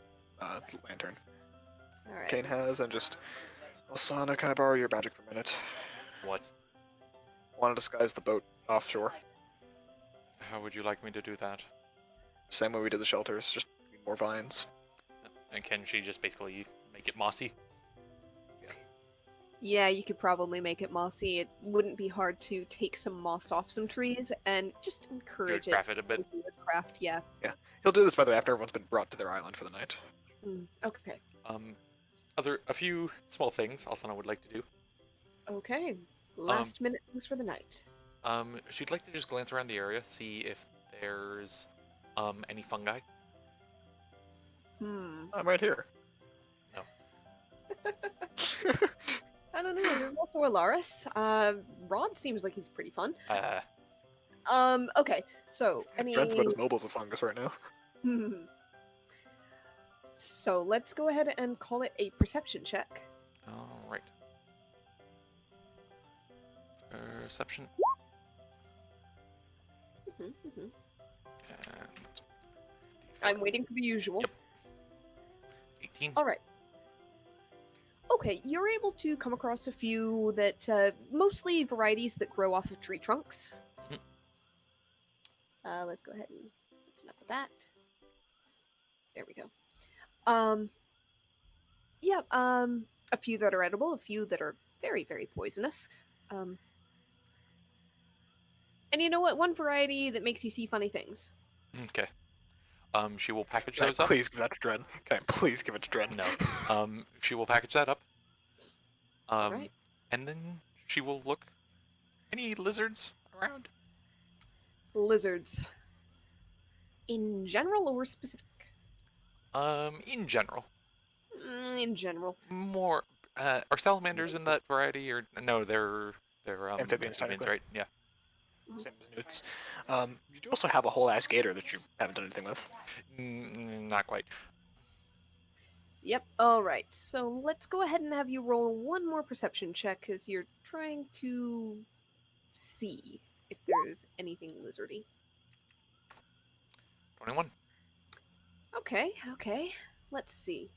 D: lantern.
A: All right.
D: Kane has, and just, Alsana, can I borrow your magic for a minute?
B: What?
D: Want to disguise the boat offshore?
B: How would you like me to do that?
D: Same way we did the shelters, just need more vines.
B: And can she just basically make it mossy?
A: Yeah, you could probably make it mossy. It wouldn't be hard to take some moss off some trees and just encourage it.
B: Craft it a bit.
A: with the woodcraft, yeah.
D: He'll do this, by the way, after everyone's been brought to their island for the night.
A: Okay.
B: A few small things Asana would like to do.
A: Okay. Last minute things for the night.
B: She'd like to just glance around the area, see if there's any fungi.
A: Hmm.
D: I'm right here.
A: I don't know. There's also Alaris. Rod seems like he's pretty fun. Okay. So any.
D: Dren's about as mobile as a fungus right now.
A: So let's go ahead and call it a perception check.
B: All right. Perception. And
A: I'm waiting for the usual.
B: Yep. 18.
A: All right. Okay, you're able to come across a few that mostly varieties that grow off of tree trunks. Let's go ahead and that's enough of that. There we go. A few that are edible, a few that are very, very poisonous. And you know what? One variety that makes you see funny things.
B: Okay. She will package
D: Can I
B: those up.
D: please give that to Dren? Can I please give it to Dren?
B: No. She will package that up.
A: Alright.
B: And then she will look. Any lizards around?
A: Lizards. In general or specific?
B: In general.
A: In general.
B: More, are salamanders in that variety, or no? They're
D: Amphibians, technically.
B: right? Yeah.
D: Same as newts. You do also have a whole ass gator that you haven't done anything with.
B: Not quite.
A: Yep. All right. So let's go ahead and have you roll one more perception check because you're trying to see if there's anything lizardy.
B: 21.
A: Okay. Okay. Let's see.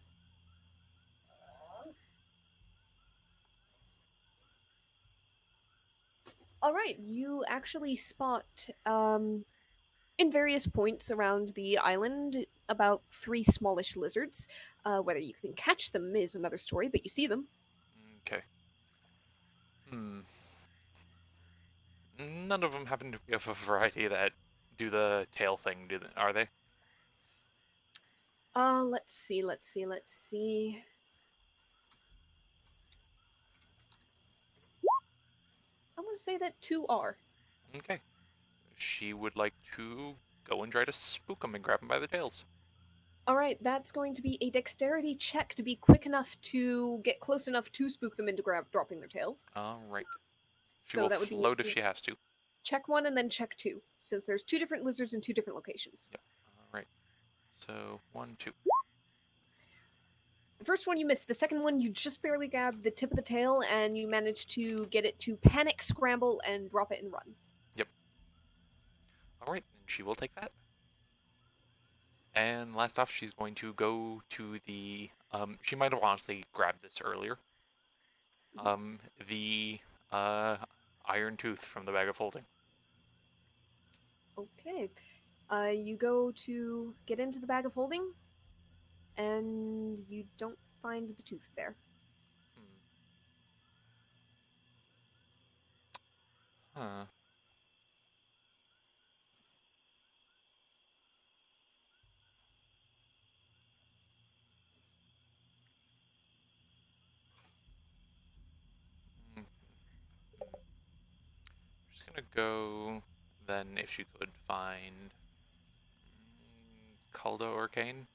A: All right. You actually spot in various points around the island about 3 smallish lizards. Whether you can catch them is another story, but you see them.
B: Okay. None of them happen to be of a variety that do the tail thing, are they?
A: Let's see. I want to say that 2 are.
B: Okay. She would like to go and try to spook them and grab them by the tails.
A: All right, that's going to be a dexterity check to be quick enough to get close enough to spook them into dropping their tails.
B: All right. She
A: So
B: will
A: that would be
B: float if she has to.
A: check 1 and then check 2, since there's 2 different lizards in 2 different locations.
B: Yep. All right. So 1, 2.
A: The first one you missed. The second one you just barely grabbed the tip of the tail and you managed to get it to panic, scramble, and drop it and run.
B: Yep. All right, and she will take that. And last off, she's going to go to the. She might have honestly grabbed this earlier. The iron tooth from the bag of holding.
A: Okay. You go to get into the bag of holding, and you don't find the tooth there.
B: Huh. Just gonna go. Then, if she could find Calda or Kane.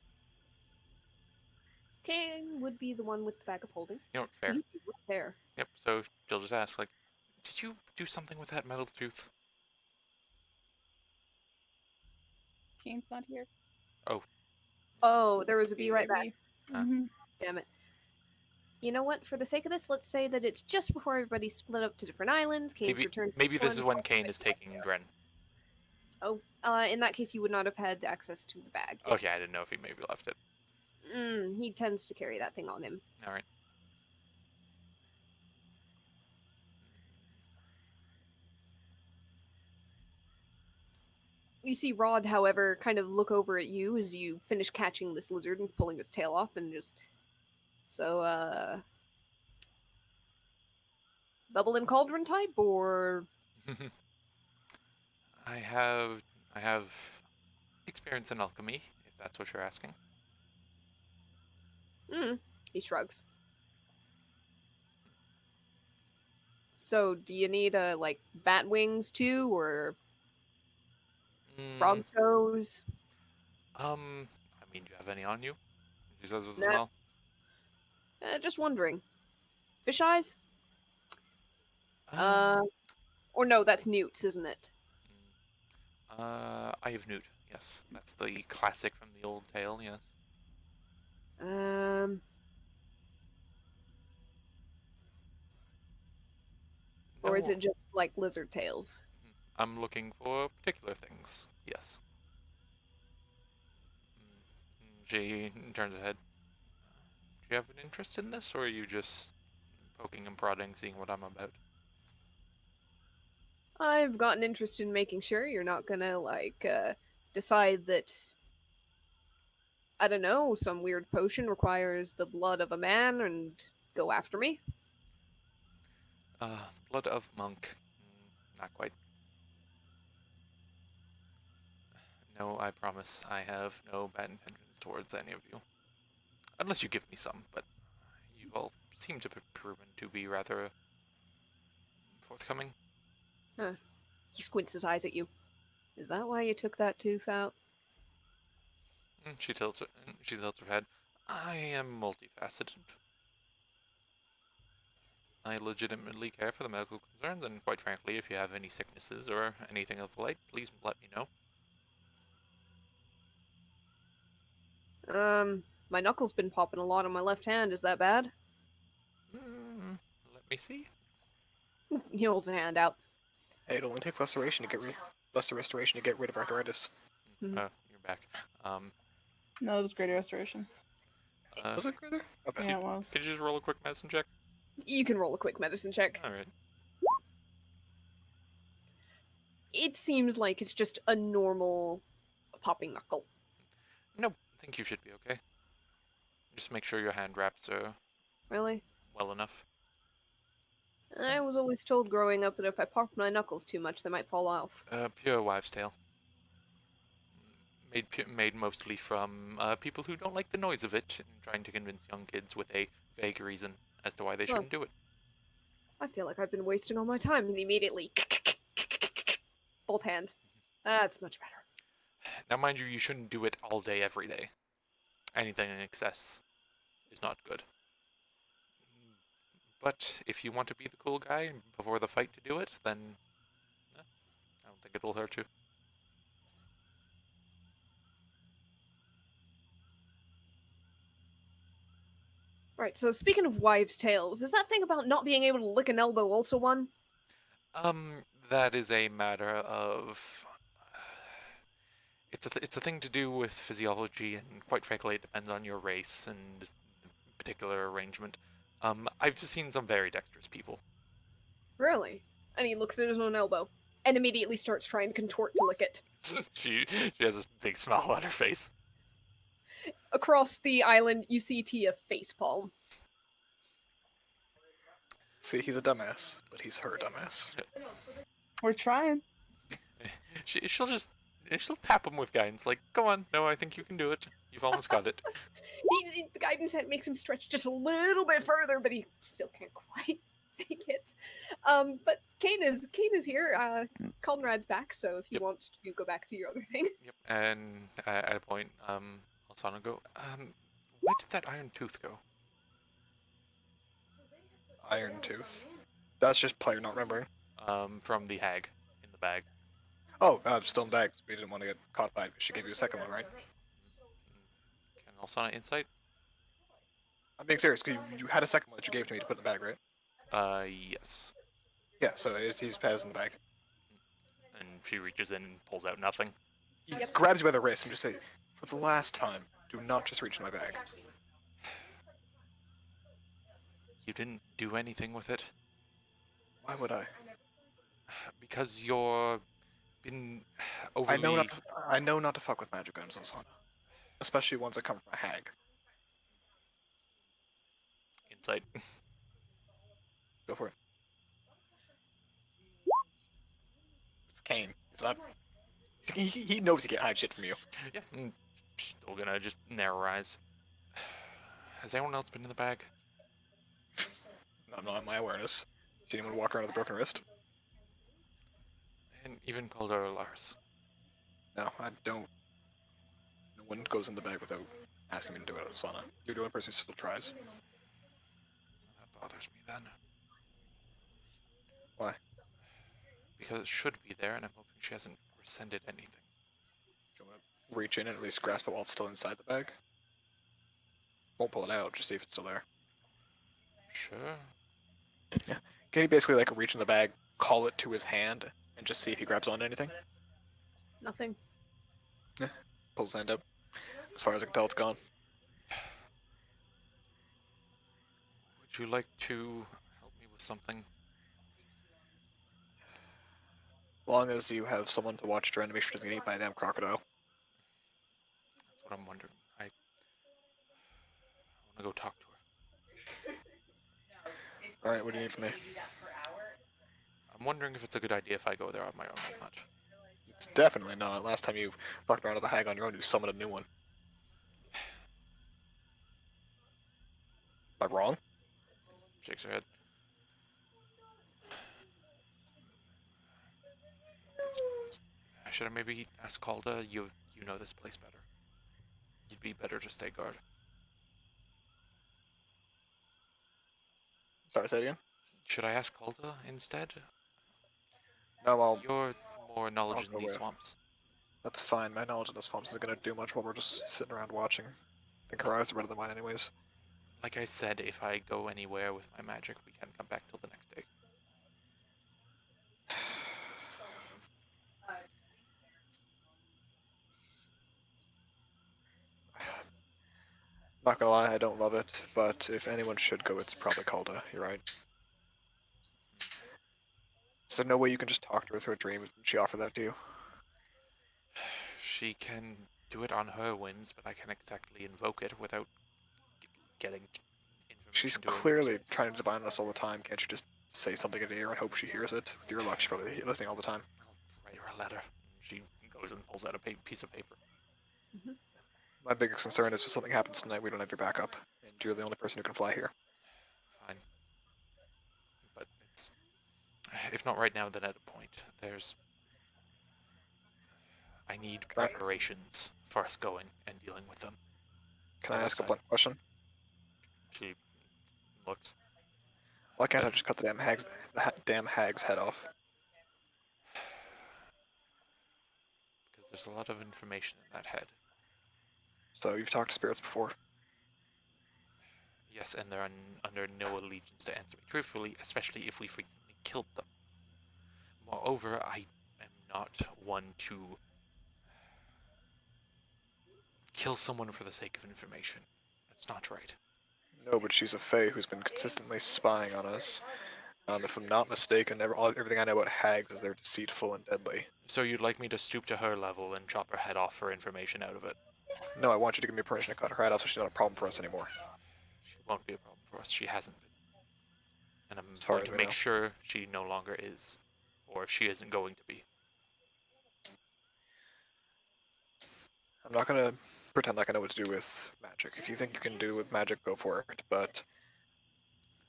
A: Kane would be the one with the bag of holding.
B: You know,
A: So
B: fair.
A: you'd be right there.
B: Yep. So she'll just ask, like, did you do something with that metal tooth?
E: Kane's not here.
A: Oh, there was a bee right back.
E: Mm-hmm.
A: Damn it. You know what? For the sake of this, let's say that it's just before everybody split up to different islands. Kane's returned.
B: Maybe this is when Kane is taking Dren.
A: Oh, in that case, you would not have had access to the bag.
B: Okay, I didn't know if he maybe left it.
A: He tends to carry that thing on him.
B: All right.
A: You see Rod, however, kind of look over at you as you finish catching this lizard and pulling its tail off, and just bubble and cauldron type, or
B: I have experience in alchemy, if that's what you're asking.
A: he shrugs. So, do you need like bat wings too, or frog toes?
B: I mean, do you have any on you? She says with a
A: Nah.
B: smile.
A: Just wondering. Fish eyes?
B: Um,
A: Or no, that's newts, isn't it?
B: I have Newt. Yes, that's the classic from the old tale. Yes.
A: Or is
B: No,
A: it just like lizard tails?
B: I'm looking for particular things. Yes. She turns her head. Do you have an interest in this, or are you just poking and prodding, seeing what I'm about?
A: I've got an interest in making sure you're not gonna, like, decide that, I don't know, some weird potion requires the blood of a man and go after me.
B: Blood of monk. Not quite. No, I promise. I have no bad intentions towards any of you. Unless you give me some, but you all seem to be proven to be rather forthcoming.
A: He squints his eyes at you. Is that why you took that tooth out?
B: She tilts her head. I am multifaceted. I legitimately care for the medical concerns, and quite frankly, if you have any sicknesses or anything of the like, please let me know.
A: My knuckle's been popping a lot on my left hand. Is that bad?
B: Let me see.
A: He holds a hand out.
D: Hey, it'll only take restoration to get rid of arthritis.
A: Mhm.
B: You're back.
E: No, it was greater restoration.
D: Was it greater? Okay.
E: Yeah, it was.
B: Could you just roll a quick medicine check?
A: You can roll a quick medicine check.
B: All right.
A: It seems like it's just a normal popping knuckle.
B: Nope. I think you should be okay. Just make sure your hand wraps are
A: Really?
B: well enough.
A: I was always told growing up that if I popped my knuckles too much, they might fall off.
B: Pure wives' tale. Made mostly from people who don't like the noise of it, and trying to convince young kids with a vague reason as to why they
A: Well,
B: shouldn't do it.
A: I feel like I've been wasting all my time, and immediately both hands. That's much better.
B: Now, mind you, you shouldn't do it all day, every day. Anything in excess is not good. But if you want to be the cool guy before the fight to do it, then I don't think it will hurt you.
A: Right, so speaking of wives' tales, is that thing about not being able to lick an elbow also one?
B: That is a matter of. It's a thing to do with physiology, and quite frankly, it depends on your race and the particular arrangement. I've seen some very dexterous people.
A: Really? And he looks at his own elbow and immediately starts trying to contort to lick it.
B: she has this big smile on her face.
A: Across the island, you see Tia facepalm.
D: See, he's a dumbass, but he's her dumbass.
E: We're trying.
B: She'll tap him with guidance, like, "Go on, no, I think you can do it. You've almost got it."
A: The guidance head makes him stretch just a little bit further, but he still can't quite make it. But Kane is here. Conrad's back, so if you
B: Yep.
A: want to go back to your other thing.
B: Yep. And at a point, Alsana go, "Where did that iron tooth go?"
D: Iron Tooth. That's just player not remembering.
B: From the hag in the bag.
D: Oh, still in bags. We didn't want to get caught by it. She gave you a second one, right?
B: Can Alsana insight?
D: I'm being serious, because you had a second one that you gave to me to put in the bag, right?
B: Yes.
D: Yeah, so he's has in the bag.
B: And she reaches in and pulls out nothing.
D: He grabs you by the wrist and just say, for the last time, do not just reach in my bag.
B: You didn't do anything with it
D: Why would I?
B: because you're been overly.
D: I know not to fuck with magic items, Osana. Especially ones that come from a hag.
B: Insight.
D: Go for it. It's Kane. He's not. He knows he can't hide shit from you.
B: Yeah. Still gonna just narrow her eyes. Has anyone else been in the bag?
D: Not in my awareness. See anyone walk around with a broken wrist?
B: And even called her Lars.
D: No, I don't. No one goes in the bag without asking me to do it, Osana. You're the only person who still tries.
B: That bothers me then.
D: Why?
B: Because it should be there, and I'm hoping she hasn't rescinded anything.
D: Do you want to reach in and at least grasp it while it's still inside the bag? Won't pull it out, just see if it's still there.
B: Sure.
D: Can he basically like reach in the bag, call it to his hand, and just see if he grabs onto anything?
A: Nothing.
D: Pulls his hand up. As far as I can tell, it's gone.
B: Would you like to help me with something?
D: As long as you have someone to watch Dren to make sure she doesn't get eaten by a damn crocodile.
B: That's what I'm wondering. I want to go talk to her.
D: Alright, what do you need from me?
B: I'm wondering if it's a good idea if I go there on my own or not.
D: It's definitely not. Last time you fucked around with a hag on your own, you summoned a new one. Am I wrong?
B: Shakes her head. Should I maybe ask Calda? You know this place better. you'd be better to stay guard.
D: Sorry, say it again.
B: Should I ask Calda instead?
D: No, well,
B: You're more knowledge in
D: go
B: these
D: with.
B: swamps.
D: That's fine. My knowledge of the swamps isn't gonna do much while we're just sitting around watching. I think her eyes are better than mine, anyways.
B: Like I said, if I go anywhere with my magic, we can't come back till the next day.
D: Not gonna lie, I don't love it, but if anyone should go, it's probably Calda. You're right. So no way you can just talk to her through a dream. She offered that to you.
B: She can do it on her whims, but I can't exactly invoke it without getting information.
D: She's
B: to her
D: clearly
B: first.
D: trying to divine us all the time. Can't you just say something in her ear and hope she hears it? With your luck, she's probably listening all the time.
B: I'll write her a letter. She goes and pulls out a piece of paper.
D: My biggest concern is if something happens tonight, we don't have your backup, and you're the only person who can fly here.
B: Fine. But it's... If not right now, then at a point. I need
D: Can I-
B: preparations for us going and dealing with them.
D: Can I
B: Other
D: ask a
B: side.
D: blunt question?
B: She looked.
D: Why can't I just cut the damn hag's head off?
B: Because there's a lot of information in that head.
D: So you've talked to spirits before.
B: Yes, and they're under no allegiance to answer me truthfully, especially if we've recently killed them. Moreover, I am not one to kill someone for the sake of information. That's not right.
D: No, but she's a fae who's been consistently spying on us. If I'm not mistaken, everything I know about hags is they're deceitful and deadly.
B: So you'd like me to stoop to her level and chop her head off for information out of it?
D: No, I want you to give me permission to cut her head off so she's not a problem for us anymore.
B: She won't be a problem for us. She hasn't been. And I'm
D: As far
B: going
D: as
B: to
D: we
B: make
D: know.
B: sure she no longer is. Or if she isn't going to be.
D: I'm not gonna pretend like I know what to do with magic. If you think you can do with magic, go for it. But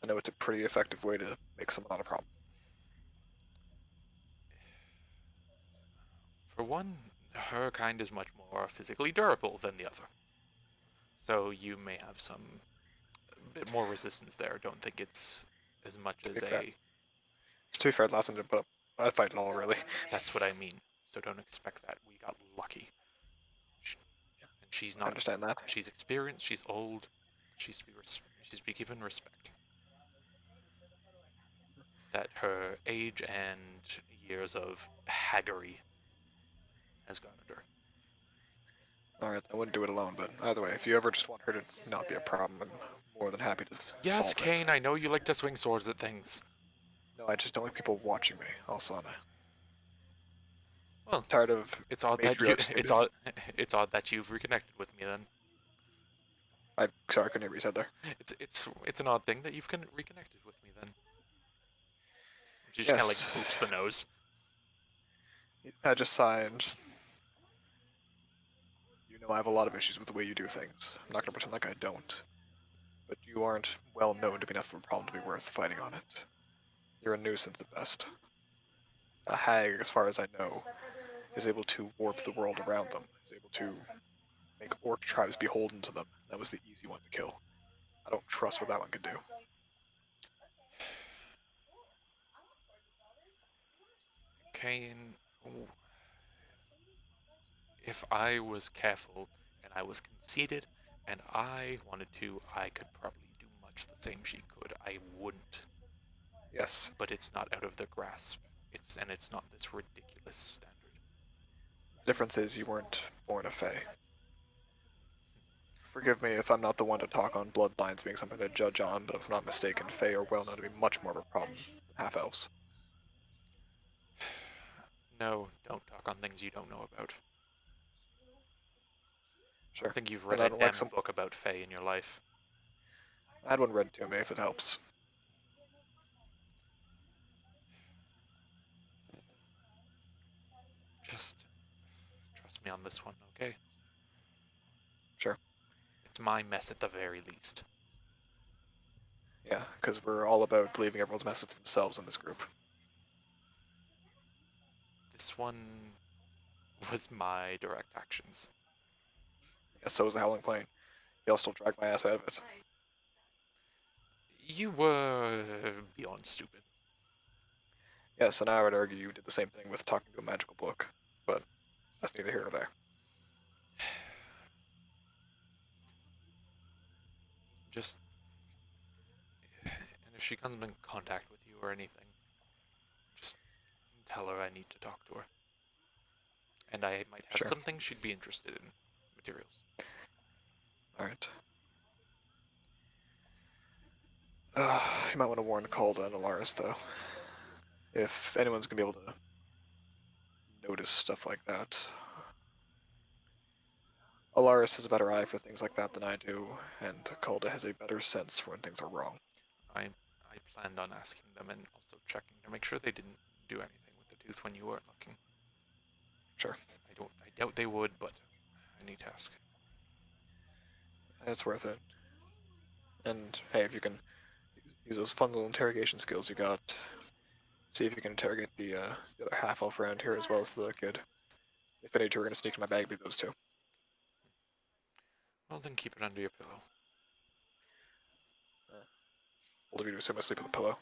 D: I know it's a pretty effective way to make someone not a problem.
B: For one, her kind is much more physically durable than the other. So you may have some a bit more resistance there. Don't think it's as much
D: To be
B: as
D: fair.
B: a...
D: To be fair, last one didn't put up a fight at all, really.
B: That's what I mean. So don't expect that. We got lucky. And she's
D: I
B: not...
D: understand that.
B: She's experienced, she's old, she's to be given respect. That her age and years of haggery has garnered her.
D: Alright, I wouldn't do it alone, but either way, if you ever just want her to not be a problem, I'm more than happy to
B: Yes,
D: solve
B: Kane, I know you like to swing swords at things.
D: it. No, I just don't like people watching me, Alsana.
B: Well,
D: Tired of
B: it's odd that you,
D: matriarch
B: it's odd that you've reconnected with me then.
D: Sorry, I couldn't hear what you said there.
B: It's an odd thing that you've reconnected with me then. She just kind of
D: Yes.
B: like poops the nose.
D: I just sigh and just... You know I have a lot of issues with the way you do things. I'm not gonna pretend like I don't. But you aren't well known to be enough of a problem to be worth fighting on it. You're a nuisance at best. A hag, as far as I know, is able to warp the world around them. Is able to make orc tribes beholden to them. That was the easy one to kill. I don't trust what that one could do.
B: Kane, if I was careful and I was conceited and I wanted to, I could probably do much the same she could. I wouldn't,
D: Yes.
B: but it's not out of their grasp. It's not this ridiculous standard.
D: The difference is you weren't born a fae. Forgive me if I'm not the one to talk on bloodlines being something to judge on, but if I'm not mistaken, fae are well known to be much more of a problem than half-elves.
B: No, don't talk on things you don't know about. I
D: Sure.
B: don't think you've
D: Then
B: read
D: I
B: a
D: don't
B: damn
D: like some-
B: book about Fae in your life.
D: I had one read to me if it helps.
B: Just trust me on this one, okay?
D: Sure.
B: It's my mess at the very least.
D: Yeah, because we're all about leaving everyone's message to themselves in this group.
B: This one was my direct actions.
D: And so was the Howling Plane. Y'all still drag my ass out of it.
B: You were beyond stupid.
D: Yes, and I would argue you did the same thing with talking to a magical book, but that's neither here nor there.
B: Just, and if she comes in contact with you or anything, just tell her I need to talk to her. And I might have
D: Sure.
B: something she'd be interested in. Materials.
D: Alright. You might want to warn Calda and Alaris, though. If anyone's going to be able to notice stuff like that. Alaris has a better eye for things like that than I do, and Calda has a better sense for when things are wrong.
B: I planned on asking them and also checking to make sure they didn't do anything with the tooth when you weren't looking.
D: Sure.
B: I doubt they would, but I need to ask.
D: It's worth it. And hey, if you can use those fun little interrogation skills you got, see if you can interrogate the other half-elf around here as well as the kid. If any two are going to sneak in my bag, be those two.
B: Well, then keep it under your pillow.
D: Bold of you to assume I sleep with a pillow.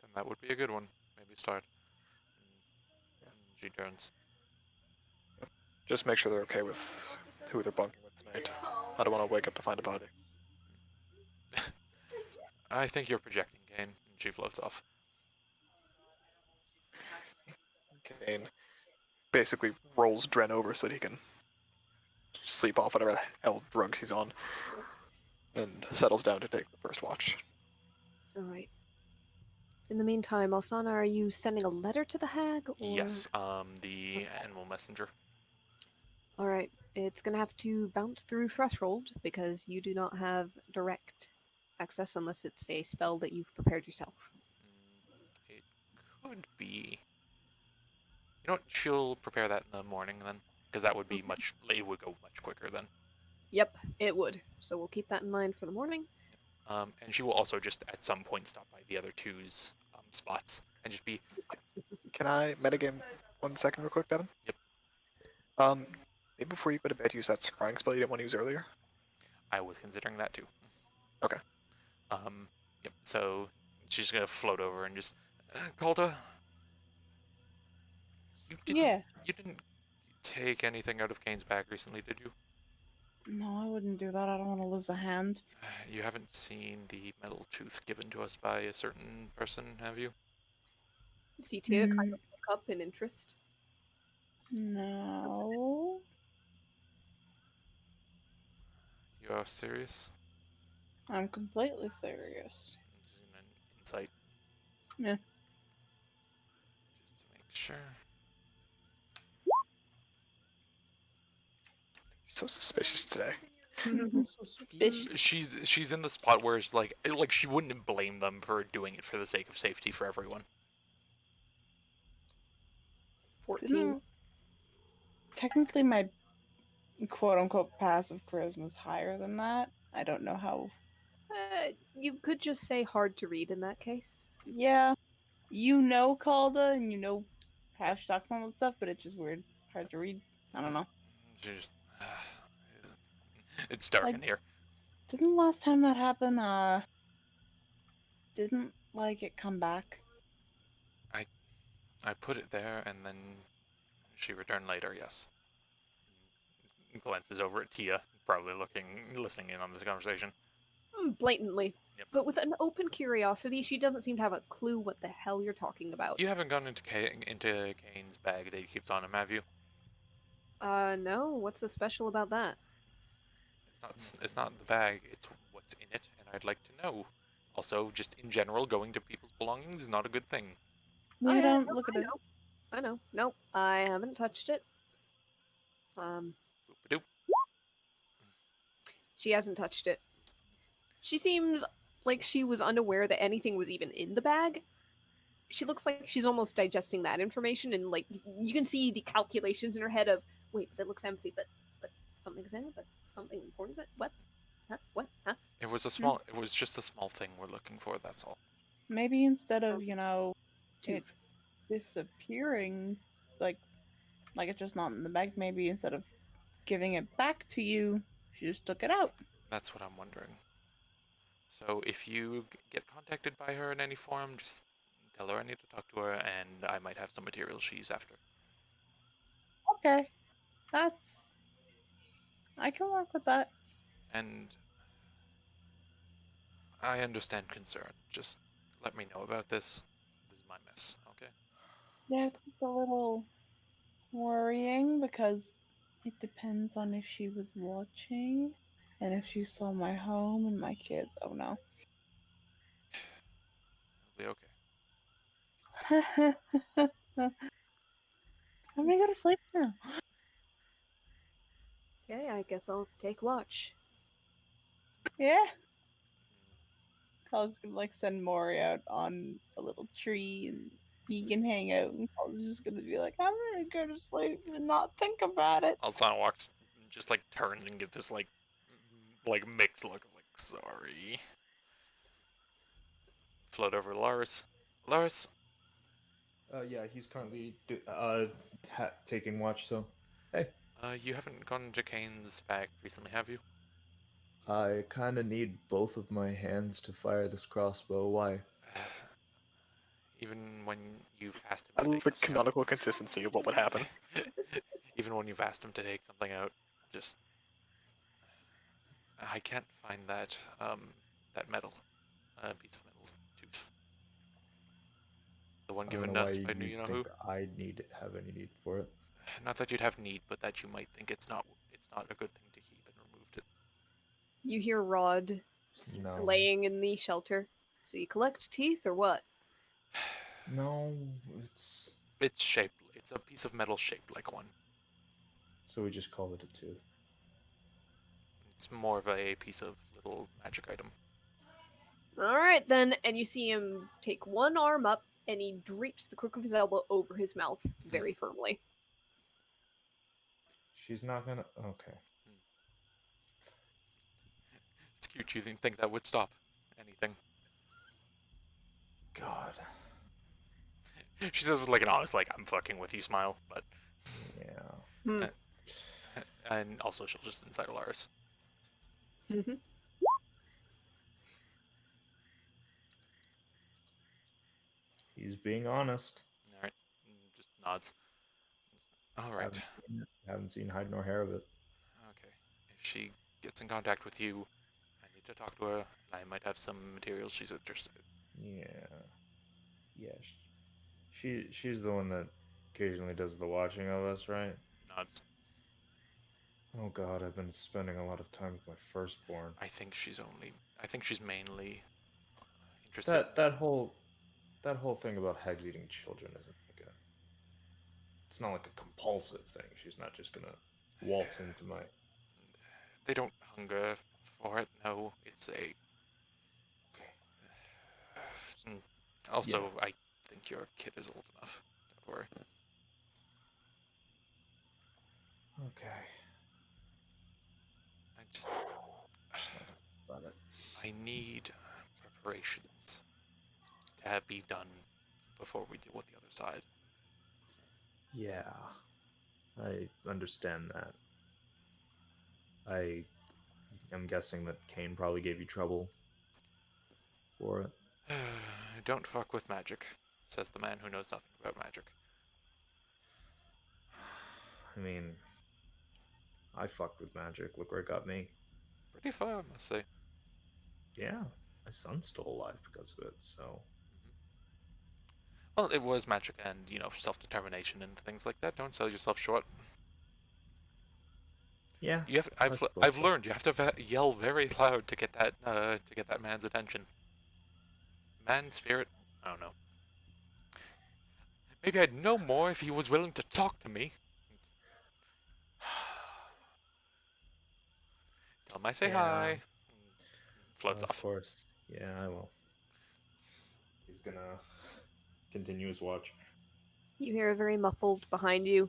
B: Then that would be a good one. Maybe start. And she turns.
D: Just make sure they're okay with who they're bunking with tonight. I don't want to wake up to find a body.
B: I think you're projecting, Kane. And she floats off.
D: Kane basically rolls Dren over so that he can sleep off whatever hell drugs he's on, and settles down to take the first watch.
A: All right. In the meantime, Alsana, are you sending a letter to the hag? Or...
B: Yes, the animal messenger.
A: All right. It's going to have to bounce through threshold because you do not have direct access unless it's a spell that you've prepared yourself.
B: It could be. You know what? She'll prepare that in the morning then, because that would be much. It would go much quicker then.
A: Yep, it would. So we'll keep that in mind for the morning.
B: And she will also just at some point stop by the other two's spots and just be.
D: Can I metagame 1 second real quick, Devin?
B: Yep.
D: Maybe before you go to bed, use that scrying spell you didn't want to use earlier.
B: I was considering that too.
D: Okay.
B: Yep. So she's gonna float over and just, Calda.
E: Yeah.
B: You didn't take anything out of Kane's bag recently, did you?
E: No, I wouldn't do that. I don't want to lose a hand.
B: You haven't seen the metal tooth given to us by a certain person, have you?
A: Tia kind of look up in interest.
E: No.
B: You are serious?
E: I'm completely serious.
B: Just an insight.
E: Yeah.
B: Just to make sure.
D: So suspicious today.
B: She's in the spot where it's like she wouldn't blame them for doing it for the sake of safety for everyone.
A: 14.
E: Technically, my quote-unquote passive charisma is higher than that. I don't know how.
A: You could just say hard to read in that case.
E: Yeah, you know Calda and you know hashtags and all that stuff, but it's just weird, hard to read. I don't know.
B: She just. It's dark in here.
E: Didn't last time that happen, didn't it come back?
B: I put it there and then she returned later, yes. Glances over at Tia, probably listening in on this conversation.
A: Blatantly.
B: Yep.
A: But with an open curiosity, she doesn't seem to have a clue what the hell you're talking about.
B: You haven't gone into Kane's bag that he keeps on him, have you?
A: No. What's so special about that?
B: It's not the bag, it's what's in it, and I'd like to know. Also, just in general, going to people's belongings is not a good thing.
E: You don't look at it.
A: I know. Nope, I haven't touched it.
B: Boop-a-doop.
A: She hasn't touched it. She seems like she was unaware that anything was even in the bag. She looks like she's almost digesting that information, and you can see the calculations in her head of, wait, but it looks empty, but something's in it, but something important is it? What? Huh? What? Huh?
B: It was just a small thing we're looking for, that's all.
E: Maybe instead of,
A: Tooth.
E: it disappearing, like it's just not in the bag, maybe instead of giving it back to you. She just took it out.
B: That's what I'm wondering. So if you get contacted by her in any form, just tell her I need to talk to her, and I might have some material she's after.
E: Okay. I can work with that.
B: And I understand concern. Just let me know about this. This is my mess, okay?
E: Yeah, it's just a little worrying because it depends on if she was watching and if she saw my home and my kids. Oh no.
B: It'll be okay.
E: I'm gonna go to sleep now.
A: Okay, I guess I'll take watch.
E: Yeah. College gonna like send Mori out on a little tree and he can hang out and College is gonna be like, I'm gonna go to sleep and not think about it.
B: Alzana walks, just like turns and gives this like mixed look of like sorry. Float over to Lars. Lars,
C: Yeah, he's currently taking watch. So, hey,
B: you haven't gone to Kane's back recently, have you?
C: I kind of need both of my hands to fire this crossbow. Why?
B: Even when you've asked him
D: I
B: to
D: love
B: take
D: the canonical consistency of what would happen.
B: even when you've asked him to take something out, just I can't find that that metal, piece of metal tooth. The one
C: I don't
B: given
C: know
B: to
C: why
B: us by
C: you
B: you know
C: think
B: who.
C: I have any need for it.
B: Not that you'd have need, but that you might think it's not a good thing to keep and removed it.
A: You hear Rod
C: No.
A: laying in the shelter. So you collect teeth or what?
C: No, it's
B: It's shaped. It's a piece of metal shaped like one.
C: so we just call it a tooth.
B: It's more of a piece of little magic item.
A: Alright then, and you see him take one arm up and he drapes the crook of his elbow over his mouth very firmly.
C: She's not gonna. Okay.
B: It's cute. You didn't think that would stop anything.
C: God.
B: She says with like an honest, like I'm fucking with you smile, but
C: Yeah.
A: Hmm.
B: and also she'll just inside Lars.
A: Mhm.
C: He's being honest.
B: All right, just nods. All right.
C: Haven't seen hide nor hair of it.
B: Okay. If she gets in contact with you, I need to talk to her, and I might have some materials she's interested in.
C: Yeah. Yeah. She's the one that occasionally does the watching of us, right?
B: Nods.
C: Oh God, I've been spending a lot of time with my firstborn.
B: I think she's mainly interested.
C: That whole thing about hags eating children isn't like a. It's not like a compulsive thing. She's not just gonna waltz into my.
B: They don't hunger for it. No, it's a.
C: Okay.
B: Also,
C: Yeah.
B: I think your kid is old enough. Don't worry.
C: Okay.
B: I just.
C: About it.
B: I need preparations to be done before we deal with the other side.
C: Yeah. I understand that. I am guessing that Kane probably gave you trouble for it.
B: Don't fuck with magic, says the man who knows nothing about magic.
C: I mean, I fucked with magic. Look where it got me.
B: Pretty fun, I must say.
C: Yeah, my son's still alive because of it. So.
B: Well, it was magic and, self-determination and things like that. Don't sell yourself short.
C: Yeah.
B: I've learned you have to yell very loud to get that man's attention. Man spirit, I don't know. Maybe I'd know more if he was willing to talk to me. Tell him I say hi. Floats off.
C: Of course. Yeah, I will. He's gonna continue his watch.
A: You hear a very muffled behind you.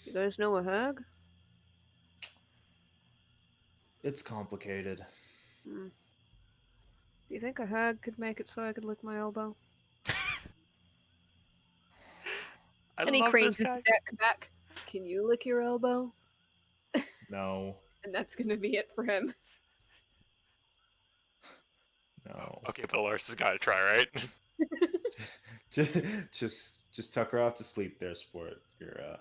A: You guys know a hag?
C: It's complicated.
A: Hmm. Do you think a hag could make it so I could lick my elbow? And he cranes his neck back. Can you lick your elbow?
C: No.
A: And that's gonna be it for him.
C: No.
B: Okay, but Lars has got to try, right?
C: just, just tuck her off to sleep there, sport. You're a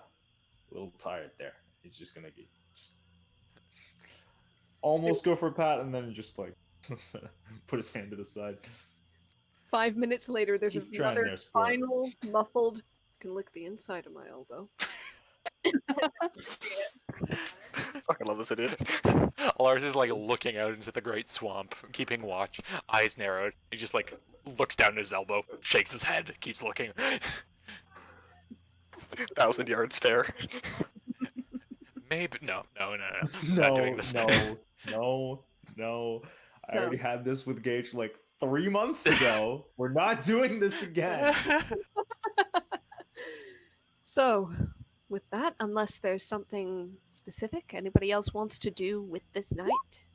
C: little tired there. He's just gonna be just almost go for a pat and then just like put his hand to the side.
A: 5 minutes later, there's
C: Keep trying
A: another
C: there, sport.
A: final muffled. Can lick the inside of my elbow.
D: Fucking love this idiot.
B: Lars is like looking out into the great swamp, keeping watch, eyes narrowed. He just like looks down at his elbow, shakes his head, keeps looking.
D: 1,000-yard stare.
B: Maybe no. Not
C: No,
B: doing this.
C: no. I
A: So-
C: already had this with Gage like 3 months ago. We're not doing this again.
A: So, with that, unless there's something specific anybody else wants to do with this night,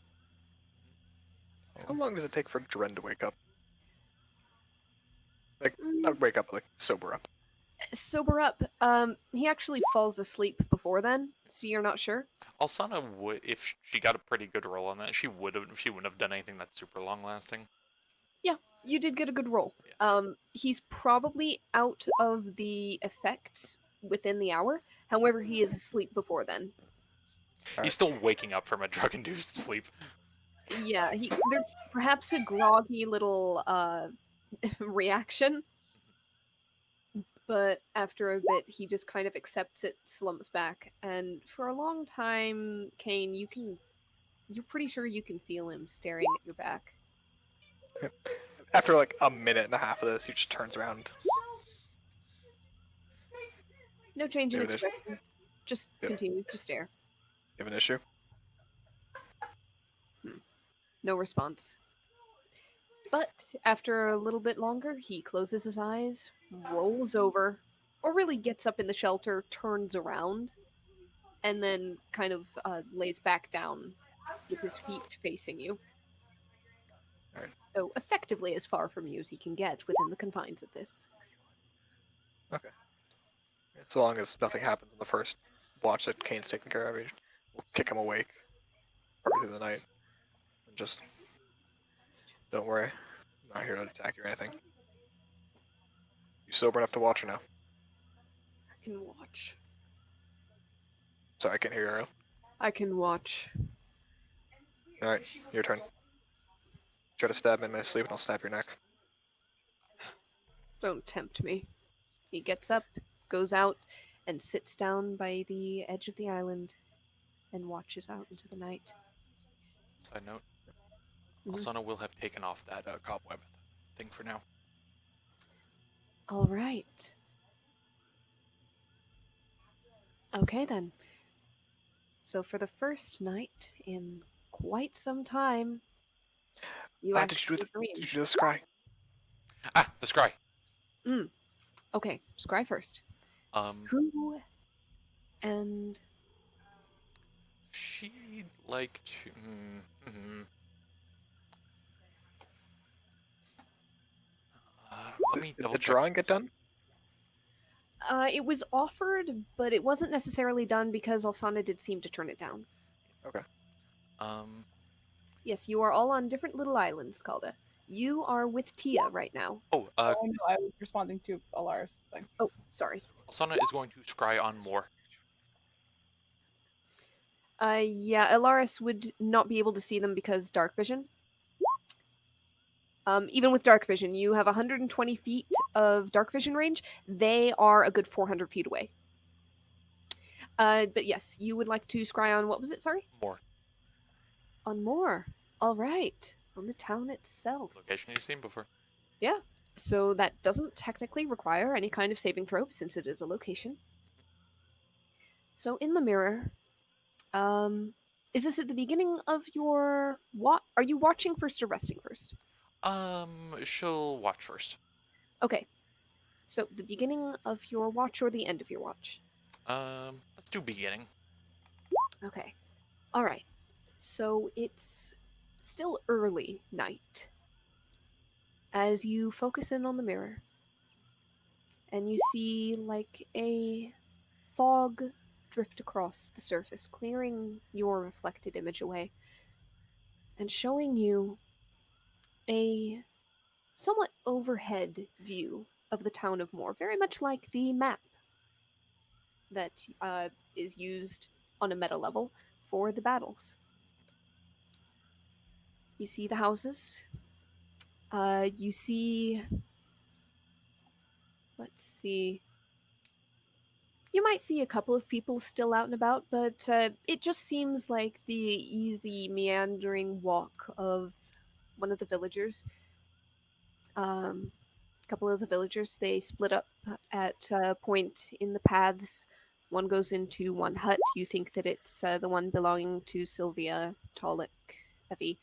D: How long does it take for Dren to wake up? Like,
A: Mm.
D: not wake up, but like sober up.
A: sober up. He actually falls asleep before then, so you're not sure.
B: Alsana would, if she got a pretty good roll on that, she wouldn't have done anything that's super long lasting.
A: You did get a good roll. He's probably out of the effects within the hour. However, he is asleep before then.
B: He's still waking up from a drug-induced sleep.
A: Yeah, there's perhaps a groggy little reaction, but after a bit, he just kind of accepts it, slumps back, and for a long time, Kane, you're pretty sure you can feel him staring at your back.
D: After like a minute and a half of this, he just turns around.
A: No change in
D: Give it a-
A: expression, just
D: Yeah.
A: continues to stare.
D: You have an issue?
A: No response. But after a little bit longer, he closes his eyes, rolls over, or really gets up in the shelter, turns around, and then kind of lays back down with his feet facing you.
D: Alright.
A: So effectively as far from you as he can get within the confines of this.
D: So long as nothing happens in the first watch that Kane's taking care of, we'll kick him awake partway through the night. And just don't worry, I'm not here to attack you or anything. You sober enough to watch or no?
A: I can watch.
D: Sorry, I can't hear you, Ariel.
A: I can watch.
D: Alright, your turn. Try to stab me in my sleep and I'll snap your neck.
A: Don't tempt me. He gets up, goes out, and sits down by the edge of the island and watches out into the night.
B: Side note,
A: Mhm.
B: Alsana will have taken off that cobweb thing for now.
A: All right. Okay, then. So for the first night in quite some time, you
D: Did you do
A: actually dream.
D: Did you do the scry?
B: Ah, the scry.
A: Okay, scry first. Who and
B: She'd like to. Let me
D: Did
B: double
D: the
B: check.
D: drawing get done?
A: it was offered, but it wasn't necessarily done because Alsana did seem to turn it down.
B: Um,
A: Yes, you are all on different little islands, Calda. You are with Tia right now.
E: Oh no, I was responding to Alaris' thing.
A: Oh, sorry.
B: Alsana is going to scry on more.
A: Yeah, Alaris would not be able to see them because dark vision. Even with dark vision, you have 120 feet of dark vision range. They are a good 400 feet away. But yes, you would like to scry on, what was it, sorry?
B: More.
A: On more. All right. On the town itself.
B: Location you've seen before.
A: So that doesn't technically require any kind of saving throw since it is a location. So in the mirror, is this at the beginning of your Are you watching first or resting first?
B: She'll watch first.
A: Okay. So the beginning of your watch or the end of your watch?
B: Let's do beginning.
A: Okay. All right. So it's still early night. As you focus in on the mirror and you see like a fog drift across the surface, clearing your reflected image away, and showing you a somewhat overhead view of the town of Moore, very much like the map that is used on a meta level for the battles. You see the houses. You see. Let's see. You might see a couple of people still out and about, but it just seems like the easy, meandering walk of one of the villagers. A couple of the villagers, they split up at a point in the paths. One goes into one hut. You think that it's the one belonging to Sylvia, Talik, Evie.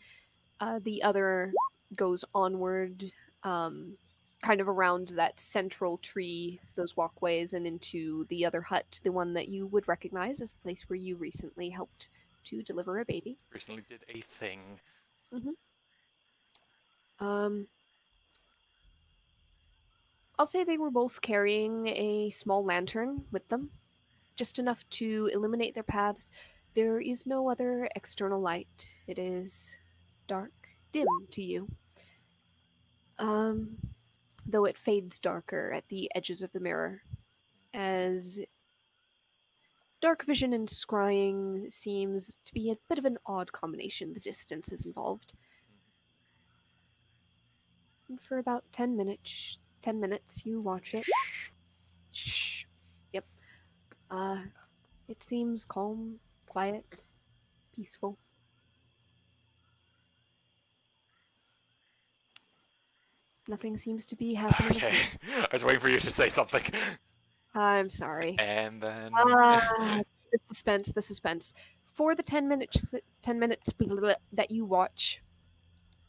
A: The other goes onward, kind of around that central tree, those walkways, and into the other hut, the one that you would recognize as the place where you recently helped to deliver a baby.
B: Recently did a thing.
A: Um, I'll say they were both carrying a small lantern with them, just enough to illuminate their paths. There is no other external light. It is dark, dim to you. Though it fades darker at the edges of the mirror, as dark vision and scrying seems to be a bit of an odd combination. The distance is involved. And for about 10 minutes, you watch it. Shh. Yep. It seems calm, quiet, peaceful. Nothing seems to be happening.
B: Okay, I was waiting for you to say something.
A: I'm sorry.
B: And then
A: The suspense. For the 10 minutes that you watch,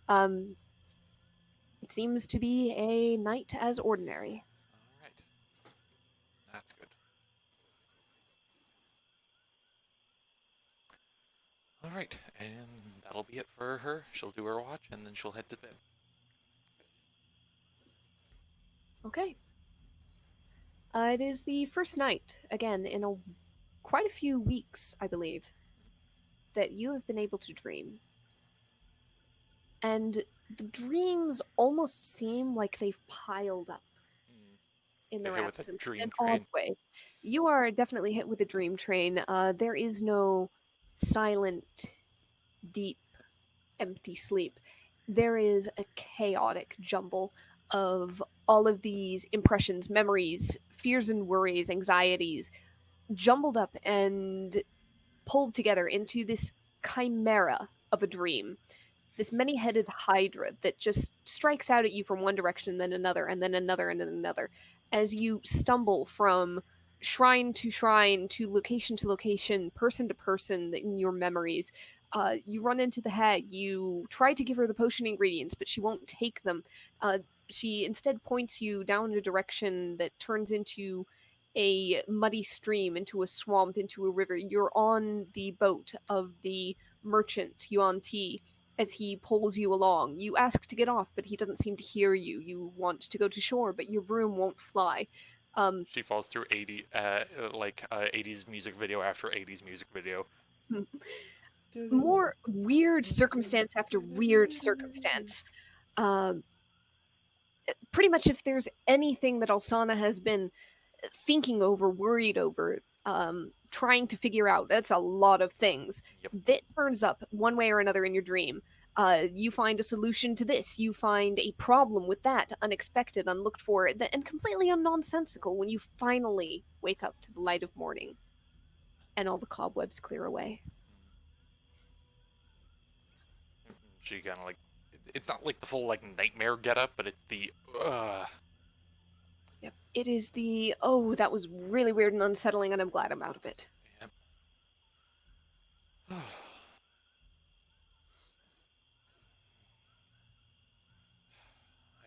A: it seems to be a night as ordinary.
B: all right, that's good. All right, and that'll be it for her. She'll do her watch, and then she'll head to bed.
A: Okay. It is the first night, again, in quite a few weeks, I believe, that you have been able to dream. And the dreams almost seem like they've piled up in
B: You're
A: their
B: hit with a
A: absence
B: dream
A: in an
B: train.
A: odd way. You are definitely hit with a dream train. There is no silent, deep, empty sleep. There is a chaotic jumble of all of these impressions, memories, fears and worries, anxieties, jumbled up and pulled together into this chimera of a dream. This many headed hydra that just strikes out at you from one direction, then another, and then another, and then another, as you stumble from shrine to location, person to person in your memories. You run into the hag. You try to give her the potion ingredients, but she won't take them. She instead points you down a direction that turns into a muddy stream, into a swamp, into a river. You're on the boat of the merchant, Yuan Ti, as he pulls you along. You ask to get off, but he doesn't seem to hear you. You want to go to shore, but your broom won't fly.
B: She falls through 80s music video after 80s music video.
A: More weird circumstance after weird circumstance. Pretty much, if there's anything that Alsana has been thinking over, worried over, trying to figure out, that's a lot of things.
B: Yep.
A: That turns up one way or another in your dream. You find a solution to this. You find a problem with that, unexpected, unlooked for, and completely unnonsensical when you finally wake up to the light of morning and all the cobwebs clear away.
B: She kind of like, it's not like the full like nightmare getup, but it's the
A: Yep. It is the, oh, that was really weird and unsettling, and I'm glad I'm out of it.
B: Yep. I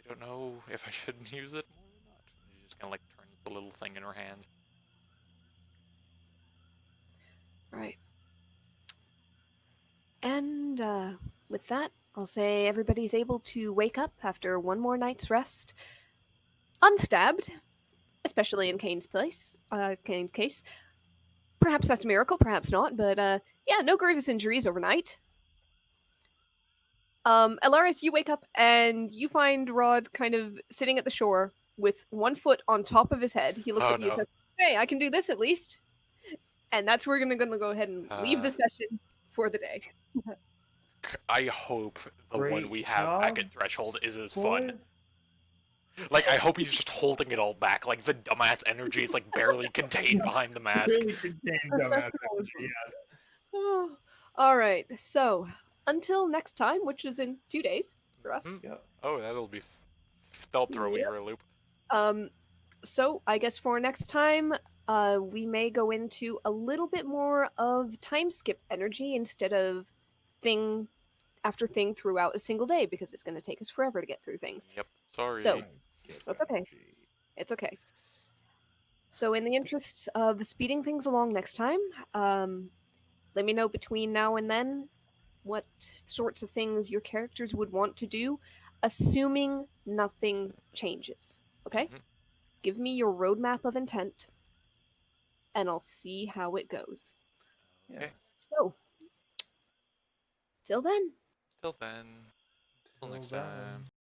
B: don't know if I should use it more or not. She just kind of like turns the little thing in her hand.
A: Right. And with that, I'll say everybody's able to wake up after one more night's rest, unstabbed, especially in Kane's case. Perhaps that's a miracle, perhaps not, but yeah, no grievous injuries overnight. Elaris, you wake up and you find Rod kind of sitting at the shore with one foot on top of his head. He looks
B: Oh,
A: at you and
B: no.
A: says, "Hey, I can do this at least." And that's where we're gonna go ahead and leave the session for the day.
B: I hope the one
C: Great
B: we have back at Threshold is as fun.
C: Boy.
B: Like, I hope he's just holding it all back. Like, the dumbass energy is, like, barely contained behind the mask.
C: Really contained dumbass energy, yes.
A: Oh, all right. So until next time, which is in 2 days for us.
B: Mhm.
C: Yep.
B: Oh, that'll be... They'll throw me
A: Yep.
B: for a loop.
A: So I guess for next time, we may go into a little bit more of time skip energy instead of thing after thing throughout a single day because it's going to take us forever to get through things.
B: Yep. Sorry.
A: So- That's okay. It's okay. So in the interests of speeding things along next time, let me know between now and then what sorts of things your characters would want to do, assuming nothing changes. Okay?
B: Mhm.
A: Give me your roadmap of intent, and I'll see how it goes.
B: Okay.
A: So, till then.
B: Till then. Till next
C: Till then.
B: time.